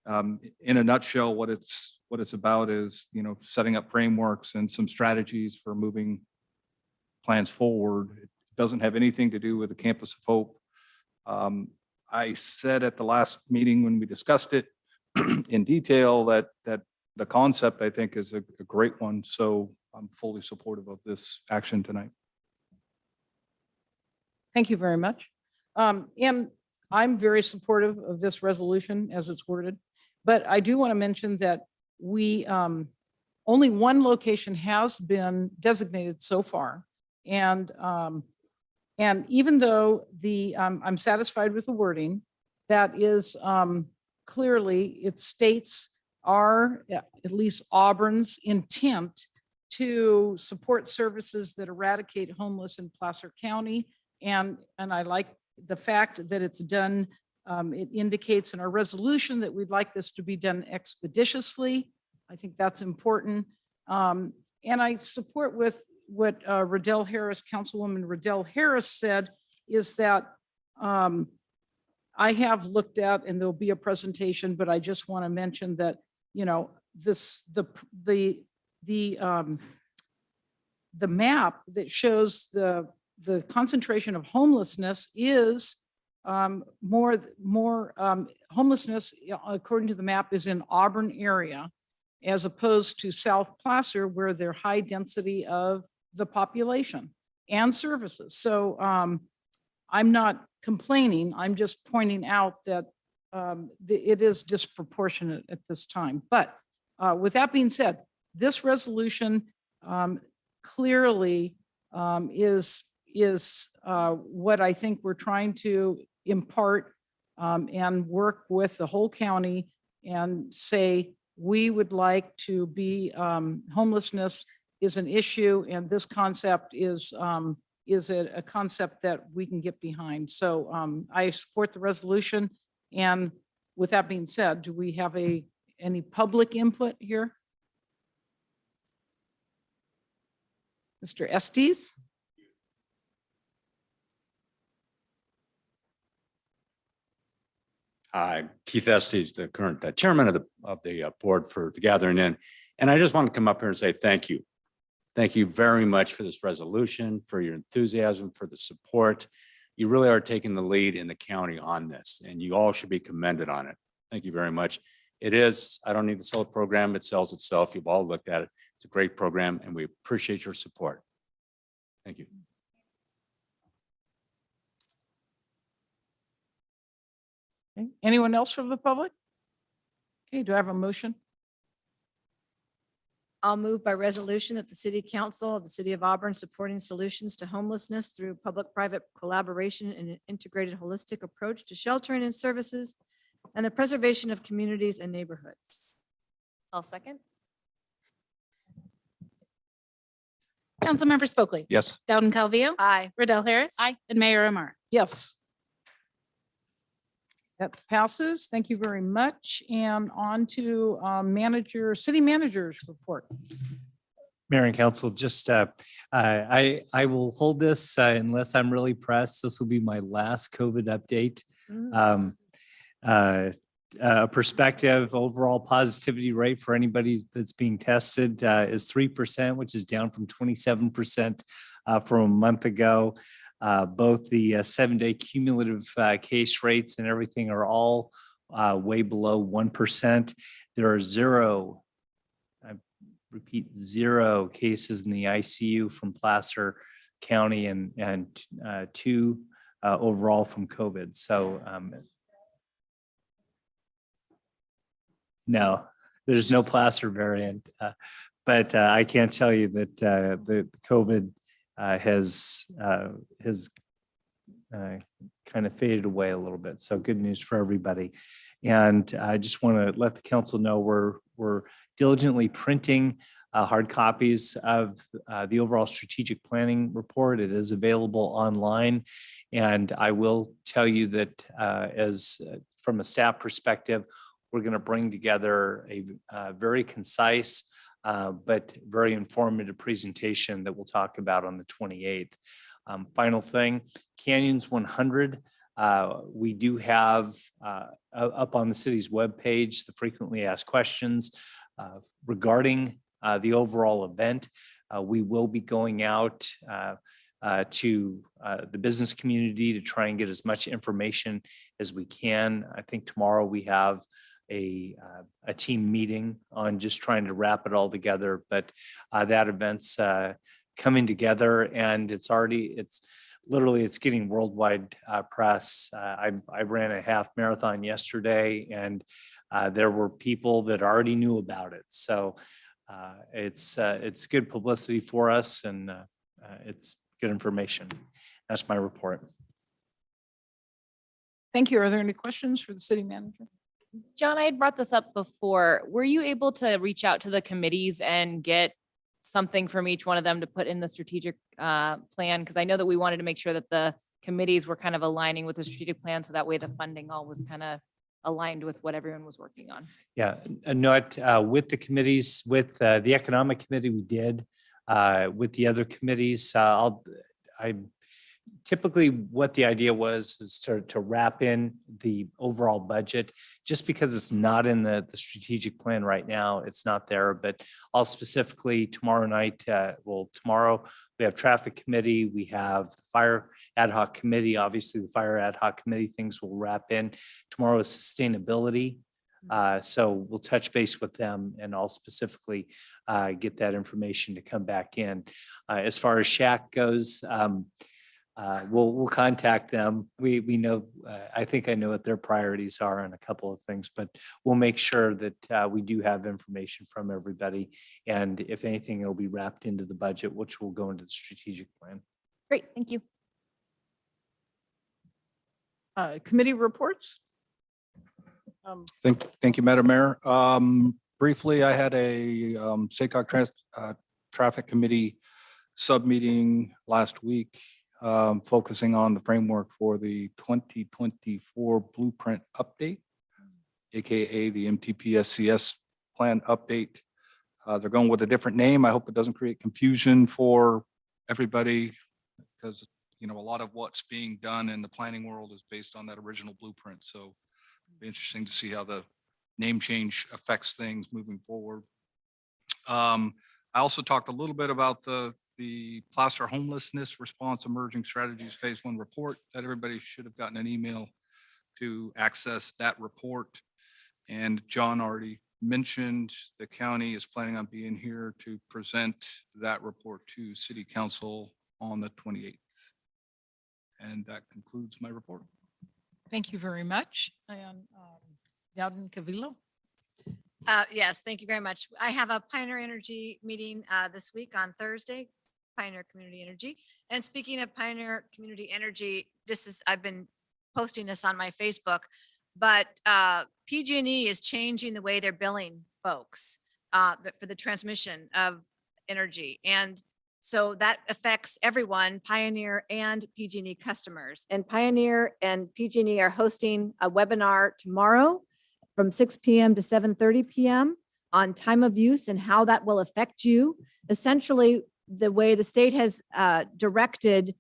[SPEAKER 7] In a nutshell, what it's about is, setting up frameworks and some strategies for moving plans forward. It doesn't have anything to do with the Campus of Hope. I said at the last meeting when we discussed it in detail that the concept, I think, is a great one. So I'm fully supportive of this action tonight.
[SPEAKER 4] Thank you very much. And I'm very supportive of this resolution as it's worded, but I do want to mention that we, only one location has been designated so far. And even though I'm satisfied with the wording, that is clearly, it states at least Auburn's intent to support services that eradicate homeless in Placer County. And I like the fact that it's done, it indicates in our resolution that we'd like this to be done expeditiously. I think that's important. And I support with what Councilwoman Riddell Harris said, is that I have looked at, and there'll be a presentation, but I just want to mention that, the map that shows the concentration of homelessness is more homelessness, according to the map, is in Auburn area, as opposed to South Placer, where they're high density of the population and services. So I'm not complaining. I'm just pointing out that it is disproportionate at this time. But with that being said, this resolution clearly is what I think we're trying to impart and work with the whole county and say, we would like to be, homelessness is an issue and this concept is a concept that we can get behind. So I support the resolution. And with that being said, do we have any public input here? Mr. Estes?
[SPEAKER 13] Hi, Keith Estes, the current chairman of the board for the gathering in. And I just want to come up here and say thank you. Thank you very much for this resolution, for your enthusiasm, for the support. You really are taking the lead in the county on this, and you all should be commended on it. Thank you very much. It is, I don't need to sell a program, it sells itself. You've all looked at it. It's a great program, and we appreciate your support. Thank you.
[SPEAKER 4] Okay. Anyone else from the public? Okay, do I have a motion?
[SPEAKER 1] I'll move by resolution that the City Council of the City of Auburn supporting solutions to homelessness through public-private collaboration and an integrated holistic approach to sheltering and services and the preservation of communities and neighborhoods.
[SPEAKER 11] I'll second.
[SPEAKER 5] Councilmember Spokley.
[SPEAKER 13] Yes.
[SPEAKER 5] Dowden Calvillo.
[SPEAKER 11] Aye.
[SPEAKER 5] Riddell Harris.
[SPEAKER 11] Aye.
[SPEAKER 5] And Mayor Amar.
[SPEAKER 4] Yes. That passes. Thank you very much. And on to city manager's report.
[SPEAKER 6] Mayor and council, just I will hold this unless I'm really pressed. This will be my last COVID update. Perspective, overall positivity rate for anybody that's being tested is 3%, which is down from 27% from a month ago. Both the 7-day cumulative case rates and everything are all way below 1%. There are zero, I repeat, zero cases in the ICU from Placer County and 2 overall from COVID. So no, there's no Placer variant, but I can't tell you that the COVID has kind of faded away a little bit. So good news for everybody. And I just want to let the council know we're diligently printing hard copies of the overall strategic planning report. It is available online. And I will tell you that as from a staff perspective, we're going to bring together a very concise but very informative presentation that we'll talk about on the 28th. Final thing, Canyons 100. We do have up on the city's webpage the frequently asked questions regarding the overall event. We will be going out to the business community to try and get as much information as we can. I think tomorrow we have a team meeting on just trying to wrap it all together, but that event's coming together and it's getting worldwide press. I ran a half marathon yesterday and there were people that already knew about it. So it's good publicity for us and it's good information. That's my report.
[SPEAKER 4] Thank you. Are there any questions for the city manager?
[SPEAKER 11] John, I had brought this up before. Were you able to reach out to the committees and get something from each one of them to put in the strategic plan? Because I know that we wanted to make sure that the committees were kind of aligning with the strategic plan. So that way the funding all was kind of aligned with what everyone was working on.
[SPEAKER 6] Yeah, not with the committees, with the economic committee, we did. With the other committees, typically what the idea was is to wrap in the overall budget. Just because it's not in the strategic plan right now, it's not there, but I'll specifically tomorrow night, tomorrow we have traffic committee, we have the fire ad hoc committee. Obviously the fire ad hoc committee things will wrap in. Tomorrow is sustainability. So we'll touch base with them and I'll specifically get that information to come back in. As far as Shack goes, we'll contact them. We know, I think I know what their priorities are on a couple of things, but we'll make sure that we do have information from everybody. And if anything, it'll be wrapped into the budget, which will go into the strategic plan.
[SPEAKER 11] Great, thank you.
[SPEAKER 4] Committee reports?
[SPEAKER 7] Thank you, Madam Mayor. Briefly, I had a SACOG Traffic Committee sub-meeting last week, focusing on the framework for the 2024 Blueprint Update, AKA the MTPSCS Plan Update. They're going with a different name. I hope it doesn't create confusion for everybody, because a lot of what's being done in the planning world is based on that original blueprint. So it'll be interesting to see how the name change affects things moving forward. I also talked a little bit about the plaster homelessness response emerging strategies phase 1 report that everybody should have gotten an email to access that report. And John already mentioned the county is planning on being here to present that report to City Council on the 28th. And that concludes my report.
[SPEAKER 14] Thank you very much. And Dowden Cavillo.
[SPEAKER 1] Yes, thank you very much. I have a Pioneer Energy meeting this week on Thursday, Pioneer Community Energy. And speaking of Pioneer Community Energy, I've been posting this on my Facebook, but PG&E is changing the way they're billing folks for the transmission of energy. And so that affects everyone, Pioneer and PG&E customers. And Pioneer and PG&E are hosting a webinar tomorrow from 6 p.m. to 7:30 p.m. on time of use and how that will affect you. Essentially, the way the state has directed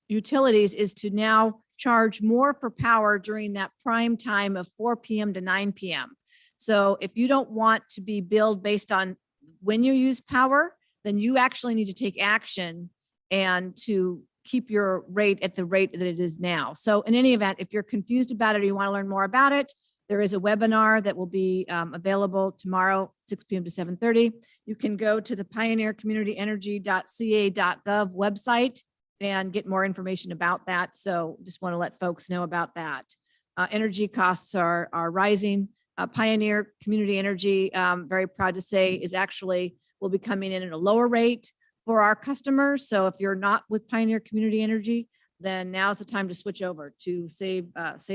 [SPEAKER 1] utilities is to now charge more for power during that prime time of 4 p.m. to 9 p.m. So if you don't want to be billed based on when you use power, then you actually need to take action and to keep your rate at the rate that it is now. So in any event, if you're confused about it or you want to learn more about it, there is a webinar that will be available tomorrow, 6 p.m. to 7:30. You can go to the pioneercommunityenergy.ca.gov website and get more information about that. So just want to let folks know about that. Energy costs are rising. Pioneer Community Energy, very proud to say, is actually will be coming in at a lower rate for our customers. So if you're not with Pioneer Community Energy, then now's the time to switch over to save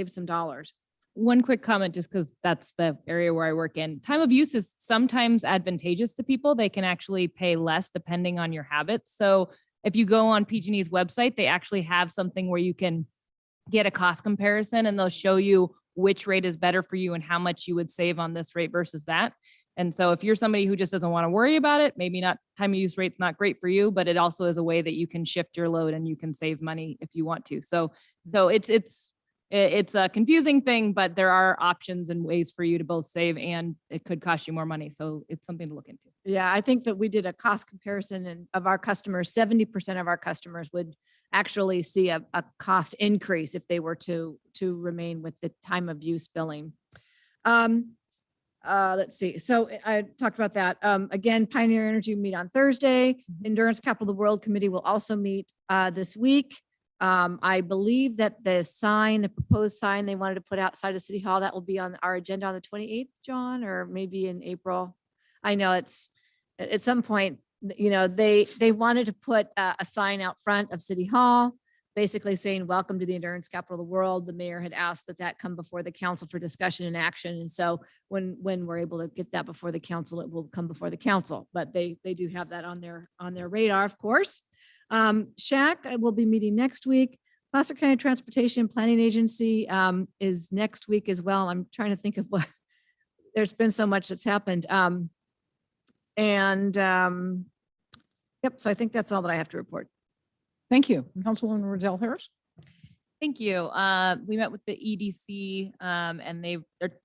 [SPEAKER 1] some dollars.
[SPEAKER 11] One quick comment, just because that's the area where I work in. Time of use is sometimes advantageous to people. They can actually pay less depending on your habits. So if you go on PG&E's website, they actually have something where you can get a cost comparison and they'll show you which rate is better for you and how much you would save on this rate versus that. And so if you're somebody who just doesn't want to worry about it, maybe not time of use rate's not great for you, but it also is a way that you can shift your load and you can save money if you want to. So it's a confusing thing, but there are options and ways for you to both save and it could cost you more money. So it's something to look into.
[SPEAKER 1] Yeah, I think that we did a cost comparison and of our customers, 70% of our customers would actually see a cost increase if they were to remain with the time of use billing. Let's see. So I talked about that. Again, Pioneer Energy will meet on Thursday. Endurance Capital of the World Committee will also meet this week. I believe that the proposed sign they wanted to put outside of City Hall, that will be on our agenda on the 28th, John, or maybe in April. I know it's at some point, they wanted to put a sign out front of City Hall, basically saying, welcome to the Endurance Capital of the World. The mayor had asked that come before the council for discussion and action. And so when we're able to get that before the council, it will come before the council, but they do have that on their radar, of course. SHAC will be meeting next week. Placer County Transportation Planning Agency is next week as well. I'm trying to think of what, there's been so much that's happened. Yep, so I think that's all that I have to report.
[SPEAKER 4] Thank you. Councilwoman Riddell Harris.
[SPEAKER 11] Thank you. We met with the EDC and they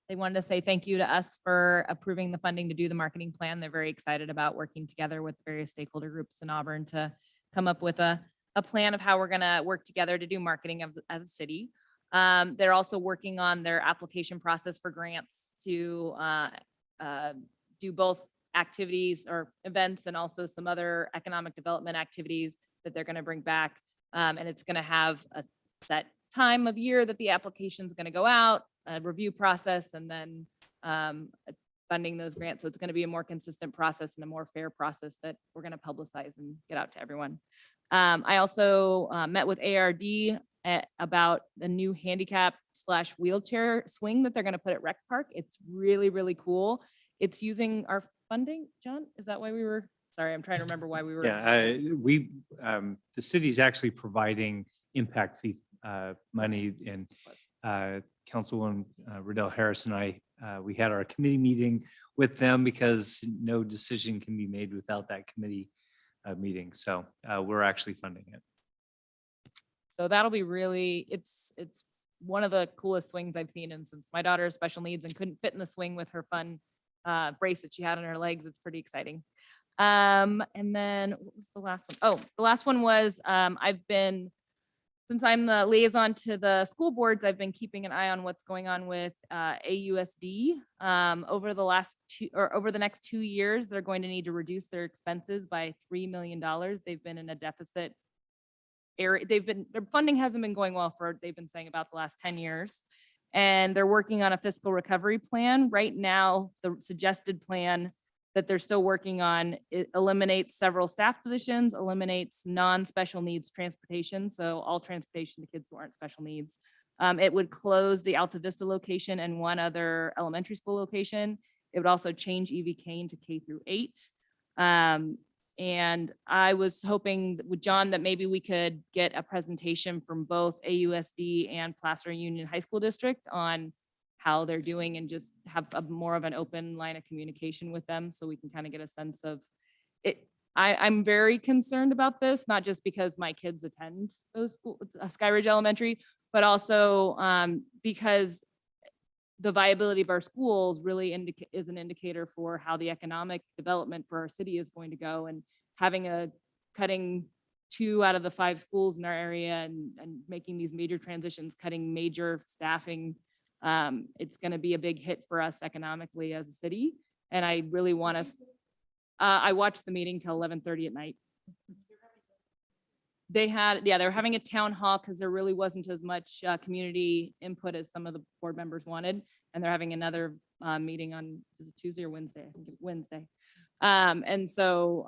[SPEAKER 11] wanted to say thank you to us for approving the funding to do the marketing plan. They're very excited about working together with various stakeholder groups in Auburn to come up with a plan of how we're going to work together to do marketing as a city. They're also working on their application process for grants to do both activities or events and also some other economic development activities that they're going to bring back. And it's going to have a set time of year that the application is going to go out, a review process, and then funding those grants. So it's going to be a more consistent process and a more fair process that we're going to publicize and get out to everyone. I also met with ARD about the new handicap / wheelchair swing that they're going to put at Rec Park. It's really, really cool. It's using our funding. John, is that why we were? Sorry, I'm trying to remember why we were.
[SPEAKER 6] Yeah, the city's actually providing impact fee money, and Councilwoman Riddell Harris and I, we had our committee meeting with them because no decision can be made without that committee meeting. So we're actually funding it.
[SPEAKER 11] So that'll be really, it's one of the coolest swings I've seen. And since my daughter has special needs and couldn't fit in the swing with her fun brace that she had on her legs, it's pretty exciting. And then what was the last one? Oh, the last one was since I'm the liaison to the school boards, I've been keeping an eye on what's going on with AUSD. Over the next 2 years, they're going to need to reduce their expenses by $3 million. They've been in a deficit area. Their funding hasn't been going well they've been saying about the last 10 years. And they're working on a fiscal recovery plan. Right now, the suggested plan that they're still working on, it eliminates several staff positions, eliminates non-special needs transportation. So all transportation to kids who aren't special needs. It would close the Alta Vista location and one other elementary school location. It would also change EV Kane to K-8. And I was hoping with John that maybe we could get a presentation from both AUSD and Placer Union High School District on how they're doing and just have more of an open line of communication with them so we can kind of get a sense of it. I'm very concerned about this, not just because my kids attend those schools, Skyridge Elementary, but also because the viability of our schools really is an indicator for how the economic development for our city is going to go. And cutting 2 out of the 5 schools in our area and making these major transitions, cutting major staffing, it's going to be a big hit for us economically as a city. And I really want us, I watched the meeting till 11:30 at night. They were having a town hall because there really wasn't as much community input as some of the board members wanted. And they're having another meeting on, is it Tuesday or Wednesday? I think it's Wednesday. And so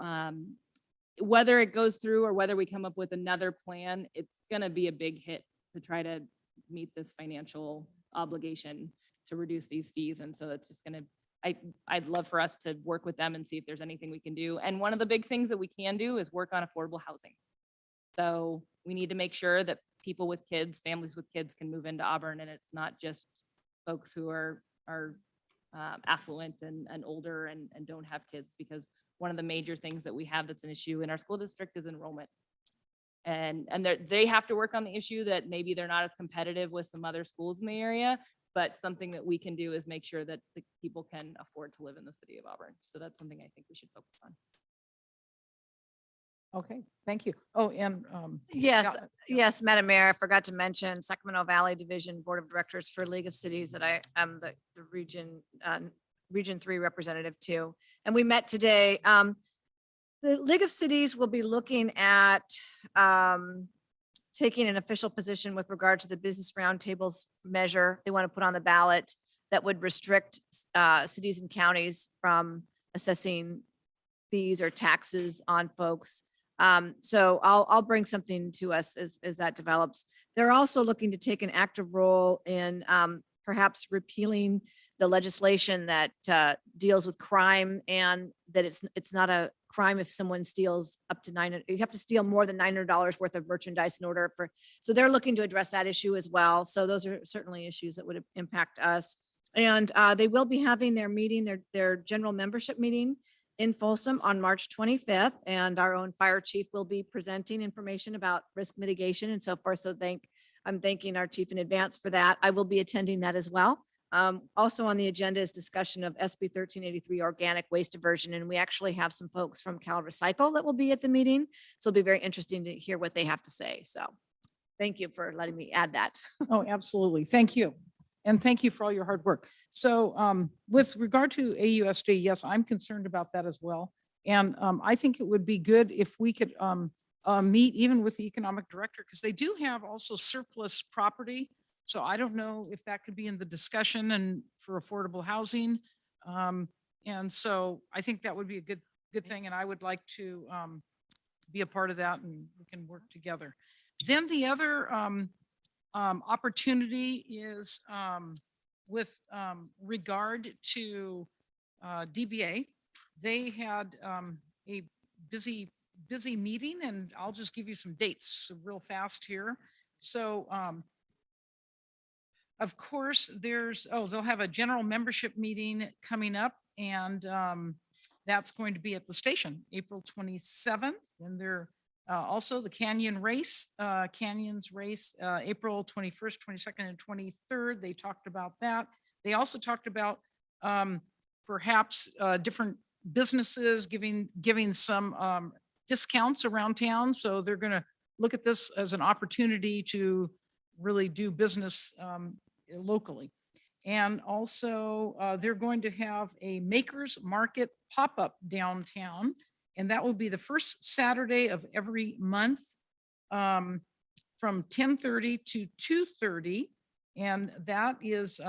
[SPEAKER 11] whether it goes through or whether we come up with another plan, it's going to be a big hit to try to meet this financial obligation to reduce these fees. And so it's just going to, I'd love for us to work with them and see if there's anything we can do. And one of the big things that we can do is work on affordable housing. So we need to make sure that people with kids, families with kids can move into Auburn, and it's not just folks who are affluent and older and don't have kids, because one of the major things that we have that's an issue in our school district is enrollment. And they have to work on the issue that maybe they're not as competitive with some other schools in the area, but something that we can do is make sure that the people can afford to live in the city of Auburn. So that's something I think we should focus on.
[SPEAKER 4] Okay, thank you. Oh, and
[SPEAKER 1] Yes, yes, Madam Mayor, I forgot to mention Sacramento Valley Division Board of Directors for League of Cities that I am the Region 3 representative too. And we met today. The League of Cities will be looking at taking an official position with regard to the business roundtables measure they want to put on the ballot that would restrict cities and counties from assessing fees or taxes on folks. So I'll bring something to us as that develops. They're also looking to take an active role in perhaps repealing the legislation that deals with crime, and that it's not a crime if someone steals up to you have to steal more than $900 worth of merchandise in order for, so they're looking to address that issue as well. So those are certainly issues that would impact us. And they will be having their meeting, their general membership meeting in Folsom on March 25th. And our own fire chief will be presenting information about risk mitigation and so forth. So I'm thanking our chief in advance for that. I will be attending that as well. Also on the agenda is discussion of SB 1383 organic waste diversion. And we actually have some folks from Cal Recycle that will be at the meeting. So it'll be very interesting to hear what they have to say. So thank you for letting me add that.
[SPEAKER 4] oh, absolutely. Thank you. And thank you for all your hard work. So with regard to AUSD, yes, I'm concerned about that as well. And I think it would be good if we could meet even with the economic director, because they do have also surplus property. So I don't know if that could be in the discussion and for affordable housing. And so I think that would be a good thing. And I would like to be a part of that, and we can work together. Then the other opportunity is with regard to DBA. They had a busy meeting, and I'll just give you some dates real fast here. So of course, they'll have a general membership meeting coming up, and that's going to be at the station, April 27th. And they're also the Canyons Race, April 21st, 22nd, and 23rd. They talked about that. They also talked about perhaps different businesses giving some discounts around town. So they're going to look at this as an opportunity to really do business locally. And also they're going to have a makers market pop-up downtown. And that will be the first Saturday of every month from 10:30 to 2:30. And that is,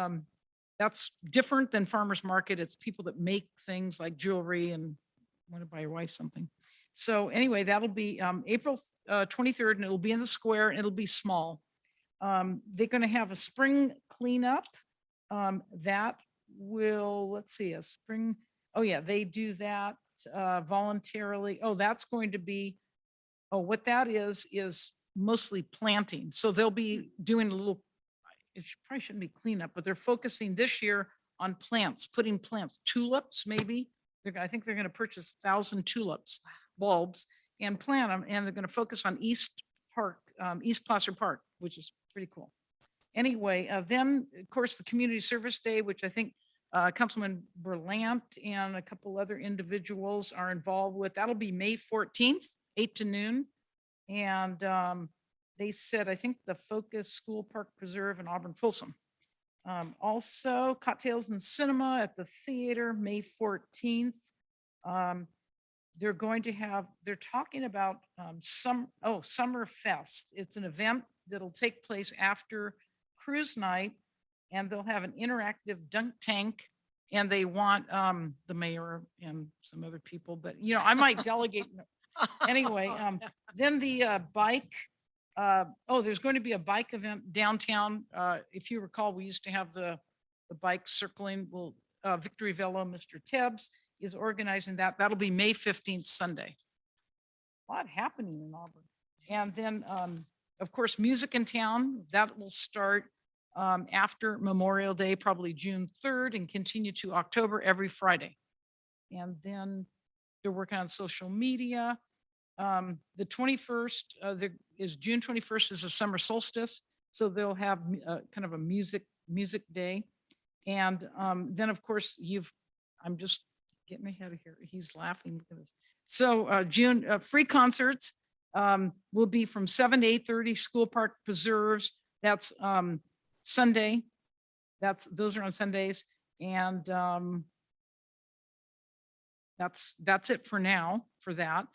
[SPEAKER 4] that's different than farmer's market. It's people that make things like jewelry and want to buy your wife something. So anyway, that'll be April 23rd, and it'll be in the square, and it'll be small. They're going to have a spring cleanup that will, let's see, a spring. Oh yeah, they do that voluntarily. Oh, that's going to be, what that is mostly planting. So they'll be doing a little, it probably shouldn't be cleanup, but they're focusing this year on plants, putting plants, tulips maybe. I think they're going to purchase 1,000 tulips bulbs and plant them, and they're going to focus on East Placer Park, which is pretty cool. Anyway, then of course the Community Service Day, which I think Councilman Berlant and a couple other individuals are involved with. That'll be May 14th, 8 to noon. And they said, I think the Focus School Park Preserve in Auburn Folsom. Also cocktails and cinema at the theater, May 14th. They're talking about Summer Fest. It's an event that'll take place after cruise night, and they'll have an interactive dunk tank, and they want the mayor and some other people, but I might delegate. Anyway, then the bike, there's going to be a bike event downtown. If you recall, we used to have the bike circling. Well, Victory Velo, Mr. Tebbs is organizing that. That'll be May 15th, Sunday. A lot happening in Auburn. And then, of course, Music in Town, that will start after Memorial Day, probably June 3rd, and continue to October every Friday. And then they're working on social media. The 21st is June 21st is a summer solstice. So they'll have kind of a music day. And then of course I'm just getting ahead of here. He's laughing because of this. So June free concerts will be from 7 to 8:30, School Park Preserves. That's Sunday. Those are on Sundays. And that's it for now for that.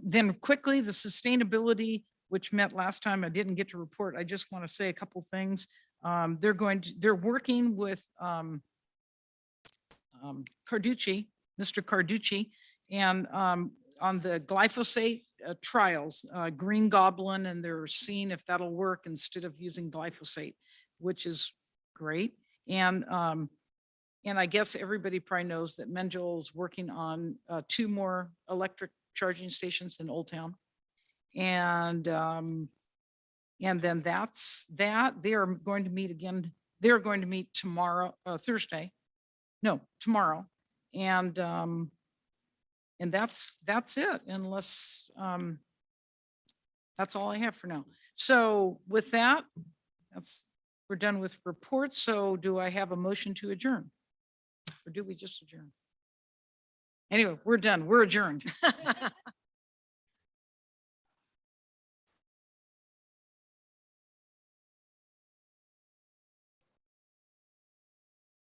[SPEAKER 4] Then quickly, the sustainability, which met last time, I didn't get to report. I just want to say a couple things. They're working with Carducci, Mr. Carducci, and on the glyphosate trials, Green Goblin, and they're seeing if that'll work instead of using glyphosate, which is great. And I guess everybody probably knows that Menjol is working on 2 more electric charging stations in Old Town. And then that's that. They are going to meet again. They're going to meet tomorrow, Thursday. No, tomorrow. And that's it, unless that's all I have for now. So with that, we're done with reports. So do I have a motion to adjourn? Or do we just adjourn? Anyway, we're done. We're adjourned.